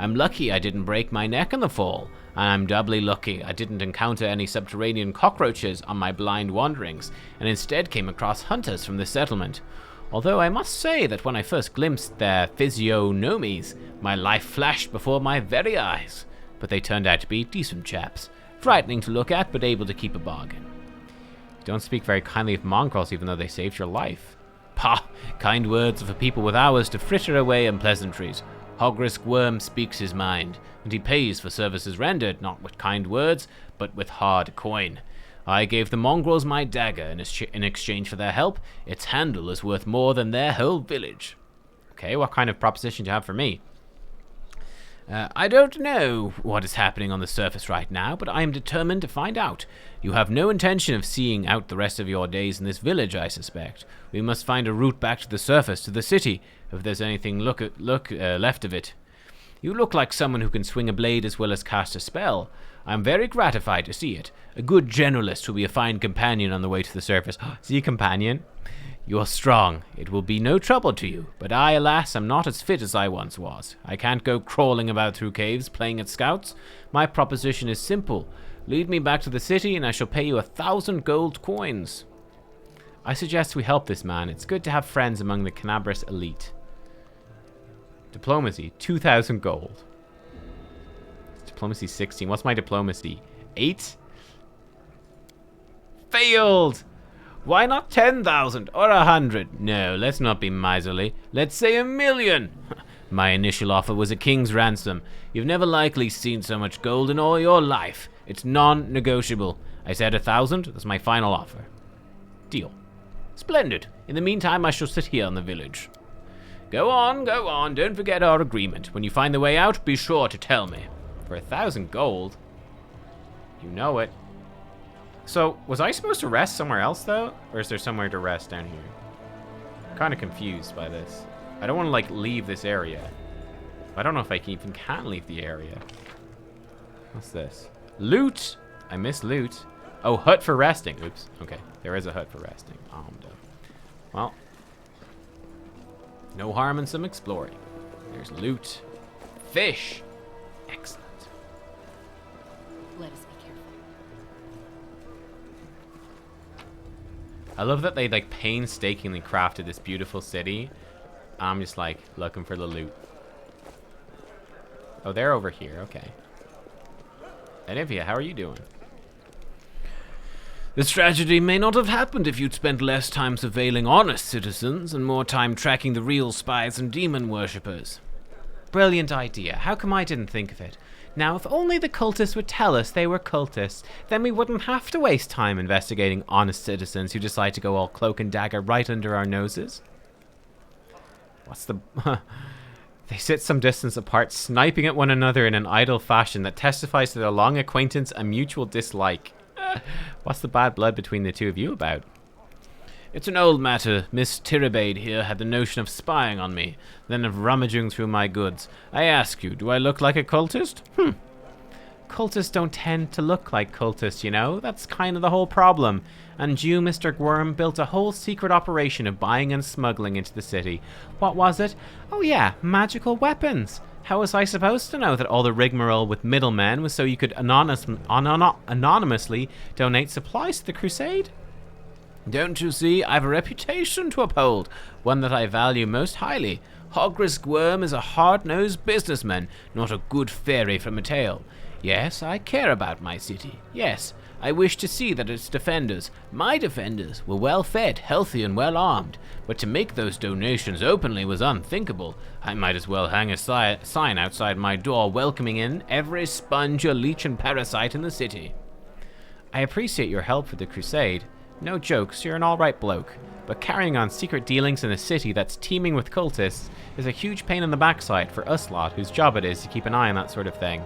I'm lucky I didn't break my neck in the fall, and I'm doubly lucky I didn't encounter any subterranean cockroaches on my blind wanderings, and instead came across hunters from the settlement. Although I must say that when I first glimpsed their physiognomies, my life flashed before my very eyes. But they turned out to be decent chaps, frightening to look at, but able to keep a bargain. You don't speak very kindly of mongrels, even though they saved your life. Pah! Kind words for people with hours to fritter away in pleasantries. Hogra's worm speaks his mind, and he pays for services rendered, not with kind words, but with hard coin. I gave the mongrels my dagger in exchange for their help. Its handle is worth more than their whole village. Okay, what kind of proposition do you have for me? I don't know what is happening on the surface right now, but I am determined to find out. You have no intention of seeing out the rest of your days in this village, I suspect. We must find a route back to the surface, to the city, if there's anything left of it. You look like someone who can swing a blade as well as cast a spell. I'm very gratified to see it. A good generalist will be a fine companion on the way to the surface. See a companion? You are strong. It will be no trouble to you. But I, alas, am not as fit as I once was. I can't go crawling about through caves playing at scouts. My proposition is simple. Lead me back to the city and I shall pay you 1,000 gold coins. I suggest we help this man. It's good to have friends among the Canabras elite. Diplomacy, 2,000 gold. Diplomacy 16. What's my diplomacy? 8? Failed! Why not 10,000 or 100? No, let's not be miserly. Let's say 1,000,000. My initial offer was a king's ransom. You've never likely seen so much gold in all your life. It's non-negotiable. I said 1,000. That's my final offer. Deal. Splendid. In the meantime, I shall sit here in the village. Go on, go on. Don't forget our agreement. When you find the way out, be sure to tell me. For 1,000 gold? You know it. So, was I supposed to rest somewhere else, though? Or is there somewhere to rest down here? I'm kind of confused by this. I don't want to, like, leave this area. I don't know if I even can leave the area. What's this? Loot! I miss loot. Oh, hut for resting. Oops. Okay, there is a hut for resting. Oh, I'm done. Well, no harm in some exploring. There's loot. Fish! Excellent. Let us be careful. I love that they like painstakingly crafted this beautiful city. I'm just like looking for the loot. Oh, they're over here. Okay. Anivia, how are you doing? This tragedy may not have happened if you'd spent less time surveilling honest citizens and more time tracking the real spies and demon worshippers. Brilliant idea. How come I didn't think of it? Now, if only the cultists would tell us they were cultists, then we wouldn't have to waste time investigating honest citizens who decide to go all cloak and dagger right under our noses. What's the... They sit some distance apart, sniping at one another in an idle fashion that testifies to their long acquaintance and mutual dislike. What's the bad blood between the two of you about? It's an old matter. Miss Tirabade here had the notion of spying on me, then of rummaging through my goods. I ask you, do I look like a cultist? Cultists don't tend to look like cultists, you know? That's kind of the whole problem. And you, Mr. Worm, built a whole secret operation of buying and smuggling into the city. What was it? Oh yeah, magical weapons. How was I supposed to know that all the rigmarole with middlemen was so you could anonymously donate supplies to the crusade? Don't you see, I've a reputation to uphold, one that I value most highly. Hogra's Worm is a hard-nosed businessman, not a good fairy from a tale. Yes, I care about my city. Yes, I wish to see that its defenders, my defenders, were well-fed, healthy, and well-armed. But to make those donations openly was unthinkable. I might as well hang a sign outside my door welcoming in every sponge or leech and parasite in the city. I appreciate your help for the crusade. No jokes, you're an alright bloke. But carrying on secret dealings in a city that's teeming with cultists is a huge pain in the backside for us lot whose job it is to keep an eye on that sort of thing.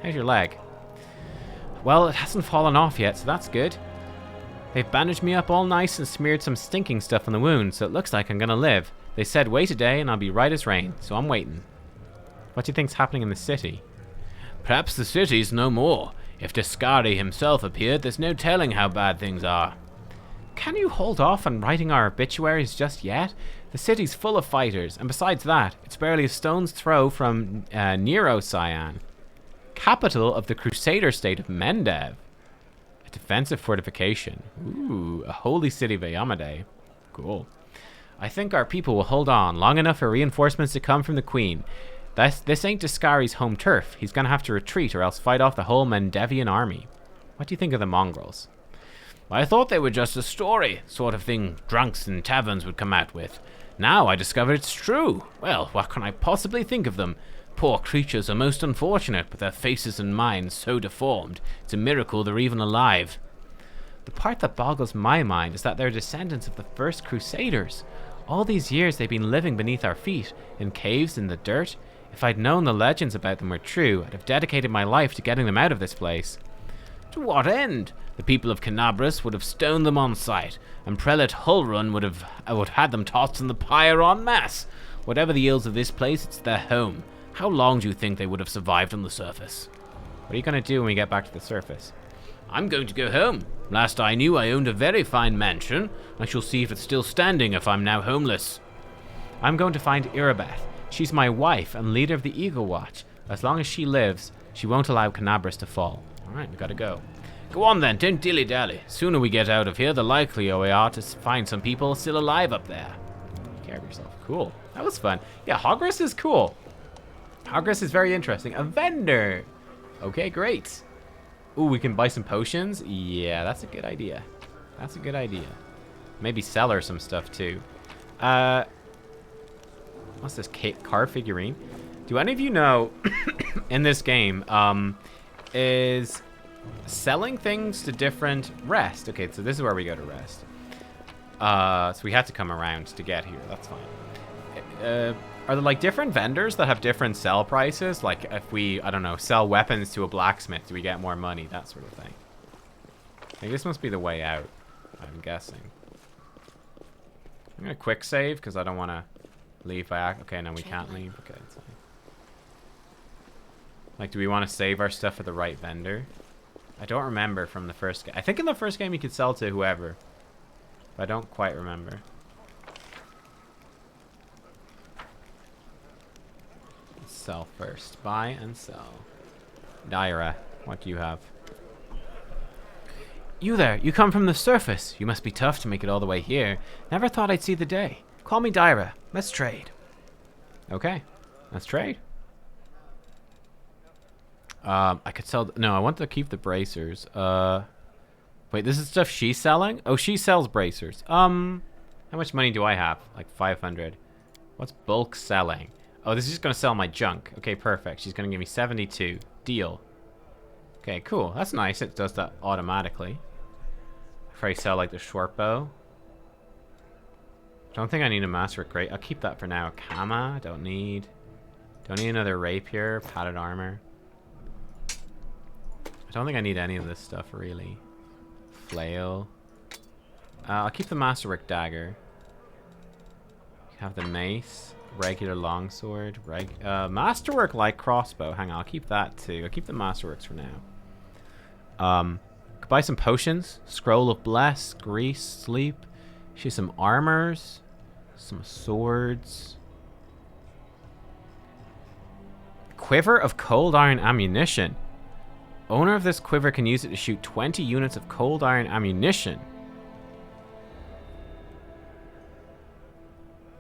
How's your leg? Well, it hasn't fallen off yet, so that's good. They've bandaged me up all nice and smeared some stinking stuff on the wound, so it looks like I'm gonna live. They said wait a day and I'll be right as rain, so I'm waiting. What do you think's happening in the city? Perhaps the city's no more. If Descari himself appeared, there's no telling how bad things are. Can you hold off on writing our obituaries just yet? The city's full of fighters, and besides that, it's barely a stone's throw from Nero Cyan, capital of the Crusader state of Mendev. A defensive fortification. Ooh, a holy city of Ayamade. Cool. I think our people will hold on long enough for reinforcements to come from the Queen. This ain't Discari's home turf. He's gonna have to retreat or else fight off the whole Mendevian army. What do you think of the mongrels? I thought they were just a story, sort of thing drunks in taverns would come out with. Now I discover it's true. Well, what can I possibly think of them? Poor creatures are most unfortunate, with their faces and minds so deformed. It's a miracle they're even alive. The part that boggles my mind is that they're descendants of the first Crusaders. All these years they've been living beneath our feet, in caves, in the dirt. If I'd known the legends about them were true, I'd have dedicated my life to getting them out of this place. To what end? The people of Canabras would have stoned them on sight, and Prelate Hullrun would have had them tossed in the pyre en masse. Whatever the ills of this place, it's their home. How long do you think they would have survived on the surface? What are you going to do when we get back to the surface? I'm going to go home. Last I knew, I owned a very fine mansion. I shall see if it's still standing if I'm now homeless. I'm going to find Irabeth. She's my wife and leader of the Eagle Watch. As long as she lives, she won't allow Canabras to fall. Alright, we gotta go. Go on then, don't dilly-dally. Sooner we get out of here, the likelier we are to find some people still alive up there. Take care of yourself. Cool. That was fun. Yeah, Hogras is cool. Hogras is very interesting. A vendor. Okay, great. Ooh, we can buy some potions? Yeah, that's a good idea. That's a good idea. Maybe sell her some stuff too. What's this car figurine? Do any of you know in this game is selling things to different rest? Okay, so this is where we go to rest. So we had to come around to get here. That's fine. Are there like different vendors that have different sell prices? Like if we, I don't know, sell weapons to a blacksmith, do we get more money? That sort of thing. I think this must be the way out, I'm guessing. I'm gonna quick save because I don't want to leave by. Okay, no, we can't leave. Okay, that's fine. Like, do we want to save our stuff for the right vendor? I don't remember from the first game. I think in the first game you could sell to whoever, but I don't quite remember. Sell first. Buy and sell. Daira, what do you have? You there, you come from the surface. You must be tough to make it all the way here. Never thought I'd see the day. Call me Daira. Let's trade. Okay, let's trade. I could sell... No, I want to keep the bracers. Wait, this is stuff she's selling? Oh, she sells bracers. How much money do I have? Like 500. What's bulk selling? Oh, this is just going to sell my junk. Okay, perfect. She's going to give me 72. Deal. Okay, cool. That's nice. It does that automatically. If I sell, like, the short bow. I don't think I need a master great. I'll keep that for now. Kama, don't need. Don't need another rapier. Padded armor. I don't think I need any of this stuff, really. Flail. I'll keep the masterwork dagger. Have the mace. Regular longsword. Masterwork light crossbow. Hang on, I'll keep that too. I'll keep the masterworks for now. Could buy some potions. Scroll of bless, grease, sleep. She has some armors. Some swords. Quiver of cold iron ammunition. Owner of this quiver can use it to shoot 20 units of cold iron ammunition.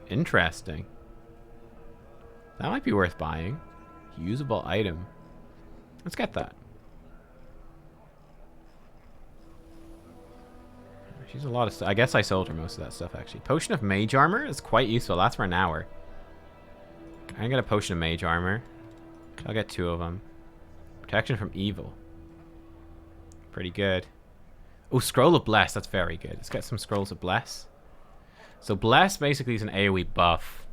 Interesting. That might be worth buying. Usable item. Let's get that. She's a lot of stuff. I guess I sold her most of that stuff, actually. Potion of mage armor is quite useful. That's for an hour. I'm gonna get a potion of mage armor. I'll get 2 of them. Protection from evil. Pretty good. Oh, scroll of bless. That's very good. Let's get some scrolls of bless. So bless basically is an AoE buff.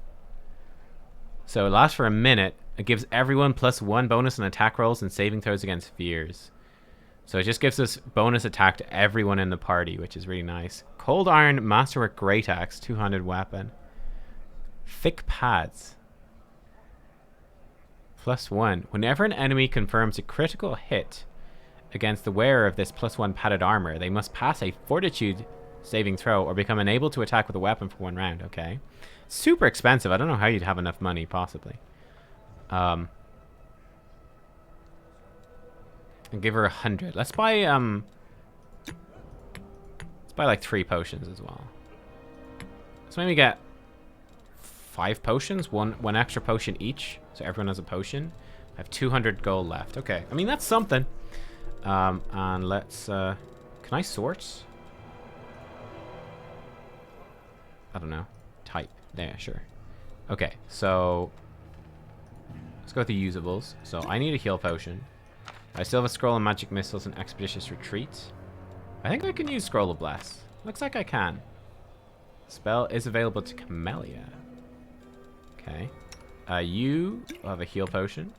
So it lasts for a minute. It gives everyone +1 bonus on attack rolls and saving throws against fears. So it just gives us bonus attack to everyone in the party, which is really nice. Cold Iron Masterwork Great Axe, 200 weapon. Thick Pads. +1. Whenever an enemy confirms a critical hit against the wearer of this +1 padded armor, they must pass a fortitude saving throw or become unable to attack with a weapon for 1 round. Okay. Super expensive. I don't know how you'd have enough money, possibly. And give her 100. Let's buy like 3 potions as well. So maybe get 5 potions, one extra potion each, so everyone has a potion. I have 200 gold left. Okay, I mean that's something. And let's can I sort? I don't know. Type. There, sure. Okay, so let's go with the usables. So I need a heal potion. I still have a scroll of magic missiles and expeditious retreat. I think I can use Scroll of Bless. Looks like I can. Spell is available to Camellia. Okay. You have a heal potion.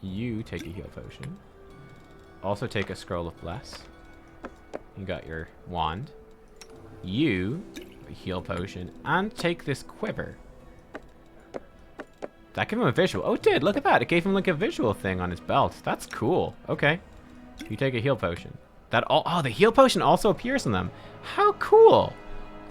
You take a heal potion. Also take a Scroll of Bless. You got your wand. You a heal potion and take this quiver. That gave him a visual. Oh, it did. Look at that. It gave him like a visual thing on his belt. That's cool. Okay. You take a heal potion. The heal potion also appears on them. How cool.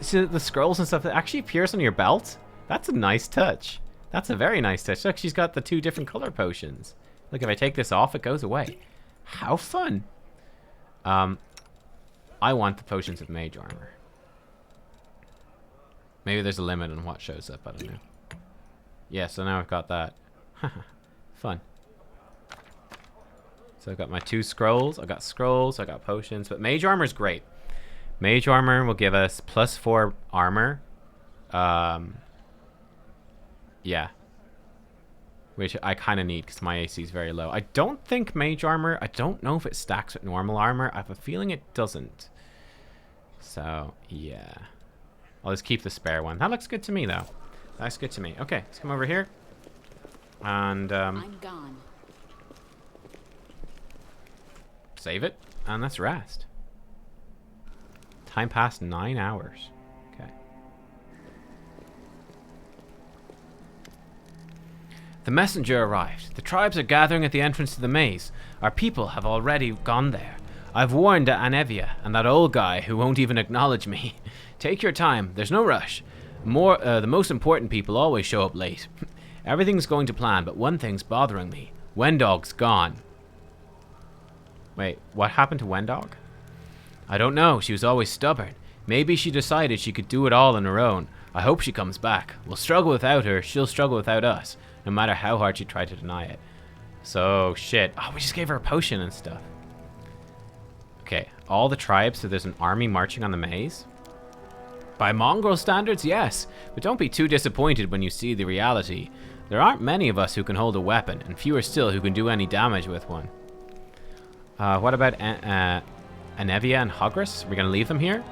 So the scrolls and stuff that actually appears on your belt. That's a nice touch. That's a very nice touch. Look, she's got the 2 different color potions. Look, if I take this off, it goes away. How fun. I want the potions of mage armor. Maybe there's a limit on what shows up. I don't know. Yeah, so now I've got that. Fun. So I've got my 2 scrolls. I got scrolls. I got potions. But mage armor is great. Mage armor will give us +4 armor. Yeah. Which I kind of need because my AC is very low. I don't think mage armor... I don't know if it stacks with normal armor. I have a feeling it doesn't. So, yeah. I'll just keep the spare one. That looks good to me, though. That's good to me. Okay, let's come over here. And, I'm gone. Save it. And let's rest. Time passed 9 hours. Okay. The messenger arrived. The tribes are gathering at the entrance to the maze. Our people have already gone there. I've warned Anevia and that old guy who won't even acknowledge me. Take your time. There's no rush. The most important people always show up late. Everything's going to plan, but one thing's bothering me. Wendog's gone. Wait, what happened to Wendog? I don't know. She was always stubborn. Maybe she decided she could do it all on her own. I hope she comes back. We'll struggle without her. She'll struggle without us, no matter how hard she tried to deny it. So, shit. Oh, we just gave her a potion and stuff. Okay, all the tribes, so there's an army marching on the maze? By Mongrel standards, yes, but don't be too disappointed when you see the reality. There aren't many of us who can hold a weapon, and fewer still who can do any damage with one. What about Anevia and Hogra? Are we going to leave them here?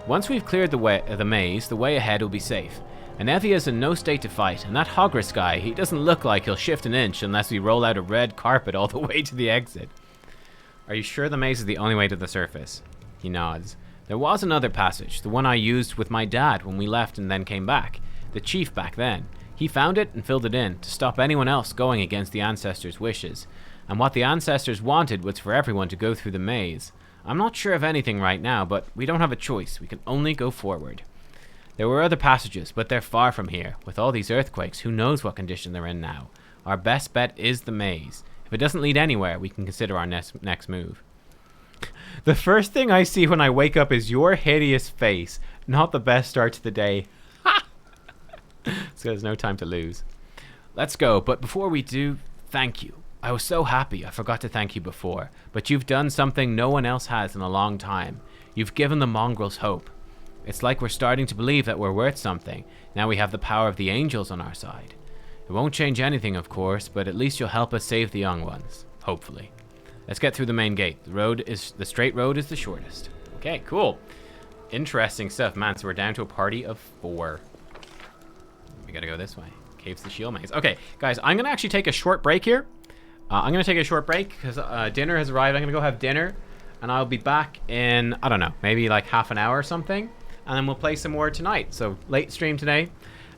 Once we've cleared the maze, the way ahead will be safe. Anevia's in no state to fight, and that Hogra guy, he doesn't look like he'll shift an inch unless we roll out a red carpet all the way to the exit. Are you sure the maze is the only way to the surface? He nods. There was another passage, the one I used with my dad when we left and then came back. The chief back then. He found it and filled it in, to stop anyone else going against the ancestors' wishes. And what the ancestors wanted was for everyone to go through the maze. I'm not sure of anything right now, but we don't have a choice. We can only go forward. There were other passages, but they're far from here. With all these earthquakes, who knows what condition they're in now. Our best bet is the maze. If it doesn't lead anywhere, we can consider our next move. The first thing I see when I wake up is your hideous face. Not the best start to the day. Ha! So there's no time to lose. Let's go, but before we do, thank you. I was so happy I forgot to thank you before, but you've done something no one else has in a long time. You've given the Mongrels hope. It's like we're starting to believe that we're worth something. Now we have the power of the angels on our side. It won't change anything, of course, but at least you'll help us save the young ones. Hopefully. Let's get through the main gate. The straight road is the shortest. Okay, cool. Interesting stuff, man. So we're down to a party of 4. We gotta go this way. Caves the Shield Maze. Okay, guys, I'm gonna actually take a short break here. I'm gonna take a short break because dinner has arrived. I'm gonna go have dinner, and I'll be back in, I don't know, maybe like half an hour or something, and then we'll play some more tonight. So late stream today,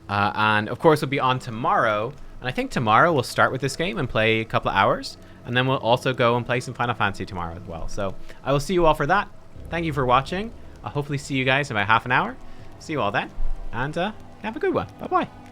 and of course we'll be on tomorrow. And I think tomorrow we'll start with this game and play a couple of hours. And then we'll also go and play some Final Fantasy tomorrow as well. So I will see you all for that. Thank you for watching. I'll hopefully see you guys in about half an hour. See you all then, and have a good one. Bye-bye.